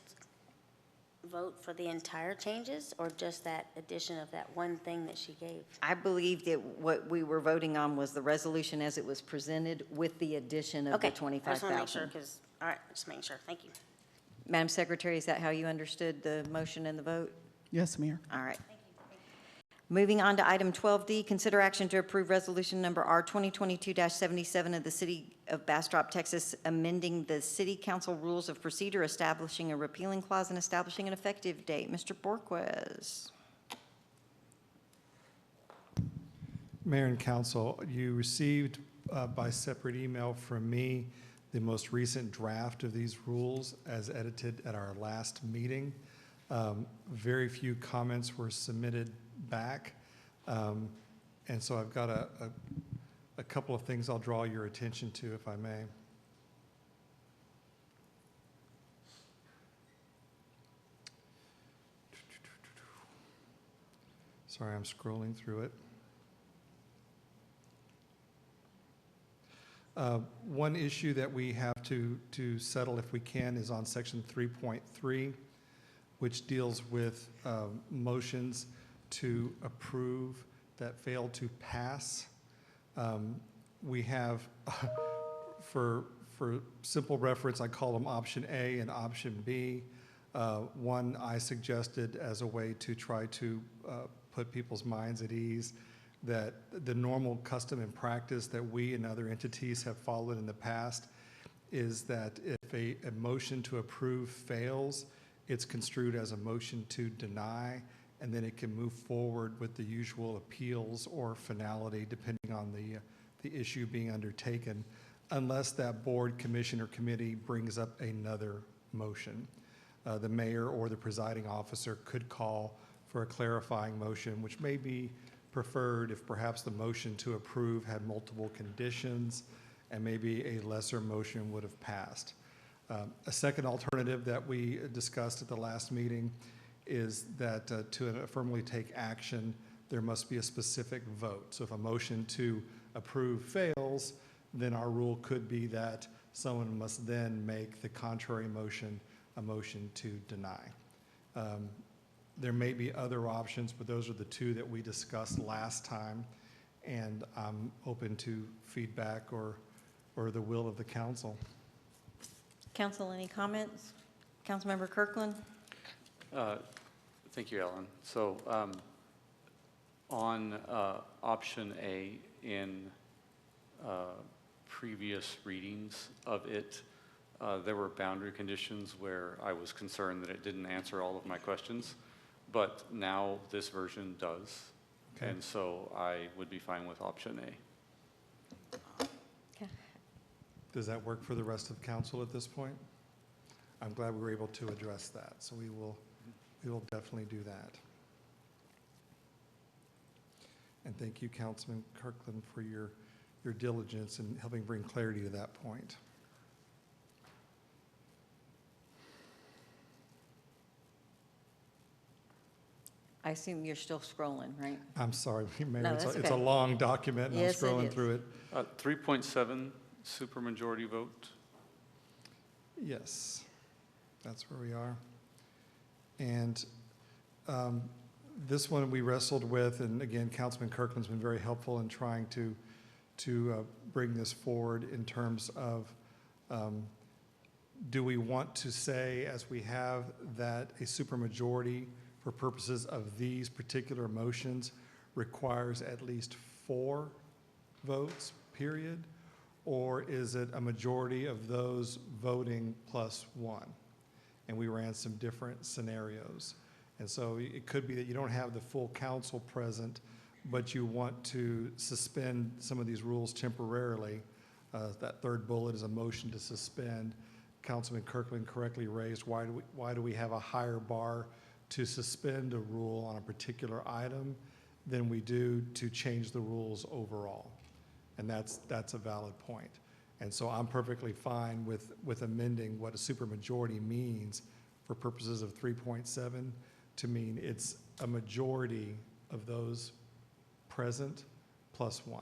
vote for the entire changes, or just that addition of that one thing that she gave? I believe that what we were voting on was the resolution as it was presented with the addition of the Okay, I just want to make sure, 25,000. because, all right, just making sure. Thank you. Madam Secretary, is that how you understood the motion and the vote? Yes, Mayor. All right. Moving on to item 12D, consider action to approve resolution number R 2022-77 of the City of Bastrop, Texas, amending the City Council Rules of Procedure, establishing a repealing clause and establishing an effective date. Mr. Borquez. Mayor and Council, you received by separate email from me the most recent draft of these rules as edited at our last meeting. Very few comments were submitted back. And so I've got a couple of things I'll draw your attention to, if I may. Sorry, I'm scrolling through it. One issue that we have to settle, if we can, is on section 3.3, which deals with motions to approve that fail to pass. We have, for simple reference, I call them option A and option B. One I suggested as a way to try to put people's minds at ease, that the normal custom and practice that we and other entities have followed in the past is that if a motion to approve fails, it's construed as a motion to deny, and then it can move forward with the usual appeals or finality depending on the issue being undertaken, unless that board, commission, or committee brings up another motion. The mayor or the presiding officer could call for a clarifying motion, which may be preferred if perhaps the motion to approve had multiple conditions and maybe a lesser motion would have passed. A second alternative that we discussed at the last meeting is that to affirmatively take action, there must be a specific vote. So if a motion to approve fails, then our rule could be that someone must then make the contrary motion a motion to deny. There may be other options, but those are the two that we discussed last time, and I'm open to feedback or the will of the council. Council, any comments? Councilmember Kirkland? Thank you, Ellen. So on option A, in previous readings of it, there were boundary conditions where I was concerned that it didn't answer all of my questions, but now this version does. Okay. And so I would be fine with option A. Okay. Does that work for the rest of council at this point? I'm glad we were able to address that, so we will definitely do that. And thank you, Councilman Kirkland, for your diligence in helping bring clarity to that point. I assume you're still scrolling, right? I'm sorry, Mayor, No, it's that's a okay. long document, and Yes, I'm it scrolling is. through it. 3.7, supermajority vote. Yes, that's where we are. And this one we wrestled with, and again, Councilman Kirkland's been very helpful in trying to bring this forward in terms of do we want to say, as we have, that a supermajority for purposes of these particular motions requires at least 4 votes, period? Or is it a majority of those voting plus 1? And we ran some different scenarios. And so it could be that you don't have the full council present, but you want to suspend some of these rules temporarily. That third bullet is a motion to suspend. Councilman Kirkland correctly raised, why do we have a higher bar to suspend a rule on a particular item than we do to change the rules overall? And that's a valid point. And so I'm perfectly fine with amending what a supermajority means for purposes of 3.7 to mean it's a majority of those present plus 1.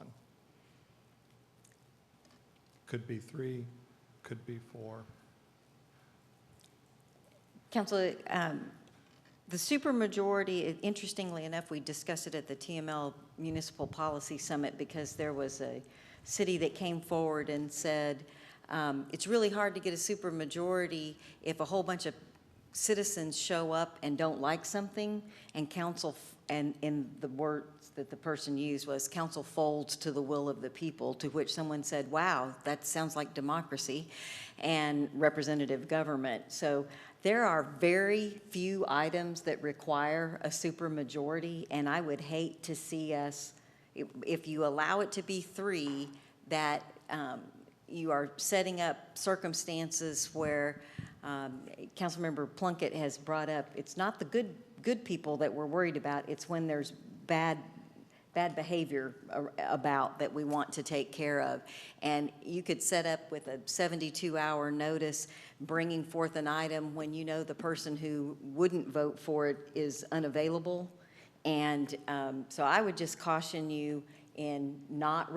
Could be 3, could be 4. Council, the supermajority, interestingly enough, we discussed it at the TML Municipal Policy Summit because there was a city that came forward and said, it's really hard to get a supermajority if a whole bunch of citizens show up and don't like something, and council, and in the words that the person used was, council folds to the will of the people, to which someone said, wow, that sounds like democracy and representative government. So there are very few items that require a supermajority, and I would hate to see us, if you allow it to be 3, that you are setting up circumstances where Councilmember Plunkett has brought up, it's not the good people that we're worried about, it's when there's bad behavior about that we want to take care of. And you could set up with a 72-hour notice, bringing forth an item when you know the person who wouldn't vote for it is unavailable. And so I would just caution you in not,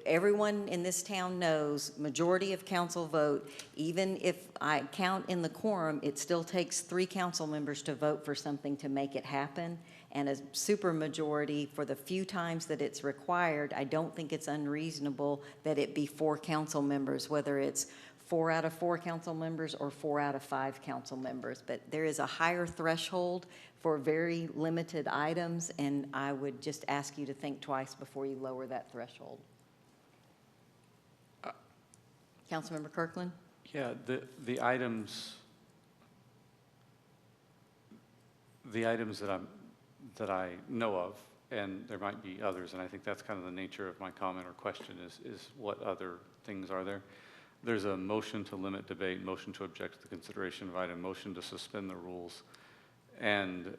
everyone in this town knows, majority of council vote, even if I count in the quorum, it still takes 3 council members to vote for something to make it happen. And a supermajority, for the few times that it's required, I don't think it's unreasonable that it be 4 council members, whether it's 4 out of 4 council members or 4 out of 5 council members. But there is a higher threshold for very limited items, and I would just ask you to think twice before you lower that threshold. Councilmember Kirkland? Yeah, the items that I know of, and there might be others, and I think that's kind of the nature of my comment or question is what other things are there? There's a motion to limit debate, motion to object to the consideration of item, motion to suspend the rules. And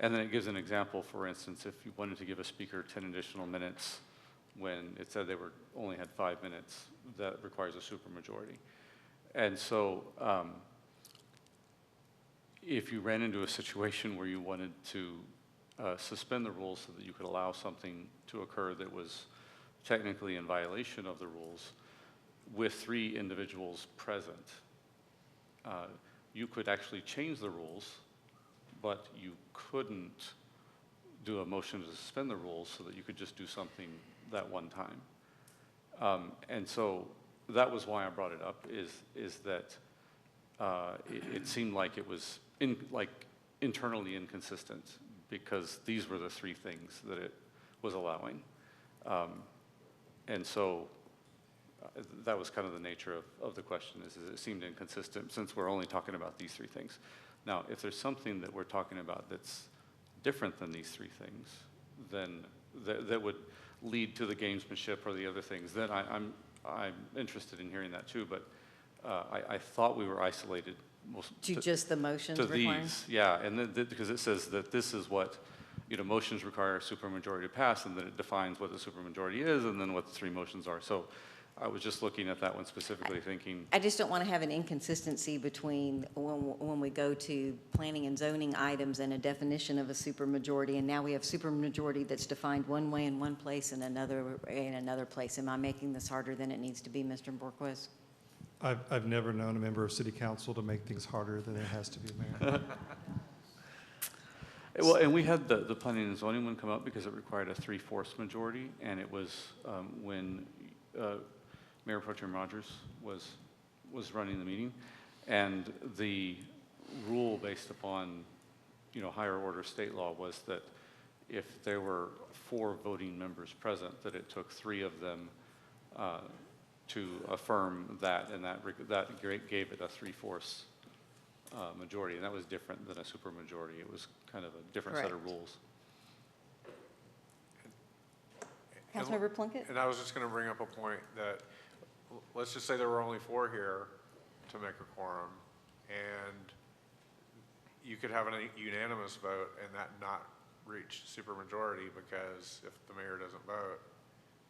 then it gives an example, for instance, if you wanted to give a speaker 10 additional minutes when it said they only had 5 minutes, that requires a supermajority. And so if you ran into a situation where you wanted to suspend the rules so that you could allow something to occur that was technically in violation of the rules with 3 individuals present, you could actually change the rules, but you couldn't do a motion to suspend the rules so that you could just do something that one time. And so that was why I brought it up, is that it seemed like it was internally inconsistent, because these were the 3 things that it was allowing. And so that was kind of the nature of the question, is it seemed inconsistent since we're only talking about these 3 things. Now, if there's something that we're talking about that's different than these 3 things, then that would lead to the gamesmanship or the other things, then I'm interested in hearing that too. But I thought we were isolated To just the motions to requiring? these, yeah, and then because it says that this is what, motions require a supermajority to pass, and then it defines what the supermajority is, and then what the 3 motions are. So I was just looking at that one specifically, thinking. I just don't want to have an inconsistency between when we go to planning and zoning items and a definition of a supermajority, and now we have supermajority that's defined one way in one place and another in another place. Am I making this harder than it needs to be, Mr. Borquez? I've never known a member of city council to make things harder than it has to be, Mayor. Well, and we had the planning and zoning one come up because it required a 3/4 majority, and it was when Mayor Pro Tem Rogers was running the meeting, and the rule based upon higher order state law was that if there were 4 voting members present, that it took 3 of them to affirm that, and that gave it a 3/4 majority, and that was different than a supermajority. It was kind of a different set of rules. Councilmember Plunkett? And I was just going to bring up a point that, let's just say there were only 4 here to make a quorum, and you could have a unanimous vote and that not reach supermajority, because if the mayor doesn't vote,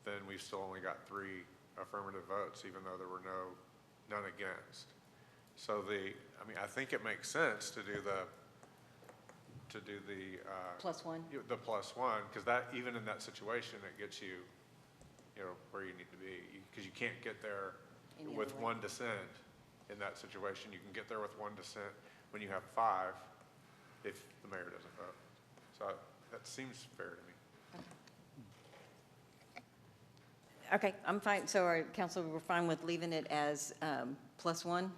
then we've still only got 3 affirmative votes, even though there were none against. So I think it makes sense to do the +1. The +1, because that, even in that situation, it gets you, where you need to be, because you can't get there with 1 dissent in that situation. You can get there with 1 dissent when you have 5, if the mayor doesn't vote. So that seems fair to me. Okay, I'm fine. So, Council, we're fine with leaving it as +1?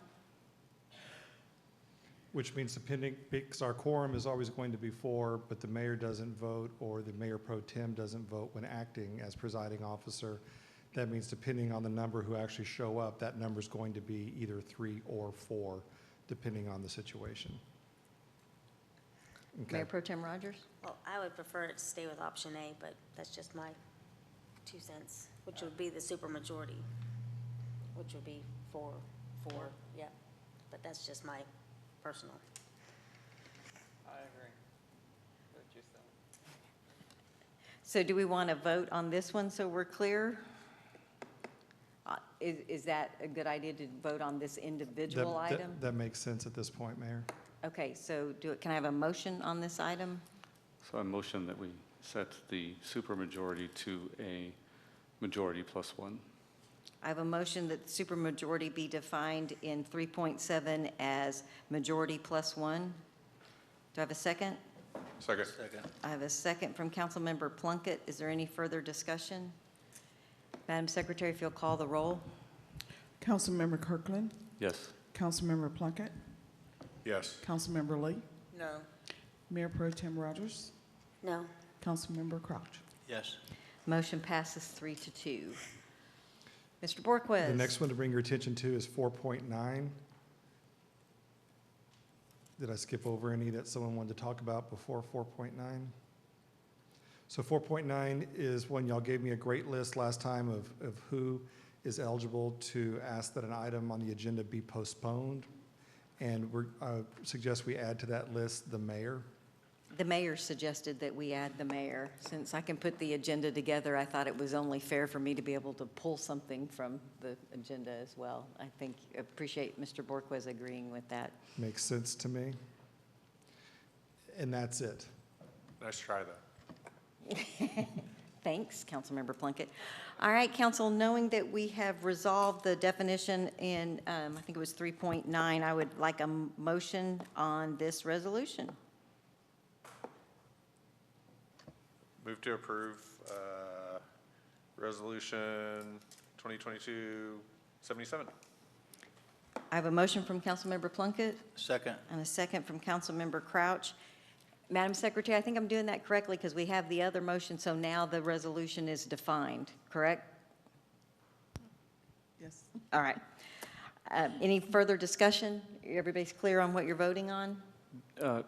Which means because our quorum is always going to be 4, but the mayor doesn't vote, or the mayor pro tem doesn't vote when acting as presiding officer, that means depending on the number who actually show up, that number is going to be either 3 or 4, depending on the situation. Okay. Mayor Pro Tem Rogers? Well, I would prefer it to stay with option A, but that's just my 2 cents, which would be the supermajority, which would be 4, yeah. but that's just my personal. I agree. What you said. So do we want to vote on this one so we're clear? Is that a good idea to vote on this individual item? That makes sense at this point, Mayor. Okay, so can I have a motion on this item? So I motion that we set the supermajority to a majority plus one. I have a motion that supermajority be defined in 3.7 as majority plus one. Do I have a second? Second. I have a second from Councilmember Plunkett. Is there any further discussion? Madam Secretary, if you'll call the roll. Councilmember Kirkland, Yes. Councilmember Plunkett, Yes. Councilmember Lee, No. Mayor Pro Tem Rogers, No. Councilmember Crouch. Yes. Motion passes 3-2. Mr. Borquez. The next one to bring your attention to is 4.9. Did I skip over any that someone wanted to talk about before 4.9? So 4.9 is when y'all gave me a great list last time of who is eligible to ask that an item on the agenda be postponed. And suggest we add to that list the mayor. The mayor suggested that we add the mayor. Since I can put the agenda together, I thought it was only fair for me to be able to pull something from the agenda as well. I appreciate Mr. Borquez agreeing with that. Makes sense to me. And that's it. Nice try, though. Thanks, Councilmember Plunkett. All right, Council, knowing that we have resolved the definition in, I think it was 3.9, I would like a motion on this resolution. Move to approve Resolution 2022-77. I have a motion from Councilmember Plunkett. Second. And a second from Councilmember Crouch. Madam Secretary, I think I'm doing that correctly because we have the other motion, so now the resolution is defined, correct? Yes. All right. Any further discussion? Everybody's clear on what you're voting on? I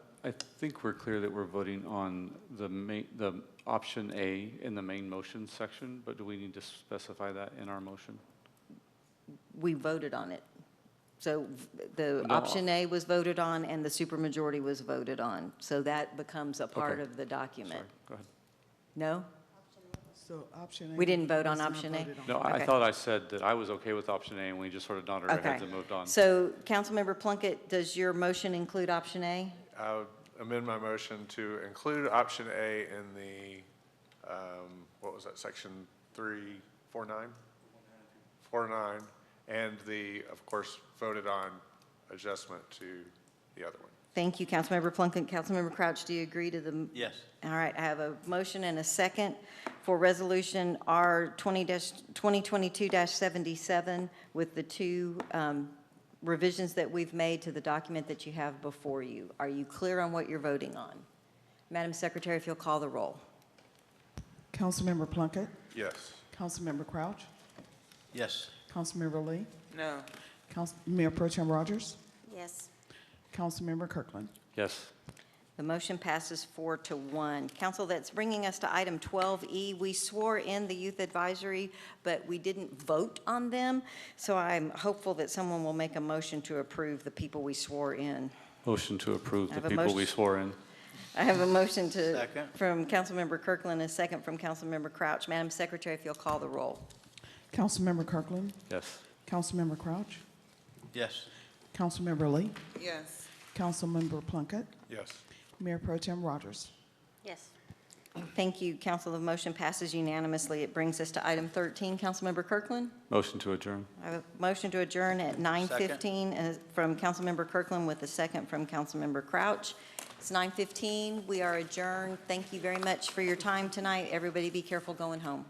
think we're clear that we're voting on the option A in the main motion section, but do we need to specify that in our motion? We voted on it. So the No. option A was voted on and the supermajority was voted on. So that becomes a part Okay. of the document. Sorry, go ahead. No? So option A. We didn't vote on was not option A? voted on. No, I Okay. thought I said that I was okay with option A, and we just sort of nodded our Okay. heads and moved on. So Councilmember Plunkett, does your motion include option A? I would amend my motion to include option A in the, what was that, section 349? 49, and the, of course, voted on adjustment to the other one. Thank you, Councilmember Plunkett. Councilmember Crouch, do you agree to the? Yes. All right, I have a motion and a second for Resolution R 2022-77 with the two revisions that we've made to the document that you have before you. Are you clear on what you're voting on? Madam Secretary, if you'll call the roll. Councilmember Plunkett, Yes. Councilmember Crouch, Yes. Councilmember Lee, No. Mayor Pro Tem Rogers, Yes. Councilmember Kirkland. Yes. The motion passes 4-1. Council, that's bringing us to item 12E. We swore in the youth advisory, but we didn't vote on them. So I'm hopeful that someone will make a motion to approve the people we swore in. Motion to approve I the have a people we motion. swore in. I have a motion Second. from Councilmember Kirkland, and a second from Councilmember Crouch. Madam Secretary, if you'll call the roll. Councilmember Kirkland, Yes. Councilmember Crouch, Yes. Councilmember Lee, Yes. Councilmember Plunkett, Yes. Mayor Pro Tem Rogers. Yes. Thank you, Council. The motion passes unanimously. It brings us to item 13. Councilmember Kirkland? Motion to adjourn. I have a motion to adjourn at 9:15 from Councilmember Kirkland with a second from Councilmember Crouch. It's 9:15. We are adjourned. Thank you very much for your time tonight. Everybody be careful going home.